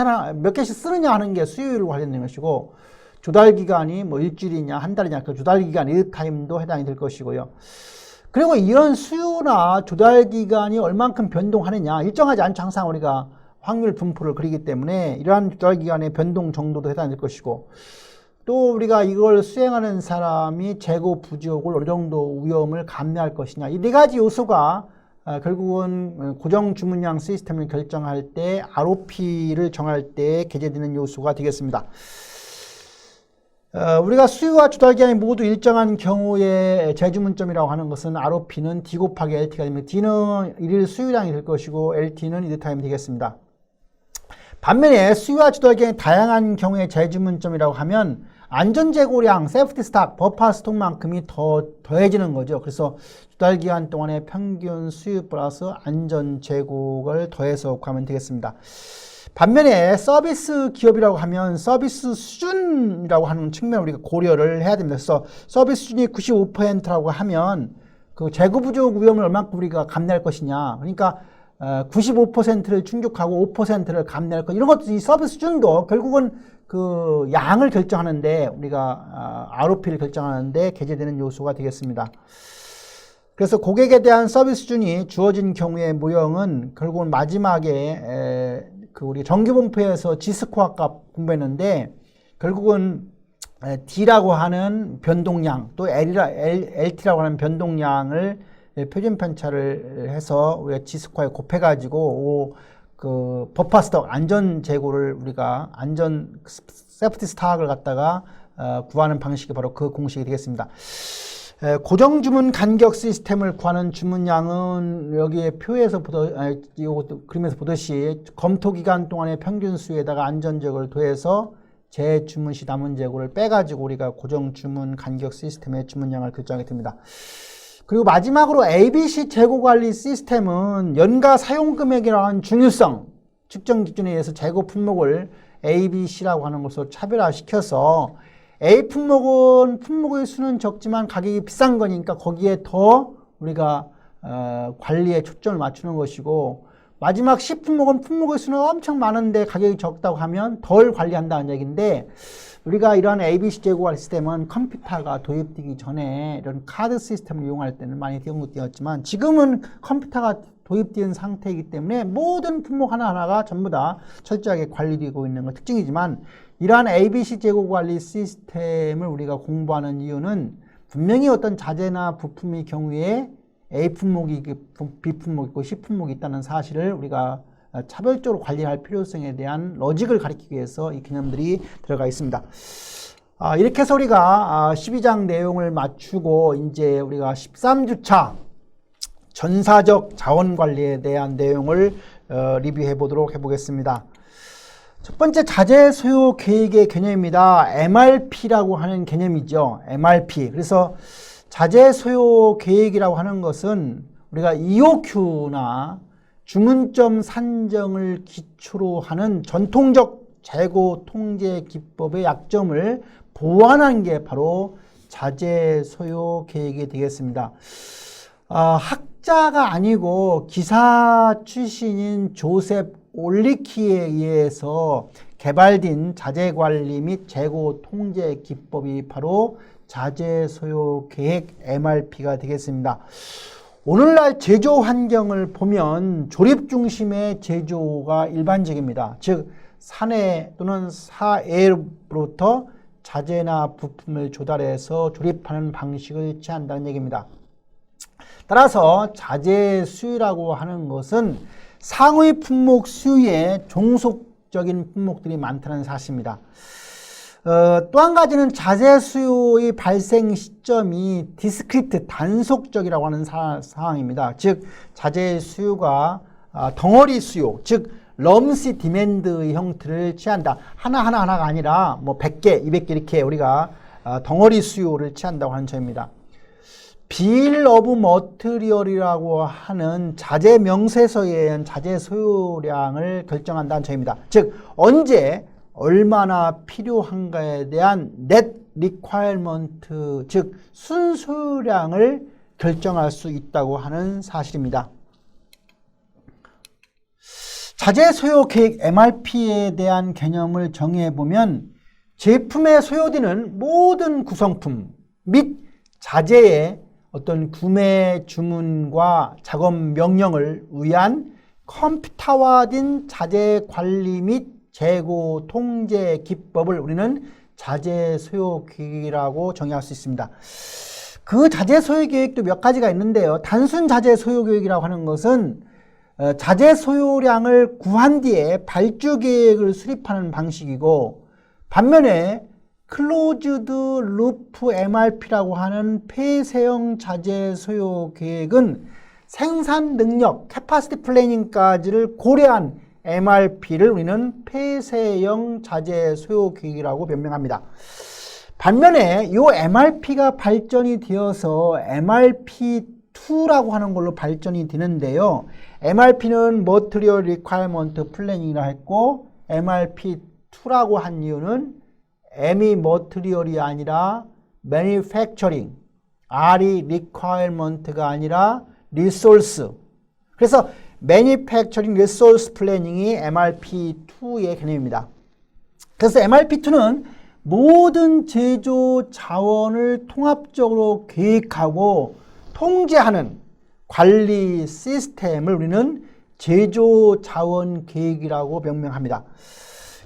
쓰느냐 하는 게 수요일과 관련된 것이고, 조달 기간이 뭐 일주일이냐 한 달이냐 그 조달 기간 일타임도 해당이 될 것이고요. 그리고 이런 수요나 조달 기간이 얼만큼 변동하느냐, 일정하지 않죠. 항상 우리가 확률 분포를 그리기 때문에 이러한 조달 기간의 변동 정도도 해당이 될 것이고, 또 우리가 이걸 수행하는 사람이 재고 부족을 어느 정도 위험을 감내할 것이냐, 이 네 가지 요소가 결국은 고정 주문량 시스템을 결정할 때 ROP를 정할 때 게재되는 요소가 되겠습니다. 우리가 수요와 조달 기간이 모두 일정한 경우에 재주문점이라고 하는 것은 ROP는 D 곱하기 LT가 됩니다. D는 일일 수요량이 될 것이고 LT는 일타임이 되겠습니다. 반면에 수요와 조달 기간이 다양한 경우에 재주문점이라고 하면 안전재고량, 세프티 스탁, 버퍼 스톡만큼이 더해지는 거죠. 그래서 조달 기간 동안의 평균 수요 플러스 안전재고를 더해서 구하면 되겠습니다. 반면에 서비스 기업이라고 하면 서비스 수준이라고 하는 측면을 우리가 고려를 해야 됩니다. 그래서 서비스 수준이 95%라고 하면 그 재고 부족 위험을 얼만큼 우리가 감내할 것이냐. 그러니까 95%를 충족하고 5%를 감내할 것. 이런 것도 이 서비스 수준도 결국은 그 양을 결정하는데 우리가 ROP를 결정하는데 게재되는 요소가 되겠습니다. 그래서 고객에 대한 서비스 수준이 주어진 경우의 모형은 결국은 마지막에 우리 정규분포에서 G스코어 값 공부했는데 결국은 D라고 하는 변동량 또 LT라고 하는 변동량을 표준 편차를 해서 우리가 G스코어에 곱해가지고 그 버퍼 스톡 안전 재고를 우리가 안전 세프티 스탁을 갖다가 구하는 방식이 바로 그 공식이 되겠습니다. 고정 주문 간격 시스템을 구하는 주문량은 여기에 표에서 이것도 그림에서 보듯이 검토 기간 동안의 평균 수에다가 안전 재고를 더해서 재주문 시 남은 재고를 빼가지고 우리가 고정 주문 간격 시스템의 주문량을 결정하게 됩니다. 그리고 마지막으로 ABC 재고 관리 시스템은 연가 사용 금액이라고 하는 중요성 측정 기준에 의해서 재고 품목을 A, B, C라고 하는 것으로 차별화시켜서 A 품목은 품목의 수는 적지만 가격이 비싼 거니까 거기에 더 우리가 관리에 초점을 맞추는 것이고, 마지막 C 품목은 품목의 수는 엄청 많은데 가격이 적다고 하면 덜 관리한다는 얘기인데, 우리가 이러한 ABC 재고 관리 시스템은 컴퓨터가 도입되기 전에 이런 카드 시스템을 이용할 때는 많이 연구되었지만 지금은 컴퓨터가 도입된 상태이기 때문에 모든 품목 하나하나가 전부 다 철저하게 관리되고 있는 건 특징이지만, 이러한 ABC 재고 관리 시스템을 우리가 공부하는 이유는 분명히 어떤 자재나 부품의 경우에 A 품목이 B 품목이 있고 C 품목이 있다는 사실을 우리가 차별적으로 관리할 필요성에 대한 로직을 가리키기 위해서 이 개념들이 들어가 있습니다. 이렇게 해서 우리가 12장 내용을 마치고 이제 우리가 13주차 전사적 자원 관리에 대한 내용을 리뷰해 보도록 해보겠습니다. 첫 번째 자재 소요 계획의 개념입니다. MRP라고 하는 개념이죠. MRP. 그래서 자재 소요 계획이라고 하는 것은 우리가 EOQ나 주문점 산정을 기초로 하는 전통적 재고 통제 기법의 약점을 보완한 게 바로 자재 소요 계획이 되겠습니다. 학자가 아니고 기사 출신인 조셉 올리키에 의해서 개발된 자재 관리 및 재고 통제 기법이 바로 자재 소요 계획 MRP가 되겠습니다. 오늘날 제조 환경을 보면 조립 중심의 제조가 일반적입니다. 즉 사내 또는 사외로부터 자재나 부품을 조달해서 조립하는 방식을 취한다는 얘기입니다. 따라서 자재 수요라고 하는 것은 상위 품목 수요에 종속적인 품목들이 많다는 사실입니다. 또 한 가지는 자재 수요의 발생 시점이 디스크리트 단속적이라고 하는 상황입니다. 즉 자재 수요가 덩어리 수요, 즉 럼시 디맨드의 형태를 취한다. 하나가 아니라 뭐 100개, 200개 이렇게 우리가 덩어리 수요를 취한다고 하는 점입니다. 빌 오브 머티리얼이라고 하는 자재 명세서에 의한 자재 소요량을 결정한다는 점입니다. 즉 언제 얼마나 필요한가에 대한 net requirement, 즉 순소요량을 결정할 수 있다고 하는 사실입니다. 자재 소요 계획 MRP에 대한 개념을 정의해보면 제품에 소요되는 모든 구성품 및 자재의 어떤 구매 주문과 작업 명령을 위한 컴퓨터화된 자재 관리 및 재고 통제 기법을 우리는 자재 소요 계획이라고 정의할 수 있습니다. 그 자재 소요 계획도 몇 가지가 있는데요. 단순 자재 소요 계획이라고 하는 것은 자재 소요량을 구한 뒤에 발주 계획을 수립하는 방식이고, 반면에 클로즈드 루프 MRP라고 하는 폐쇄형 자재 소요 계획은 생산 능력, 캐파시티 플래닝까지를 고려한 MRP를 우리는 폐쇄형 자재 소요 계획이라고 변명합니다. 반면에 이 MRP가 발전이 되어서 MRP2라고 하는 걸로 발전이 되는데요. MRP는 Material Requirement Planning이라 했고, MRP2라고 한 이유는 M이 Material이 아니라 Manufacturing, R이 Requirement가 아니라 Resource. 그래서 Manufacturing Resource Planning이 MRP2의 개념입니다. 그래서 MRP2는 모든 제조 자원을 통합적으로 계획하고 통제하는 관리 시스템을 우리는 제조 자원 계획이라고 명명합니다.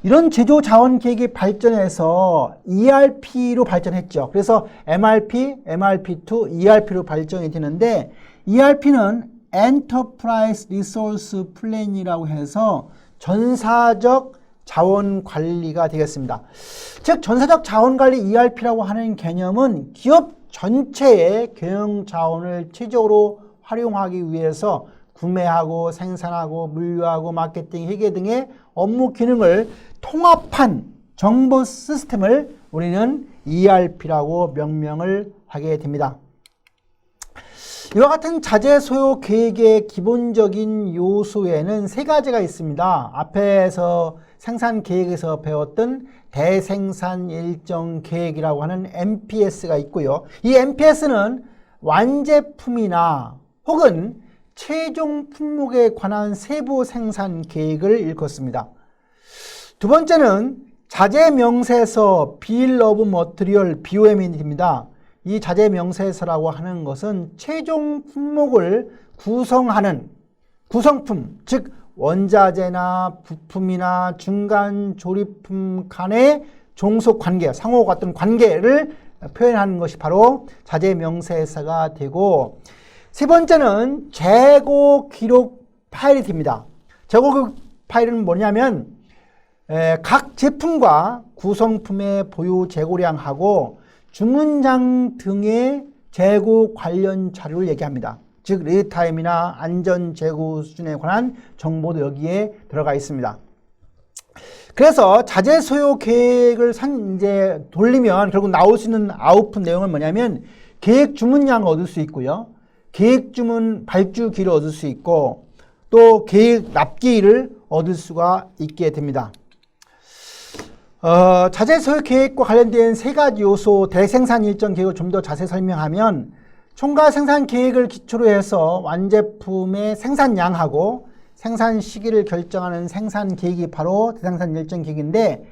이런 제조 자원 계획이 발전해서 ERP로 발전했죠. 그래서 MRP, MRP2, ERP로 발전이 되는데, ERP는 Enterprise Resource Plan이라고 해서 전사적 자원 관리가 되겠습니다. 즉 전사적 자원 관리 ERP라고 하는 개념은 기업 전체의 경영 자원을 최적으로 활용하기 위해서 구매하고 생산하고 물류하고 마케팅, 회계 등의 업무 기능을 통합한 정보 시스템을 우리는 ERP라고 명명을 하게 됩니다. 이와 같은 자재 소요 계획의 기본적인 요소에는 세 가지가 있습니다. 앞에서 생산 계획에서 배웠던 대생산 일정 계획이라고 하는 MPS가 있고요. 이 MPS는 완제품이나 혹은 최종 품목에 관한 세부 생산 계획을 일컫습니다. 두 번째는 자재 명세서 Bill of Material BOM입니다. 이 자재 명세서라고 하는 것은 최종 품목을 구성하는 구성품, 즉 원자재나 부품이나 중간 조립품 간의 종속 관계, 상호가 어떤 관계를 표현하는 것이 바로 자재 명세서가 되고, 세 번째는 재고 기록 파일이 됩니다. 재고 기록 파일은 뭐냐면 각 제품과 구성품의 보유 재고량하고 주문장 등의 재고 관련 자료를 얘기합니다. 즉 리드타임이나 안전 재고 수준에 관한 정보도 여기에 들어가 있습니다. 그래서 자재 소요 계획을 이제 돌리면 결국 나올 수 있는 아웃풋 내용은 뭐냐면 계획 주문량을 얻을 수 있고요. 계획 주문 발주기를 얻을 수 있고 또 계획 납기일을 얻을 수가 있게 됩니다. 자재 소요 계획과 관련된 세 가지 요소 대생산 일정 계획을 좀 더 자세히 설명하면 총괄 생산 계획을 기초로 해서 완제품의 생산량하고 생산 시기를 결정하는 생산 계획이 바로 대생산 일정 계획인데,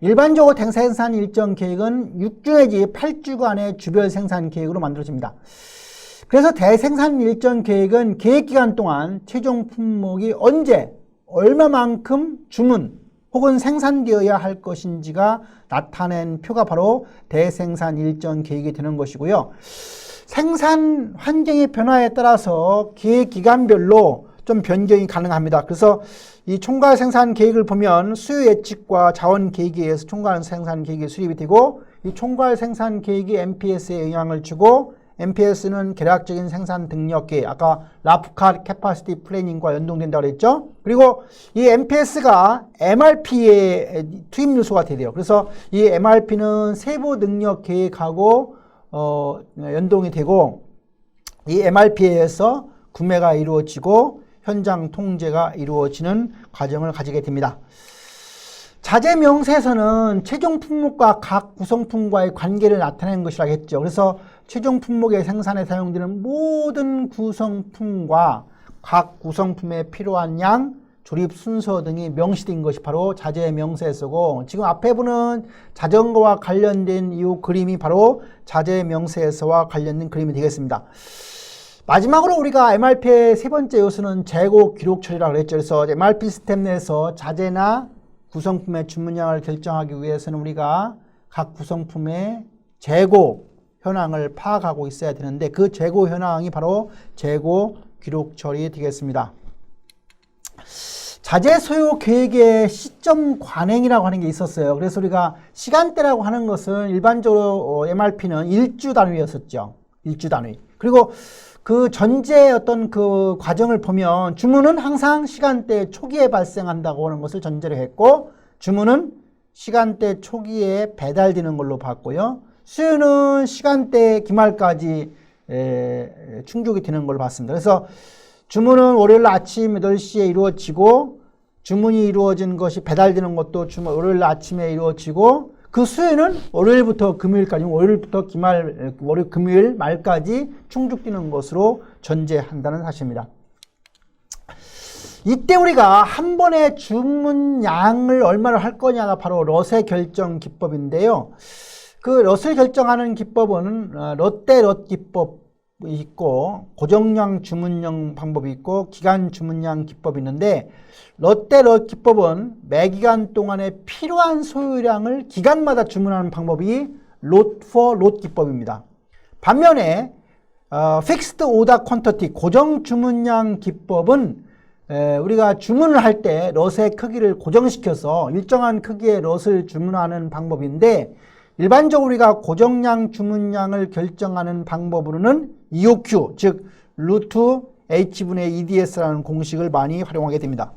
일반적으로 대생산 일정 계획은 6주 내지 8주간의 주별 생산 계획으로 만들어집니다. 그래서 대생산 일정 계획은 계획 기간 동안 최종 품목이 언제, 얼마만큼 주문 혹은 생산되어야 할 것인지가 나타낸 표가 바로 대생산 일정 계획이 되는 것이고요. 생산 환경의 변화에 따라서 계획 기간별로 좀 변경이 가능합니다. 그래서 이 총괄 생산 계획을 보면 수요 예측과 자원 계획에 의해서 총괄 생산 계획이 수립이 되고, 이 총괄 생산 계획이 MPS에 영향을 주고, MPS는 계략적인 생산 능력 계획, 아까 라프카 캐파시티 플래닝과 연동된다고 그랬죠. 그리고 이 MPS가 MRP의 투입 요소가 되대요. 그래서 이 MRP는 세부 능력 계획하고 연동이 되고, 이 MRP에 의해서 구매가 이루어지고 현장 통제가 이루어지는 과정을 가지게 됩니다. 자재 명세에서는 최종 품목과 각 구성품과의 관계를 나타내는 것이라고 했죠. 그래서 최종 품목의 생산에 사용되는 모든 구성품과 각 구성품에 필요한 양, 조립 순서 등이 명시된 것이 바로 자재 명세서고, 지금 앞에 보는 자전거와 관련된 이 그림이 바로 자재 명세서와 관련된 그림이 되겠습니다. 마지막으로 우리가 MRP의 세 번째 요소는 재고 기록 처리라고 그랬죠. 그래서 MRP 시스템 내에서 자재나 구성품의 주문량을 결정하기 위해서는 우리가 각 구성품의 재고 현황을 파악하고 있어야 되는데, 그 재고 현황이 바로 재고 기록 처리 되겠습니다. 자재 소요 계획의 시점 관행이라고 하는 게 있었어요. 그래서 우리가 시간대라고 하는 것은 일반적으로 MRP는 일주 단위였었죠. 일주 단위. 그리고 그 전제 어떤 그 과정을 보면 주문은 항상 시간대 초기에 발생한다고 하는 것을 전제로 했고, 주문은 시간대 초기에 배달되는 걸로 봤고요. 수요는 시간대 기말까지 충족이 되는 걸로 봤습니다. 그래서 주문은 월요일 아침 8시에 이루어지고, 주문이 이루어진 것이 배달되는 것도 월요일 아침에 이루어지고, 그 수요는 월요일부터 금요일까지, 월요일부터 금요일 말까지 충족되는 것으로 전제한다는 사실입니다. 이때 우리가 한 번에 주문량을 얼마나 할 거냐가 바로 럿의 결정 기법인데요. 그 럿을 결정하는 기법은 롯대 럿 기법이 있고, 고정량 주문량 방법이 있고, 기간 주문량 기법이 있는데, 롯대 럿 기법은 매기간 동안에 필요한 소요량을 기간마다 주문하는 방법이 lot for lot 기법입니다. 반면에 fixed order quantity 고정 주문량 기법은 우리가 주문을 할 때 럿의 크기를 고정시켜서 일정한 크기의 럿을 주문하는 방법인데, 일반적으로 우리가 고정량 주문량을 결정하는 방법으로는 EOQ, 즉 루트 H분의 EDS라는 공식을 많이 활용하게 됩니다.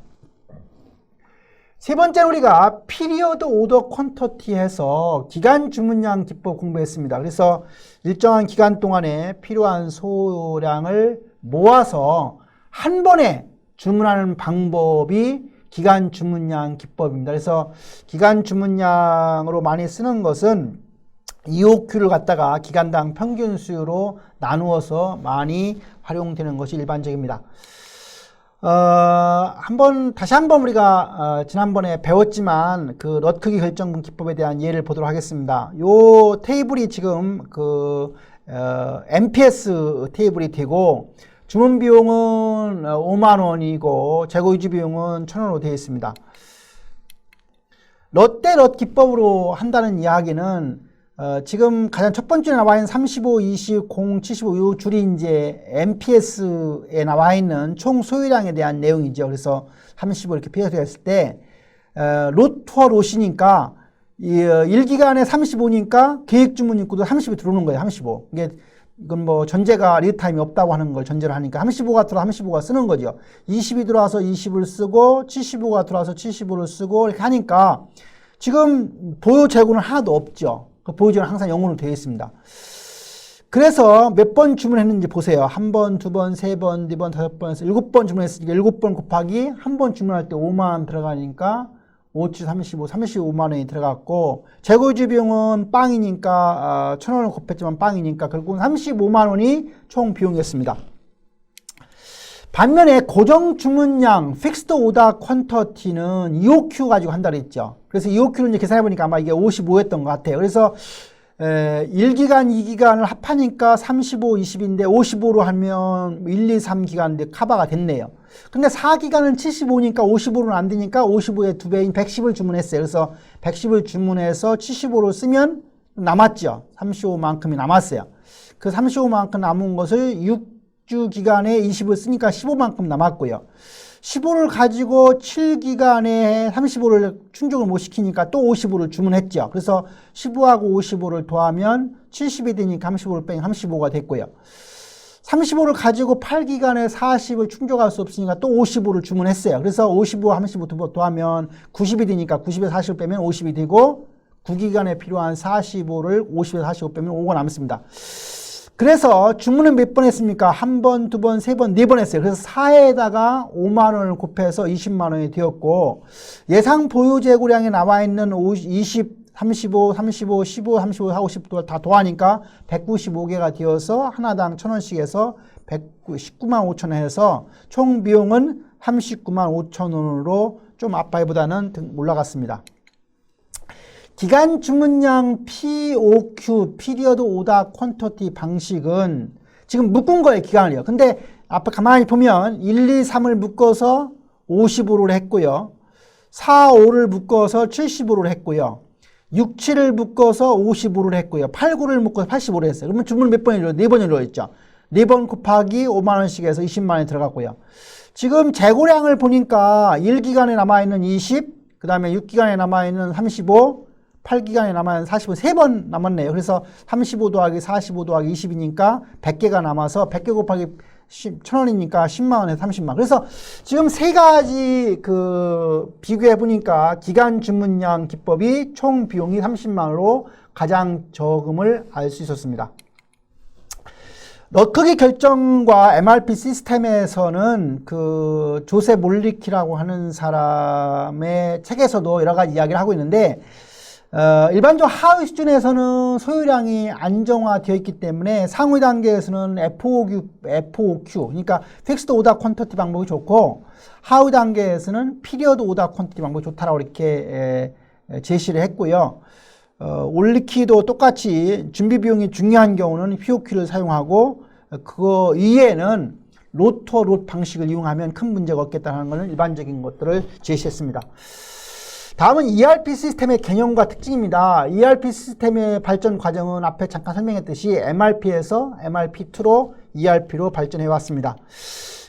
세 번째는 우리가 피리어드 오더 퀀터티에서 기간 주문량 기법 공부했습니다. 그래서 일정한 기간 동안에 필요한 소량을 모아서 한 번에 주문하는 방법이 기간 주문량 기법입니다. 그래서 기간 주문량으로 많이 쓰는 것은 EOQ를 갖다가 기간당 평균 수요로 나누어서 많이 활용되는 것이 일반적입니다. 다시 한번 우리가 지난번에 배웠지만 그 럿 크기 결정분 기법에 대한 예를 보도록 하겠습니다. 요 테이블이 지금 그 MPS 테이블이 되고, 주문 비용은 5만 원이고 재고 유지 비용은 1,000원으로 되어 있습니다. 롯대 럿 기법으로 한다는 이야기는 지금 가장 첫 번째 나와 있는 35, 20, 0, 75 이 줄이 이제 MPS에 나와 있는 총 소요량에 대한 내용이죠. 그래서 35 이렇게 표시했을 때 롯과 롯이니까 1기간에 35니까 계획 주문 입구도 30이 들어오는 거예요. 35. 이건 뭐 전제가 리드타임이 없다고 하는 걸 전제로 하니까 35가 들어와 35가 쓰는 거죠. 20이 들어와서 20을 쓰고 75가 들어와서 75를 쓰고 이렇게 하니까 지금 보유 재고는 하나도 없죠. 그 보유 재고는 항상 0으로 되어 있습니다. 그래서 몇 번 주문했는지 보세요. 한 번, 두 번, 세 번, 네 번, 다섯 번 해서 7번 주문했으니까 7번 곱하기 한 번 주문할 때 5만 원 들어가니까 5치 35, 35만 원이 들어갔고, 재고유지 비용은 빵이니까 1,000원을 곱했지만 빵이니까 결국은 35만 원이 총 비용이었습니다. 반면에 고정 주문량 fixed order quantity는 EOQ 가지고 한다 그랬죠. 그래서 EOQ를 이제 계산해 보니까 아마 이게 55였던 것 같아요. 그래서 1기간, 2기간을 합하니까 35, 20인데 55로 하면 1, 2, 3기간 커버가 됐네요. 근데 4기간은 75니까 55로는 안 되니까 55의 2배인 110을 주문했어요. 그래서 110을 주문해서 75로 쓰면 남았죠. 35만큼이 남았어요. 그 35만큼 남은 것을 6주 기간에 20을 쓰니까 15만큼 남았고요. 15를 가지고 7기간에 35를 충족을 못 시키니까 또 55를 주문했죠. 그래서 15하고 55를 더하면 70이 되니까 35를 빼면 35가 됐고요. 35를 가지고 8기간에 40을 충족할 수 없으니까 또 55를 주문했어요. 그래서 55, 35 더하면 90이 되니까 90에 40을 빼면 50이 되고 9기간에 필요한 45를 50에서 45 빼면 5가 남습니다. 그래서 주문은 몇 번 했습니까? 한 번, 두 번, 세 번, 네 번 했어요. 그래서 4에다가 5만 원을 곱해서 20만 원이 되었고 예상 보유 재고량에 나와 있는 20, 35, 35, 15, 35, 40도 다 더하니까 195개가 되어서 하나당 1,000원씩 해서 19만 5천 원 해서 총 비용은 39만 5천 원으로 좀 앞바이보다는 올라갔습니다. 기간 주문량 POQ, Period Order Quantity 방식은 지금 묶은 거예요, 기간을요. 근데 앞에 가만히 보면 1, 2, 3을 묶어서 55를 했고요. 4, 5를 묶어서 75를 했고요. 6, 7을 묶어서 55를 했고요. 8, 9를 묶어서 85를 했어요. 그러면 주문을 몇 번 이루어요? 4번 이루어졌죠. 4번 곱하기 5만 원씩 해서 20만 원이 들어갔고요. 지금 재고량을 보니까 1기간에 남아있는 20, 그 다음에 6기간에 남아있는 35, 8기간에 남아있는 45, 3번 남았네요. 그래서 35 더하기 45 더하기 20이니까 100개가 남아서 100개 곱하기 1,000원이니까 10만원에서 30만. 그래서 지금 세 가지 비교해 보니까 기간 주문량 기법이 총 비용이 30만원으로 가장 적음을 알 수 있었습니다. 럭크기 결정과 MRP 시스템에서는 조셉 몰리키라고 하는 사람의 책에서도 여러 가지 이야기를 하고 있는데 일반적으로 하위 수준에서는 소요량이 안정화되어 있기 때문에 상위 단계에서는 FOQ, 그러니까 Fixed Order Quantity 방법이 좋고 하위 단계에서는 Period Order Quantity 방법이 좋다라고 이렇게 제시를 했고요. 올리키도 똑같이 준비 비용이 중요한 경우는 POQ를 사용하고 그거 이외에는 롯 방식을 이용하면 큰 문제가 없겠다는 것은 일반적인 것들을 제시했습니다. 다음은 ERP 시스템의 개념과 특징입니다. ERP 시스템의 발전 과정은 앞에 잠깐 설명했듯이 MRP에서 MRP2로 ERP로 발전해 왔습니다.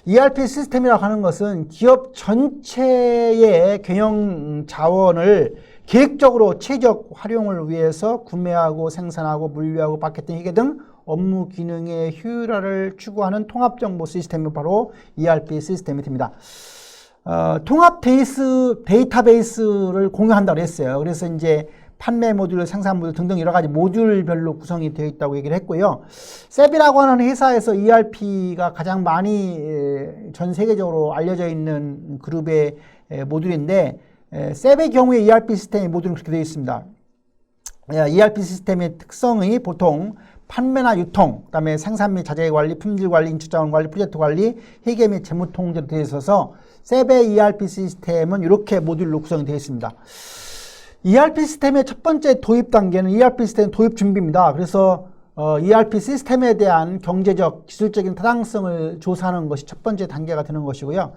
ERP 시스템이라고 하는 것은 기업 전체의 경영 자원을 계획적으로 최적 활용을 위해서 구매하고 생산하고 분류하고 마케팅, 회계 등 업무 기능의 효율화를 추구하는 통합정보 시스템이 바로 ERP 시스템이 됩니다. 통합 데이터베이스를 공유한다고 했어요. 그래서 이제 판매 모듈, 생산 모듈 등등 여러 가지 모듈별로 구성이 되어 있다고 얘기를 했고요. 셉이라고 하는 회사에서 ERP가 가장 많이 전 세계적으로 알려져 있는 그룹의 모듈인데 셉의 경우에 ERP 시스템의 모듈은 그렇게 되어 있습니다. ERP 시스템의 특성이 보통 판매나 유통, 그 다음에 생산 및 자재 관리, 품질 관리, 인적자원 관리, 프로젝트 관리, 회계 및 재무 통제로 되어 있어서 셉의 ERP 시스템은 이렇게 모듈로 구성이 되어 있습니다. ERP 시스템의 첫 번째 도입 단계는 ERP 시스템 도입 준비입니다. 그래서 ERP 시스템에 대한 경제적, 기술적인 타당성을 조사하는 것이 첫 번째 단계가 되는 것이고요.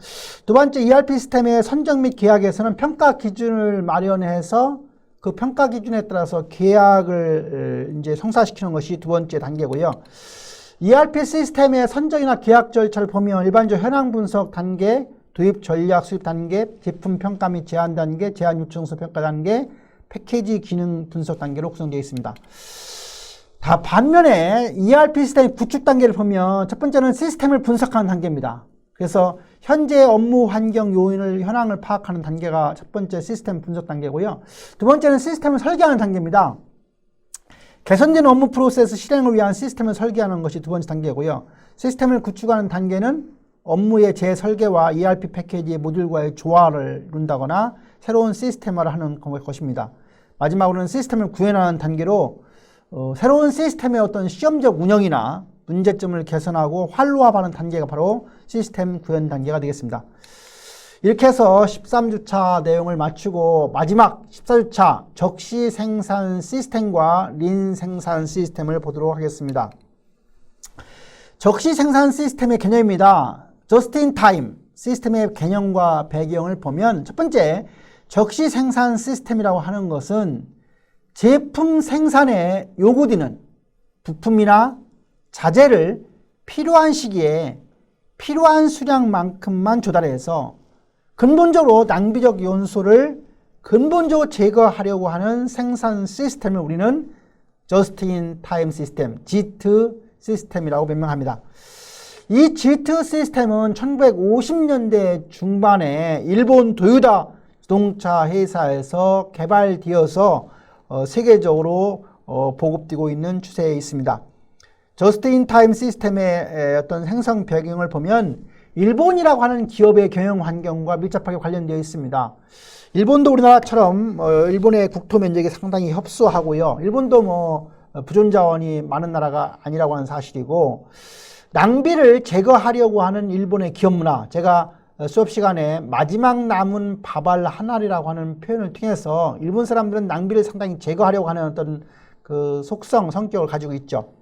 두 번째 ERP 시스템의 선정 및 계약에서는 평가 기준을 마련해서 그 평가 기준에 따라서 계약을 이제 성사시키는 것이 두 번째 단계고요. ERP 시스템의 선정이나 계약 절차를 보면 일반적으로 현황 분석 단계, 도입 전략 수립 단계, 제품 평가 및 제안 단계, 제안 요청서 평가 단계, 패키지 기능 분석 단계로 구성되어 있습니다. 다 반면에 ERP 시스템 구축 단계를 보면 첫 번째는 시스템을 분석하는 단계입니다. 그래서 현재 업무 환경 요인을 현황을 파악하는 단계가 첫 번째 시스템 분석 단계고요. 두 번째는 시스템을 설계하는 단계입니다. 개선된 업무 프로세스 실행을 위한 시스템을 설계하는 것이 두 번째 단계고요. 시스템을 구축하는 단계는 업무의 재설계와 ERP 패키지의 모듈과의 조화를 이룬다거나 새로운 시스템화를 하는 것입니다. 마지막으로는 시스템을 구현하는 단계로 새로운 시스템의 어떤 시험적 운영이나 문제점을 개선하고 활로화하는 단계가 바로 시스템 구현 단계가 되겠습니다. 이렇게 해서 13주차 내용을 마치고 마지막 14주차 적시 생산 시스템과 린 생산 시스템을 보도록 하겠습니다. 적시 생산 시스템의 개념입니다. Just in time 시스템의 개념과 배경을 보면 첫 번째, 적시 생산 시스템이라고 하는 것은 제품 생산에 요구되는 부품이나 자재를 필요한 시기에 필요한 수량만큼만 조달해서 근본적으로 낭비적 요소를 근본적으로 제거하려고 하는 생산 시스템을 우리는 Just in time 시스템, JIT 시스템이라고 명명합니다. 이 JIT 시스템은 1950년대 중반에 일본 도요타 자동차 회사에서 개발되어서 세계적으로 보급되고 있는 추세에 있습니다. Just in time 시스템의 어떤 생성 배경을 보면 일본이라고 하는 기업의 경영 환경과 밀접하게 관련되어 있습니다. 일본도 우리나라처럼 일본의 국토 면적이 상당히 협소하고요. 일본도 부존 자원이 많은 나라가 아니라고 하는 사실이고, 낭비를 제거하려고 하는 일본의 기업 문화, 제가 수업 시간에 마지막 남은 밥알 한 알이라고 하는 표현을 통해서 일본 사람들은 낭비를 상당히 제거하려고 하는 어떤 그 속성, 성격을 가지고 있죠.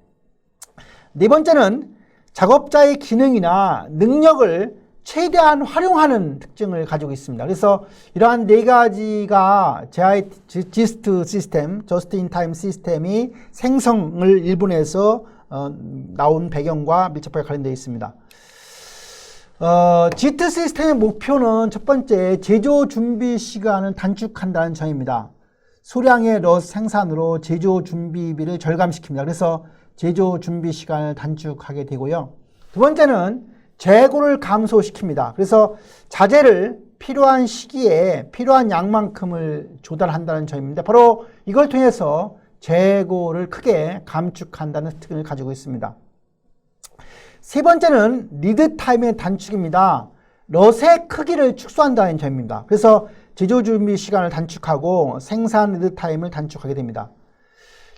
네 번째는 작업자의 기능이나 능력을 최대한 활용하는 특징을 가지고 있습니다. 그래서 이러한 네 가지가 JIT 시스템, Just in Time 시스템이 생성을 일본에서 나온 배경과 밀접하게 관련되어 있습니다. JIT 시스템의 목표는 첫 번째, 제조 준비 시간을 단축한다는 점입니다. 소량의 럿 생산으로 제조 준비비를 절감시킵니다. 그래서 제조 준비 시간을 단축하게 되고요. 두 번째는 재고를 감소시킵니다. 그래서 자재를 필요한 시기에 필요한 양만큼을 조달한다는 점입니다. 바로 이걸 통해서 재고를 크게 감축한다는 특징을 가지고 있습니다. 세 번째는 리드 타임의 단축입니다. 럿의 크기를 축소한다는 점입니다. 그래서 제조 준비 시간을 단축하고 생산 리드 타임을 단축하게 됩니다.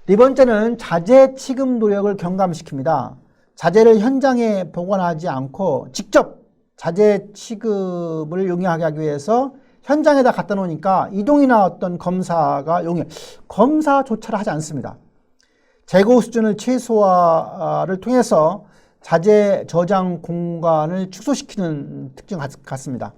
네 번째는 자재 취급 노력을 경감시킵니다. 자재를 현장에 보관하지 않고 직접 자재 취급을 용이하게 하기 위해서 현장에다 갖다 놓으니까 이동이나 어떤 검사가 검사조차를 하지 않습니다. 재고 수준을 최소화를 통해서 자재 저장 공간을 축소시키는 특징 같습니다.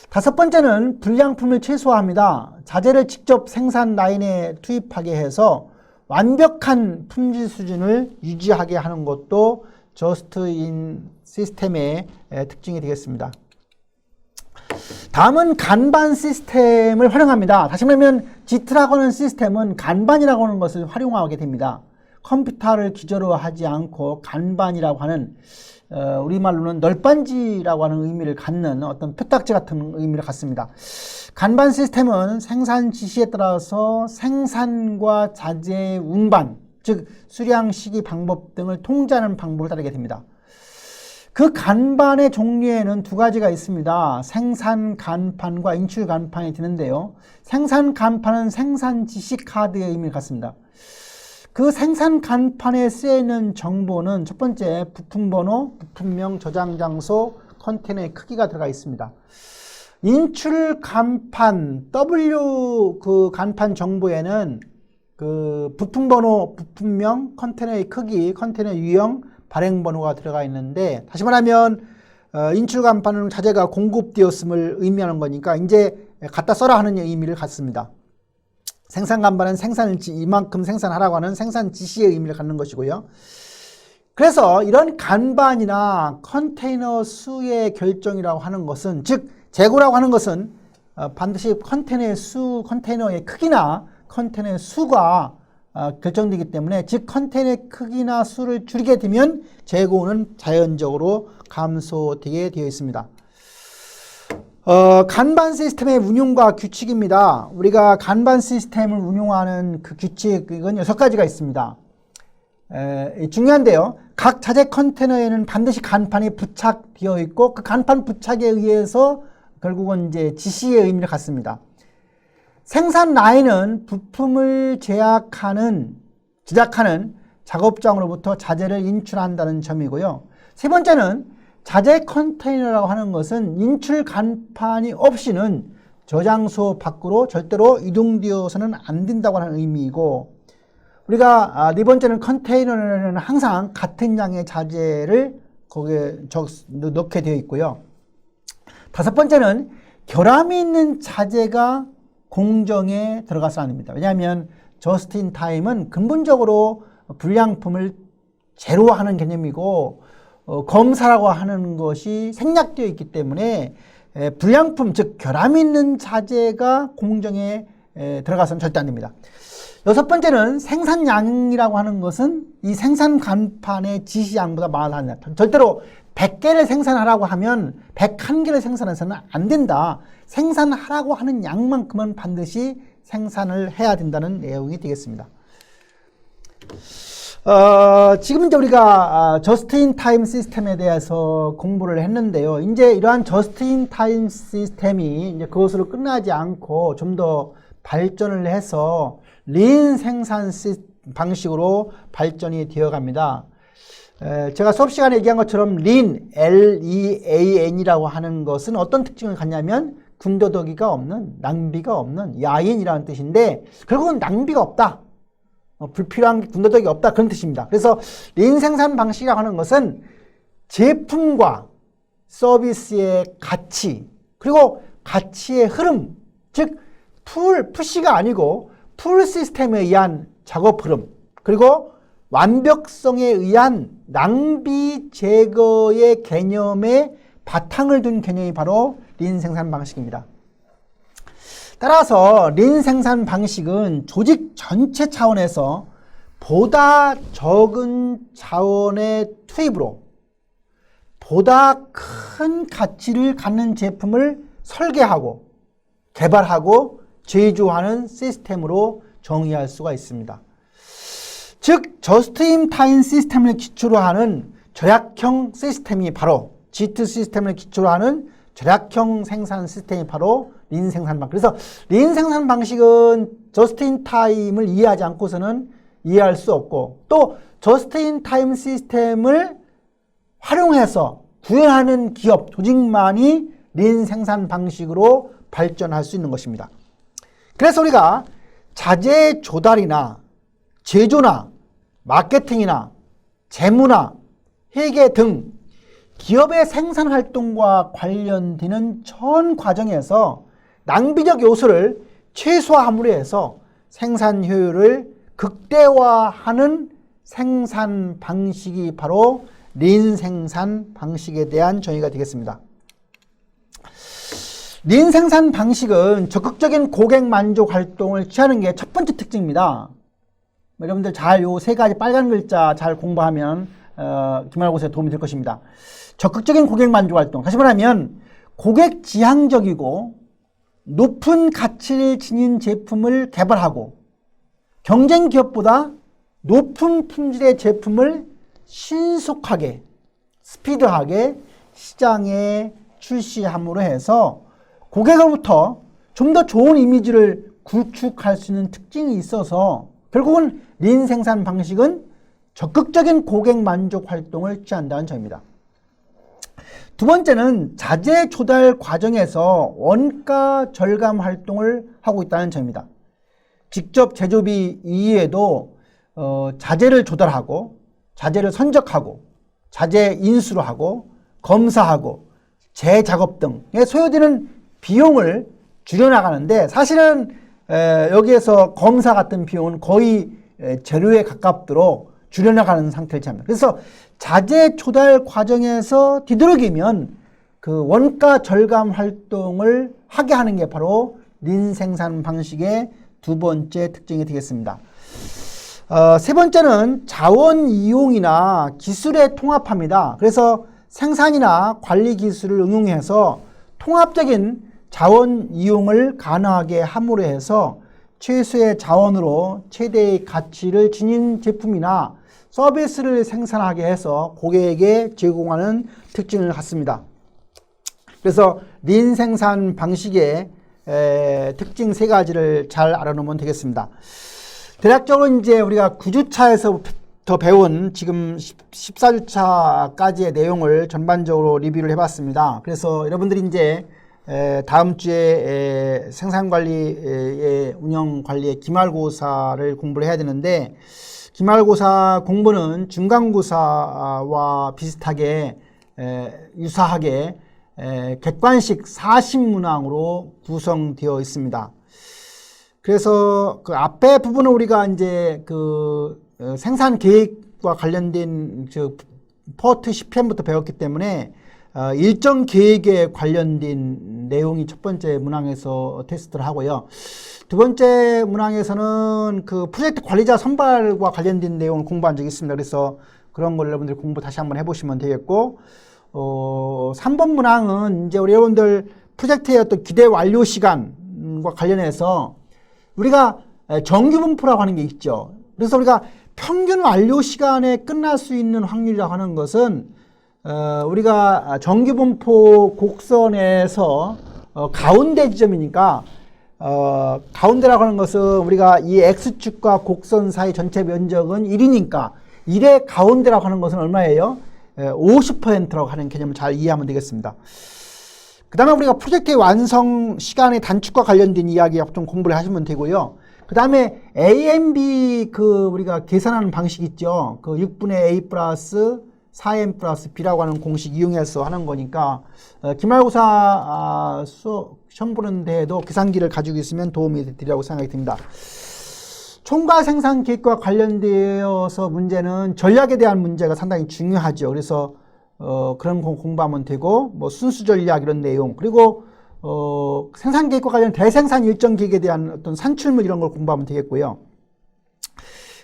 다섯 번째는 불량품을 최소화합니다. 자재를 직접 생산 라인에 투입하게 해서 완벽한 품질 수준을 유지하게 하는 것도 Just in 시스템의 특징이 되겠습니다. 다음은 간반 시스템을 활용합니다. 다시 말하면 JIT라고 하는 시스템은 간반이라고 하는 것을 활용하게 됩니다. 컴퓨터를 기저로 하지 않고 간반이라고 하는 우리말로는 널빤지라고 하는 의미를 갖는 어떤 표딱지 같은 의미를 갖습니다. 간반 시스템은 생산 지시에 따라서 생산과 자재의 운반, 즉 수량, 시기, 방법 등을 통제하는 방법을 따르게 됩니다. 그 간반의 종류에는 두 가지가 있습니다. 생산 간판과 인출 간판이 되는데요. 생산 간판은 생산 지시 카드의 의미를 갖습니다. 그 생산 간판에 쓰여있는 정보는 첫 번째 부품 번호, 부품명, 저장 장소, 컨테이너의 크기가 들어가 있습니다. 인출 간판 W 그 간판 정보에는 그 부품 번호, 부품명, 컨테이너의 크기, 컨테이너 유형, 발행 번호가 들어가 있는데, 다시 말하면 인출 간판은 자재가 공급되었음을 의미하는 거니까 이제 갖다 써라 하는 의미를 갖습니다. 생산 간판은 생산일지 이만큼 생산하라고 하는 생산 지시의 의미를 갖는 것이고요. 그래서 이런 간반이나 컨테이너 수의 결정이라고 하는 것은, 즉 재고라고 하는 것은 반드시 컨테이너의 수, 컨테이너의 크기나 컨테이너의 수가 결정되기 때문에, 즉 컨테이너의 크기나 수를 줄이게 되면 재고는 자연적으로 감소되게 되어 있습니다. 간반 시스템의 운용과 규칙입니다. 우리가 간반 시스템을 운용하는 그 규칙은 6가지가 있습니다. 중요한데요. 각 자재 컨테이너에는 반드시 간판이 부착되어 있고, 그 간판 부착에 의해서 결국은 이제 지시의 의미를 갖습니다. 생산 라인은 부품을 제작하는 작업장으로부터 자재를 인출한다는 점이고요. 세 번째는 자재 컨테이너라고 하는 것은 인출 간판이 없이는 저장소 밖으로 절대로 이동되어서는 안 된다고 하는 의미이고, 우리가 네 번째는 컨테이너는 항상 같은 양의 자재를 거기에 넣게 되어 있고요. 다섯 번째는 결함이 있는 자재가 공정에 들어가서 안 됩니다. 왜냐하면 저스트 인 타임은 근본적으로 불량품을 제로화하는 개념이고, 검사라고 하는 것이 생략되어 있기 때문에 불량품, 즉 결함이 있는 자재가 공정에 들어가서는 절대 안 됩니다. 여섯 번째는 생산량이라고 하는 것은 이 생산 간판의 지시량보다 많아야 한다. 절대로 100개를 생산하라고 하면 101개를 생산해서는 안 된다. 생산하라고 하는 양만큼은 반드시 생산을 해야 된다는 내용이 되겠습니다. 지금 이제 우리가 저스트 인 타임 시스템에 대해서 공부를 했는데요. 이제 이러한 저스트 인 타임 시스템이 이제 그것으로 끝나지 않고 좀 더 발전을 해서 린 생산 방식으로 발전이 되어 갑니다. 제가 수업 시간에 얘기한 것처럼 린, L-E-A-N이라고 하는 것은 어떤 특징을 갖냐면 군더더기가 없는, 낭비가 없는, 야인이라는 뜻인데 결국은 낭비가 없다. 불필요한 군더더기 없다. 그런 뜻입니다. 그래서 린 생산 방식이라고 하는 것은 제품과 서비스의 가치, 그리고 가치의 흐름, 즉 푸시가 아니고 풀 시스템에 의한 작업 흐름, 그리고 완벽성에 의한 낭비 제거의 개념에 바탕을 둔 개념이 바로 린 생산 방식입니다. 따라서 린 생산 방식은 조직 전체 차원에서 보다 적은 자원의 투입으로 보다 큰 가치를 갖는 제품을 설계하고 개발하고 제조하는 시스템으로 정의할 수가 있습니다. 즉 저스트 인 타임 시스템을 기초로 하는 절약형 시스템이 바로 G2 시스템을 기초로 하는 절약형 생산 시스템이 바로 린 생산 방식. 그래서 린 생산 방식은 저스트 인 타임을 이해하지 않고서는 이해할 수 없고, 또 저스트 인 타임 시스템을 활용해서 구현하는 기업, 조직만이 린 생산 방식으로 발전할 수 있는 것입니다. 그래서 우리가 자재 조달이나 제조나 마케팅이나 재무나 회계 등 기업의 생산 활동과 관련되는 전 과정에서 낭비적 요소를 최소화함으로 해서 생산 효율을 극대화하는 생산 방식이 바로 린 생산 방식에 대한 정의가 되겠습니다. 린 생산 방식은 적극적인 고객 만족 활동을 취하는 게 첫 번째 특징입니다. 여러분들 잘 요 세 가지 빨간 글자 잘 공부하면 기말고사에 도움이 될 것입니다. 적극적인 고객 만족 활동. 다시 말하면 고객 지향적이고 높은 가치를 지닌 제품을 개발하고 경쟁 기업보다 높은 품질의 제품을 신속하게, 스피드하게 시장에 출시함으로 해서 고객으로부터 좀 더 좋은 이미지를 구축할 수 있는 특징이 있어서 결국은 린 생산 방식은 적극적인 고객 만족 활동을 취한다는 점입니다. 두 번째는 자재 조달 과정에서 원가 절감 활동을 하고 있다는 점입니다. 직접 제조비 이외에도 자재를 조달하고 자재를 선적하고 자재 인수를 하고 검사하고 재작업 등에 소요되는 비용을 줄여나가는데, 사실은 여기에서 검사 같은 비용은 거의 제로에 가깝도록 줄여나가는 상태를 취합니다. 그래서 자재 조달 과정에서 뒤떨어지면 그 원가 절감 활동을 하게 하는 게 바로 린 생산 방식의 두 번째 특징이 되겠습니다. 세 번째는 자원 이용이나 기술의 통합합니다. 그래서 생산이나 관리 기술을 응용해서 통합적인 자원 이용을 가능하게 함으로 해서 최소의 자원으로 최대의 가치를 지닌 제품이나 서비스를 생산하게 해서 고객에게 제공하는 특징을 갖습니다. 그래서 린 생산 방식의 특징 세 가지를 잘 알아놓으면 되겠습니다. 대략적으로 이제 우리가 구주차에서 더 배운 지금 14주차까지의 내용을 전반적으로 리뷰를 해봤습니다. 그래서 여러분들이 이제 다음 주에 생산관리의 운영관리의 기말고사를 공부를 해야 되는데, 기말고사 공부는 중간고사와 비슷하게 유사하게 객관식 40문항으로 구성되어 있습니다. 그래서 그 앞에 부분은 우리가 이제 그 생산 계획과 관련된 포트 CPM부터 배웠기 때문에 일정 계획에 관련된 내용이 첫 번째 문항에서 테스트를 하고요. 두 번째 문항에서는 그 프로젝트 관리자 선발과 관련된 내용을 공부한 적이 있습니다. 그래서 그런 걸 여러분들 공부 다시 한번 해보시면 되겠고, 3번 문항은 이제 우리 여러분들 프로젝트의 어떤 기대 완료 시간과 관련해서 우리가 정규분포라고 하는 게 있죠. 그래서 우리가 평균 완료 시간에 끝날 수 있는 확률이라고 하는 것은 우리가 정규분포 곡선에서 가운데 지점이니까 가운데라고 하는 것은 우리가 이 X축과 곡선 사이 전체 면적은 1이니까 1의 가운데라고 하는 것은 얼마예요? 50%라고 하는 개념을 잘 이해하면 되겠습니다. 그 다음에 우리가 프로젝트의 완성 시간의 단축과 관련된 이야기 좀 공부를 하시면 되고요. 그 다음에 A&B 우리가 계산하는 방식 있죠. 그 6분의 A 플러스 4M 플러스 B라고 하는 공식 이용해서 하는 거니까 기말고사 시험 보는 데에도 계산기를 가지고 있으면 도움이 되리라고 생각이 듭니다. 총괄 생산 계획과 관련되어서 문제는 전략에 대한 문제가 상당히 중요하죠. 그래서 그런 거 공부하면 되고, 뭐 순수 전략 이런 내용, 그리고 생산 계획과 관련 대생산 일정 계획에 대한 어떤 산출물 이런 걸 공부하면 되겠고요.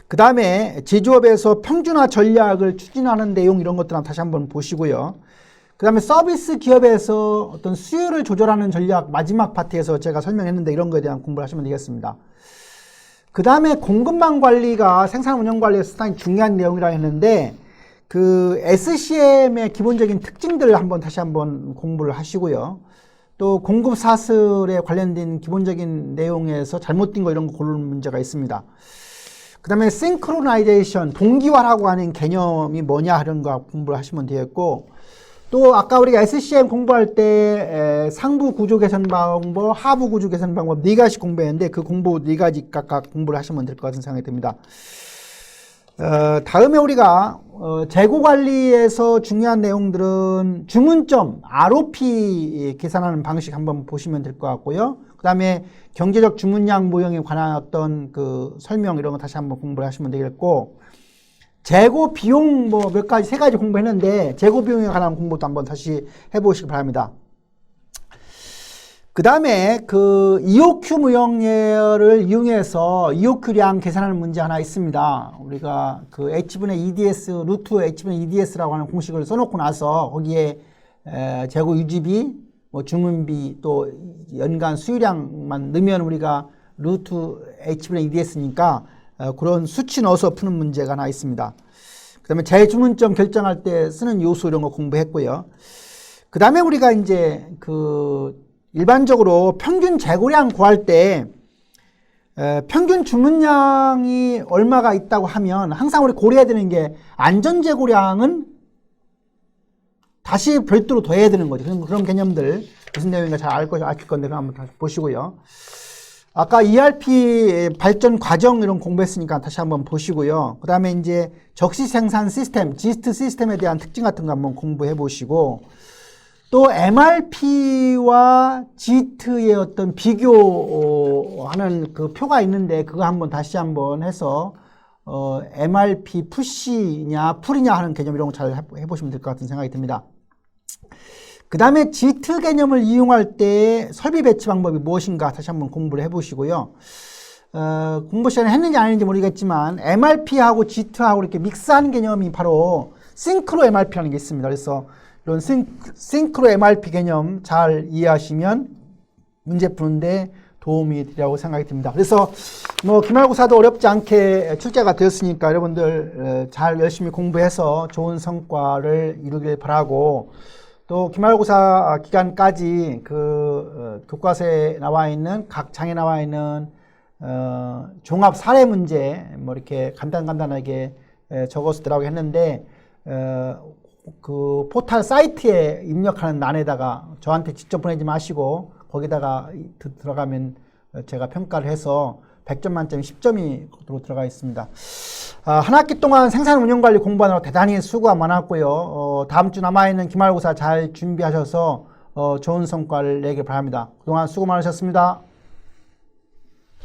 그 다음에 제조업에서 평준화 전략을 추진하는 내용 이런 것들 다시 한번 보시고요. 그 다음에 서비스 기업에서 어떤 수요를 조절하는 전략 마지막 파트에서 제가 설명했는데 이런 거에 대한 공부를 하시면 되겠습니다. 그 다음에 공급망 관리가 생산 운영 관리에서 상당히 중요한 내용이라 했는데, 그 SCM의 기본적인 특징들을 다시 한번 공부를 하시고요. 또 공급 사슬에 관련된 기본적인 내용에서 잘못된 거 이런 거 고르는 문제가 있습니다. 그 다음에 싱크로나이제이션, 동기화라고 하는 개념이 뭐냐 이런 거 공부를 하시면 되겠고, 또 아까 우리가 SCM 공부할 때 상부 구조 개선 방법, 하부 구조 개선 방법 4가지 공부했는데 그 공부 4가지 각각 공부를 하시면 될 것 같은 생각이 듭니다. 다음에 우리가 재고 관리에서 중요한 내용들은 주문점 ROP 계산하는 방식 한번 보시면 될 것 같고요. 그 다음에 경제적 주문량 모형에 관한 어떤 그 설명 이런 거 다시 한번 공부를 하시면 되겠고, 재고 비용 뭐 몇 가지 3가지 공부했는데 재고 비용에 관한 공부도 한번 다시 해보시기 바랍니다. 그 다음에 그 EOQ 모형을 이용해서 EOQ량 계산하는 문제 하나 있습니다. 우리가 그 H분의 EDS, 루트 H분의 EDS라고 하는 공식을 써놓고 나서 거기에 재고 유지비, 뭐 주문비, 또 연간 수유량만 넣으면 우리가 루트 H분의 EDS니까 그런 수치 넣어서 푸는 문제가 하나 있습니다. 그 다음에 재주문점 결정할 때 쓰는 요소 이런 거 공부했고요. 그 다음에 우리가 이제 그 일반적으로 평균 재고량 구할 때 평균 주문량이 얼마가 있다고 하면 항상 우리 고려해야 되는 게 안전 재고량은 다시 별도로 더해야 되는 거죠. 그런 개념들 무슨 내용인가 잘 알 건데 한번 다시 보시고요. 아까 ERP 발전 과정 이런 공부했으니까 다시 한번 보시고요. 그 다음에 이제 적시 생산 시스템, 지스트 시스템에 대한 특징 같은 거 한번 공부해 보시고, 또 MRP와 GIT의 어떤 비교하는 그 표가 있는데 그거 한번 다시 한번 해서 MRP 푸시냐 풀이냐 하는 개념 이런 거 잘 해보시면 될 것 같은 생각이 듭니다. 그 다음에 GIT 개념을 이용할 때 설비 배치 방법이 무엇인가 다시 한번 공부를 해보시고요. 공부 시간에 했는지 안 했는지 모르겠지만 MRP하고 GIT하고 이렇게 믹스하는 개념이 바로 싱크로 MRP라는 게 있습니다. 그래서 이런 싱크로 MRP 개념 잘 이해하시면 문제 푸는데 도움이 되리라고 생각이 듭니다. 그래서 뭐 기말고사도 어렵지 않게 출제가 되었으니까 여러분들 잘 열심히 공부해서 좋은 성과를 이루길 바라고, 또 기말고사 기간까지 그 교과서에 나와 있는 각 장에 나와 있는 종합 사례 문제 뭐 이렇게 간단하게 적었더라고 했는데 그 포털 사이트에 입력하는欄에다가 저한테 직접 보내지 마시고 거기다가 들어가면 제가 평가를 해서 100점 만점에 10점이 들어가 있습니다. 한 학기 동안 생산 운영 관리 공부하느라 대단히 수고가 많았고요. 다음 주 남아있는 기말고사 잘 준비하셔서 좋은 성과를 내길 바랍니다. 그동안 수고 많으셨습니다.